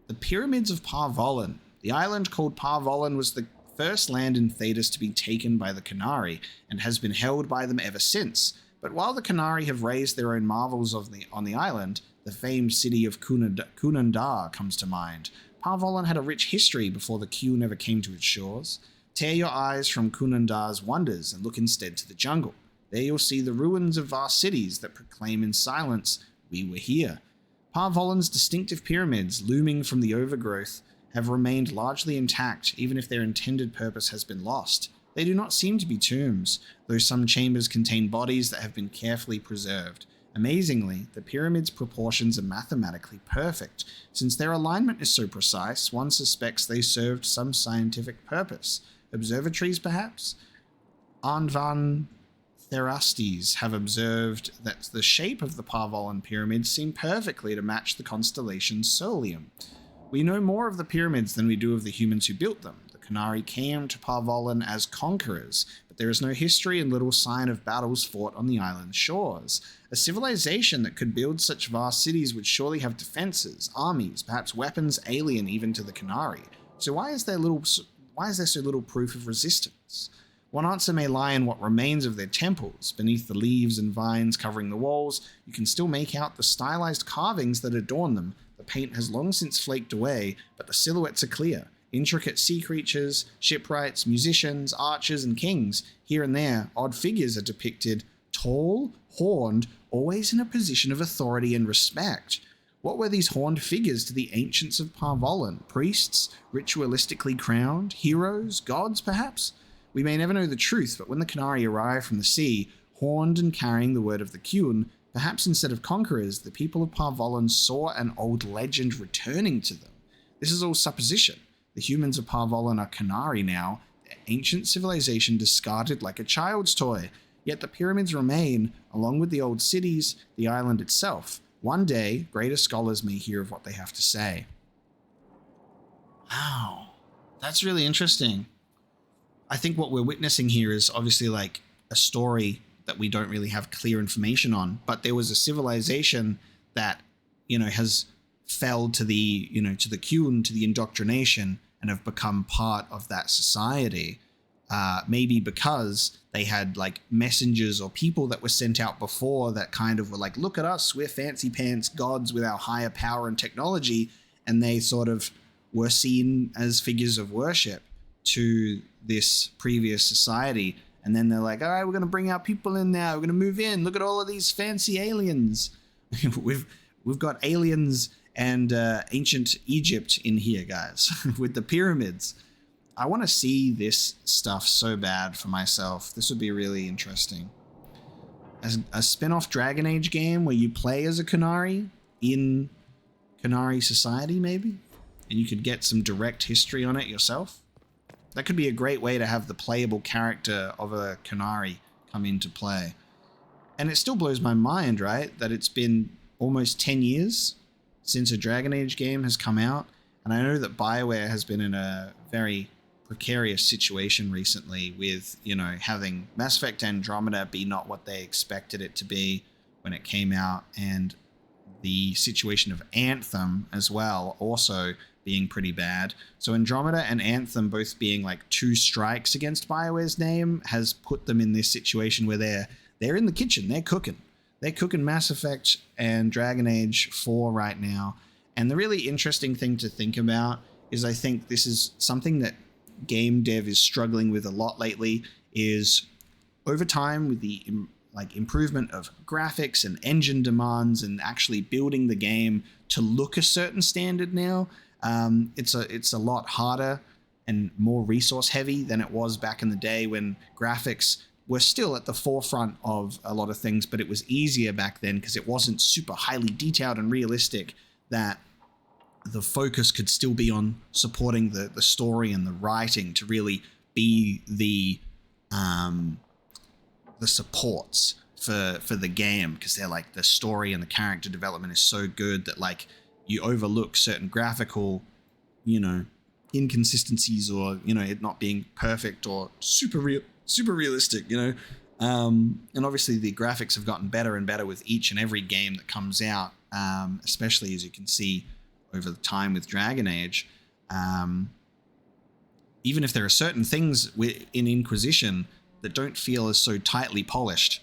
The Pyramids of Parvolan. The island called Parvolan was the first land in Thedas to be taken by the Qunari, and has been held by them ever since. But while the Qunari have raised their own marvels on the island, the famed city of Kunandar comes to mind. Parvolan had a rich history before the Qun ever came to its shores. Tear your eyes from Kunandar's wonders and look instead to the jungle. There you'll see the ruins of vast cities that proclaim in silence, "We were here." Parvolan's distinctive pyramids, looming from the overgrowth, have remained largely intact, even if their intended purpose has been lost. They do not seem to be tombs, though some chambers contain bodies that have been carefully preserved. Amazingly, the pyramid's proportions are mathematically perfect. Since their alignment is so precise, one suspects they served some scientific purpose. Observatories, perhaps? Anvan Therastes have observed that the shape of the Parvolan pyramids seem perfectly to match the constellation Solium. We know more of the pyramids than we do of the humans who built them. The Qunari came to Parvolan as conquerors, but there is no history and little sign of battles fought on the island's shores. A civilization that could build such vast cities would surely have defenses, armies, perhaps weapons alien even to the Qunari. So why is there so little proof of resistance? One answer may lie in what remains of their temples. Beneath the leaves and vines covering the walls, you can still make out the stylized carvings that adorn them. The paint has long since flaked away, but the silhouettes are clear. Intricate sea creatures, shipwrights, musicians, archers, and kings. Here and there, odd figures are depicted, tall, horned, always in a position of authority and respect. What were these horned figures to the ancients of Parvolan? Priests? Ritualistically crowned? Heroes? Gods, perhaps? We may never know the truth, but when the Qunari arrived from the sea, horned and carrying the word of the Qun, perhaps instead of conquerors, the people of Parvolan saw an old legend returning to them. This is all supposition. The humans of Parvolan are Qunari now, their ancient civilization discarded like a child's toy. Yet the pyramids remain, along with the old cities, the island itself. One day, greater scholars may hear of what they have to say. Wow, that's really interesting. I think what we're witnessing here is obviously like a story that we don't really have clear information on, but there was a civilization that, has fell to the, to the Qun, to the indoctrination, and have become part of that society. Maybe because they had like messengers or people that were sent out before that kind of were like, look at us, we're fancy pants gods with our higher power and technology. And they sort of were seen as figures of worship to this previous society. And then they're like, all right, we're going to bring our people in now. We're going to move in. Look at all of these fancy aliens. We've got aliens and ancient Egypt in here, guys, with the pyramids. I want to see this stuff so bad for myself. This would be really interesting. As a spin-off Dragon Age game where you play as a Qunari in Qunari society, maybe? And you could get some direct history on it yourself. That could be a great way to have the playable character of a Qunari come into play. And it still blows my mind, right? That it's been almost 10 years since a Dragon Age game has come out. And I know that BioWare has been in a very precarious situation recently with, you know, having Mass Effect Andromeda be not what they expected it to be when it came out, and the situation of Anthem as well also being pretty bad. So Andromeda and Anthem both being like 2 strikes against BioWare's name has put them in this situation where they're in the kitchen, they're cooking. They're cooking Mass Effect and Dragon Age 4 right now. And the really interesting thing to think about is I think this is something that game dev is struggling with a lot lately, is over time with the improvement of graphics and engine demands and actually building the game to look a certain standard now, it's a lot harder and more resource heavy than it was back in the day when graphics were still at the forefront of a lot of things, but it was easier back then because it wasn't super highly detailed and realistic, that the focus could still be on supporting the story and the writing to really be the supports for the game, because they're like, the story and the character development is so good that like you overlook certain graphical, you know, inconsistencies, or, you know, it not being perfect or super realistic, you know. And obviously the graphics have gotten better and better with each and every game that comes out, especially as you can see over the time with Dragon Age. Even if there are certain things in Inquisition that don't feel as so tightly polished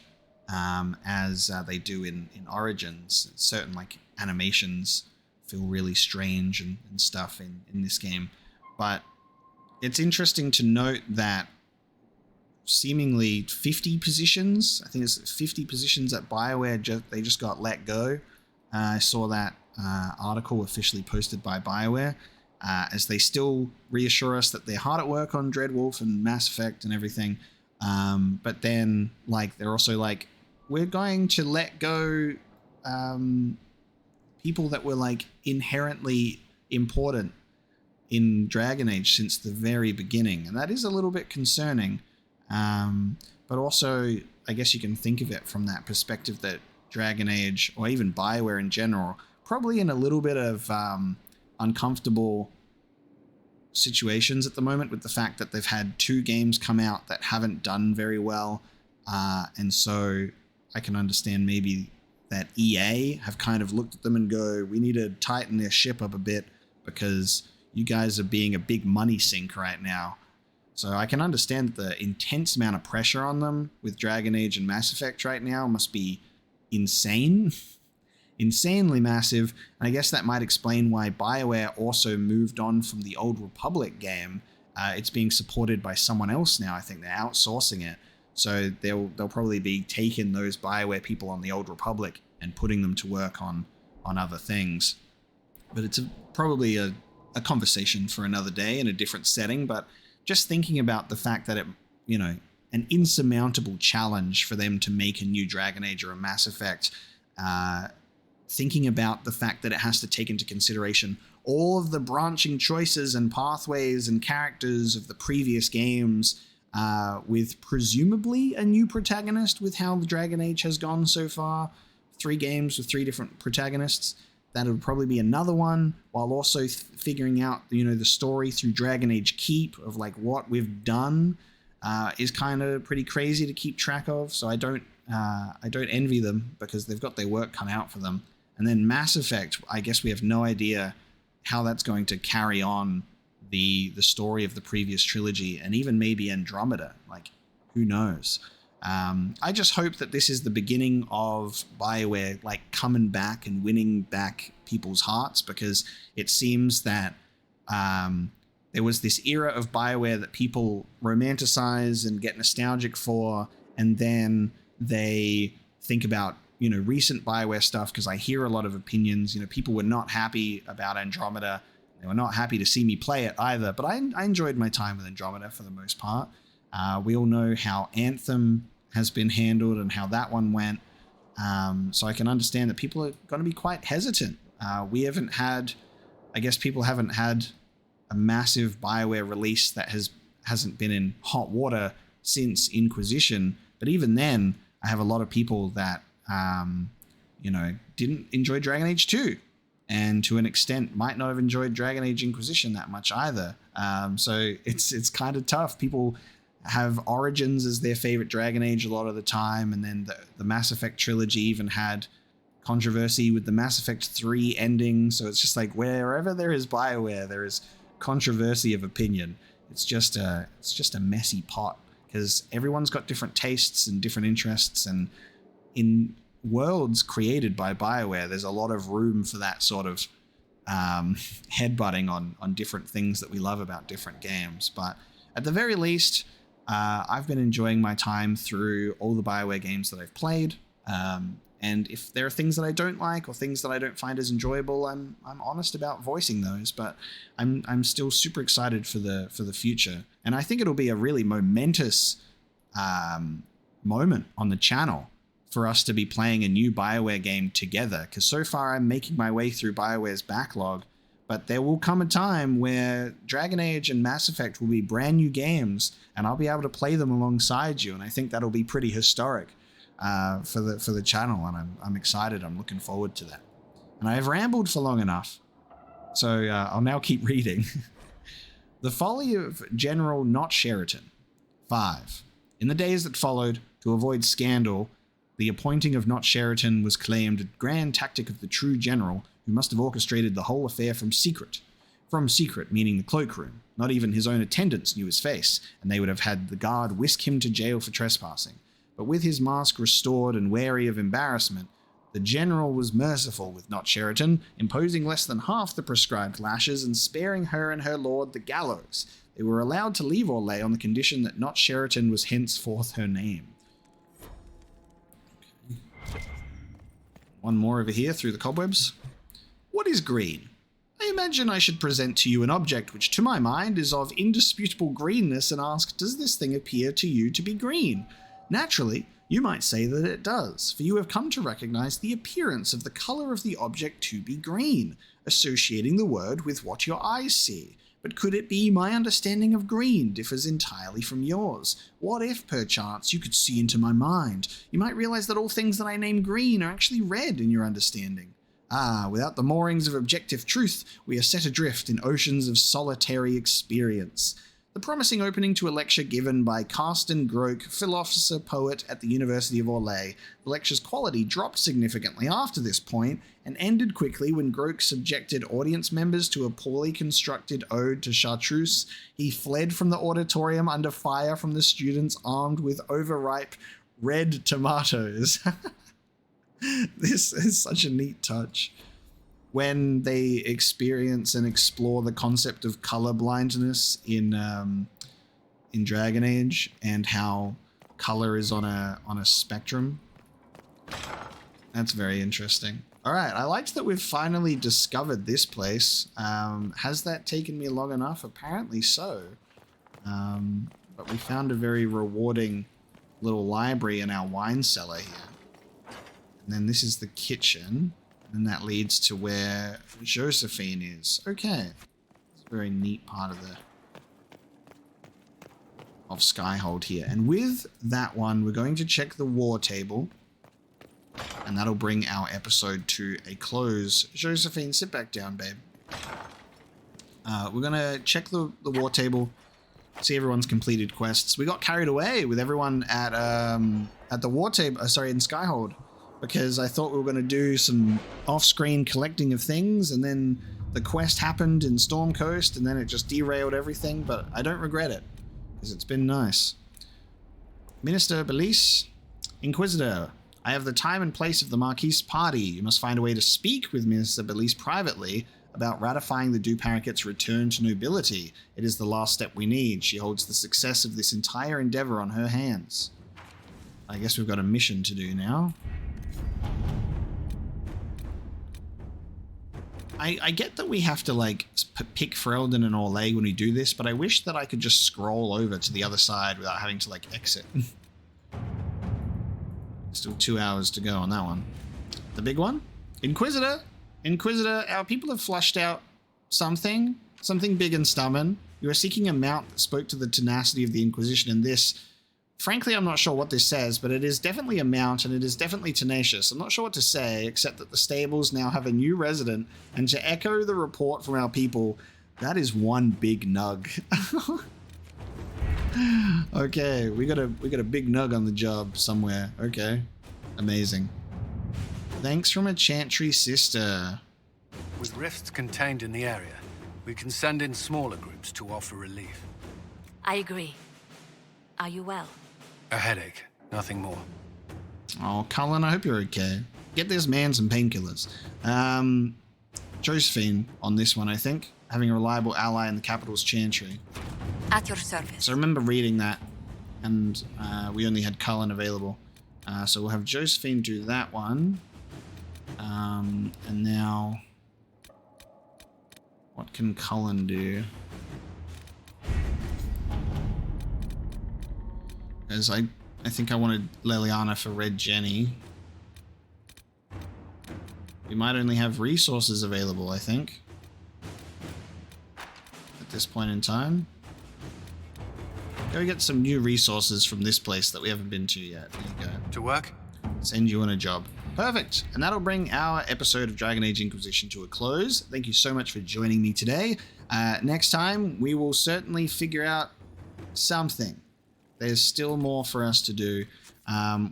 as they do in Origins. Certain like animations feel really strange and stuff in this game. But it's interesting to note that seemingly 50 positions, I think it's 50 positions at BioWare, they just got let go. I saw that article officially posted by BioWare, as they still reassure us that they're hard at work on Dreadwolf and Mass Effect and everything. But then, like, they're also like, we're going to let go people that were like inherently important in Dragon Age since the very beginning, and that is a little bit concerning. But also, I guess you can think of it from that perspective that Dragon Age, or even BioWare in general, probably in a little bit of uncomfortable situations at the moment with the fact that they've had 2 games come out that haven't done very well. And so I can understand maybe that EA have kind of looked at them and go, we need to tighten their ship up a bit because you guys are being a big money sink right now. So I can understand the intense amount of pressure on them with Dragon Age and Mass Effect right now must be insane. Insanely massive. And I guess that might explain why BioWare also moved on from the Old Republic game. It's being supported by someone else now. I think they're outsourcing it. So they'll probably be taking those BioWare people on the Old Republic and putting them to work on other things. But it's probably a conversation for another day in a different setting. But just thinking about the fact that it, you know, an insurmountable challenge for them to make a new Dragon Age or a Mass Effect, thinking about the fact that it has to take into consideration all of the branching choices and pathways and characters of the previous games, with presumably a new protagonist with how the Dragon Age has gone so far. 3 games with 3 different protagonists. That'll probably be another one, while also figuring out, you know, the story through Dragon Age Keep of like what we've done is kind of pretty crazy to keep track of. So I don't envy them because they've got their work cut out for them. And then Mass Effect, I guess we have no idea how that's going to carry on the story of the previous trilogy, and even maybe Andromeda. Like, who knows? I just hope that this is the beginning of BioWare like coming back and winning back people's hearts, because it seems that there was this era of BioWare that people romanticize and get nostalgic for, and then they think about, you know, recent BioWare stuff, because I hear a lot of opinions. You know, people were not happy about Andromeda. They were not happy to see me play it either, but I enjoyed my time with Andromeda for the most part. We all know how Anthem has been handled and how that one went. So I can understand that people are going to be quite hesitant. We haven't had, I guess people haven't had a massive BioWare release that hasn't been in hot water since Inquisition. But even then, I have a lot of people that, you know, didn't enjoy Dragon Age 2, and to an extent might not have enjoyed Dragon Age Inquisition that much either. So it's kind of tough. People have Origins as their favorite Dragon Age a lot of the time, and then the Mass Effect trilogy even had controversy with the Mass Effect 3 ending. So it's just like wherever there is BioWare, there is controversy of opinion. It's just a messy pot, because everyone's got different tastes and different interests, and in worlds created by BioWare, there's a lot of room for that sort of headbutting on different things that we love about different games. But at the very least, I've been enjoying my time through all the BioWare games that I've played. And if there are things that I don't like or things that I don't find as enjoyable, I'm honest about voicing those. But I'm still super excited for the future, and I think it'll be a really momentous moment on the channel for us to be playing a new BioWare game together. Because so far I'm making my way through BioWare's backlog, but there will come a time where Dragon Age and Mass Effect will be brand new games, and I'll be able to play them alongside you, and I think that'll be pretty historic for the channel, and I'm excited. I'm looking forward to that. And I have rambled for long enough, so I'll now keep reading. The Folly of General Not Sheraton. 5. In the days that followed, to avoid scandal, the appointing of Not Sheraton was claimed a grand tactic of the true general, who must have orchestrated the whole affair from secret. From secret, meaning the cloakroom. Not even his own attendants knew his face, and they would have had the guard whisk him to jail for trespassing. But with his mask restored and wary of embarrassment, the general was merciful with Not Sheraton, imposing less than half the prescribed lashes and sparing her and her lord the gallows. They were allowed to leave Orlais on the condition that Not Sheraton was henceforth her name. Okay. One more over here through the cobwebs. What is green? I imagine I should present to you an object which to my mind is of indisputable greenness and ask, does this thing appear to you to be green? Naturally, you might say that it does, for you have come to recognize the appearance of the color of the object to be green, associating the word with what your eyes see. But could it be my understanding of green differs entirely from yours? What if, perchance, you could see into my mind? You might realize that all things that I name green are actually red in your understanding. Ah, without the moorings of objective truth, we are set adrift in oceans of solitary experience. The promising opening to a lecture given by Carsten Groke, philosopher poet at the University of Orlais. The lecture's quality dropped significantly after this point and ended quickly when Groke subjected audience members to a poorly constructed ode to chartreuse. He fled from the auditorium under fire from the students armed with overripe red tomatoes. This is such a neat touch. When they experience and explore the concept of color blindness in Dragon Age, and how color is on a spectrum. That's very interesting. All right, I liked that we've finally discovered this place. Has that taken me long enough? Apparently so. But we found a very rewarding little library in our wine cellar here. And then this is the kitchen. And that leads to where Josephine is. Okay. It's a very neat part of Skyhold here. And with that one, we're going to check the war table. And that'll bring our episode to a close. Josephine, sit back down, babe. We're going to check the war table, see everyone's completed quests. We got carried away with everyone at the war table, in Skyhold. Because I thought we were going to do some off-screen collecting of things, and then the quest happened in Storm Coast, and then it just derailed everything, but I don't regret it, because it's been nice. Minister Belize, Inquisitor, I have the time and place of the Marquis party. You must find a way to speak with Minister Belize privately. about ratifying the Duparaket's return to nobility. It is the last step we need. She holds the success of this entire endeavor on her hands. I guess we've got a mission to do now. I get that we have to, like, pick Ferelden and Orleg when we do this, but I wish that I could just scroll over to the other side without having to, like, exit. Still 2 hours to go on that one. The big one? Inquisitor! Inquisitor, our people have flushed out something big and stubborn. You are seeking a mount that spoke to the tenacity of the Inquisition, and this... Frankly, I'm not sure what this says, but it is definitely a mount, and it is definitely tenacious. I'm not sure what to say, except that the stables now have a new resident, and to echo the report from our people, that is one big nug. Okay, we got a big nug on the job somewhere. Okay, amazing. Thanks from a Chantry sister. With rifts contained in the area, we can send in smaller groups to offer relief. I agree. Are you well? A headache, nothing more. Oh, Cullen, I hope you're okay. Get this man some painkillers. Josephine on this one, I think. Having a reliable ally in the capital's Chantry. At your service. So I remember reading that, and we only had Cullen available. So we'll have Josephine do that one. And now... What can Cullen do? As I think I wanted Leliana for Red Jenny. We might only have resources available, I think. At this point in time. Go get some new resources from this place that we haven't been to yet. There you go. To work? Send you on a job. Perfect. And that'll bring our episode of Dragon Age Inquisition to a close. Thank you so much for joining me today. Next time, we will certainly figure out something. There's still more for us to do.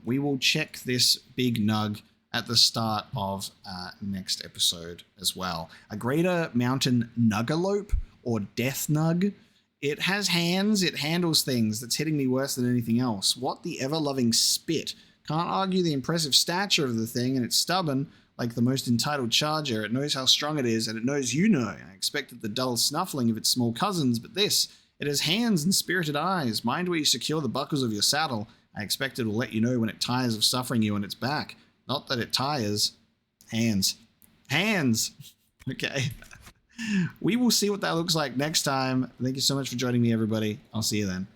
We will check this big nug at the start of next episode as well. A Greater Mountain Nugalope, or Death Nug. It has hands, it handles things. That's hitting me worse than anything else. What the ever-loving spit. Can't argue the impressive stature of the thing, and it's stubborn, like the most entitled charger. It knows how strong it is, and it knows you know. I expected the dull snuffling of its small cousins, but this... It has hands and spirited eyes. Mind where you secure the buckles of your saddle. I expect it will let you know when it tires of suffering you on its back. Not that it tires. Hands. Hands! Okay. We will see what that looks like next time. Thank you so much for joining me, everybody. I'll see you then.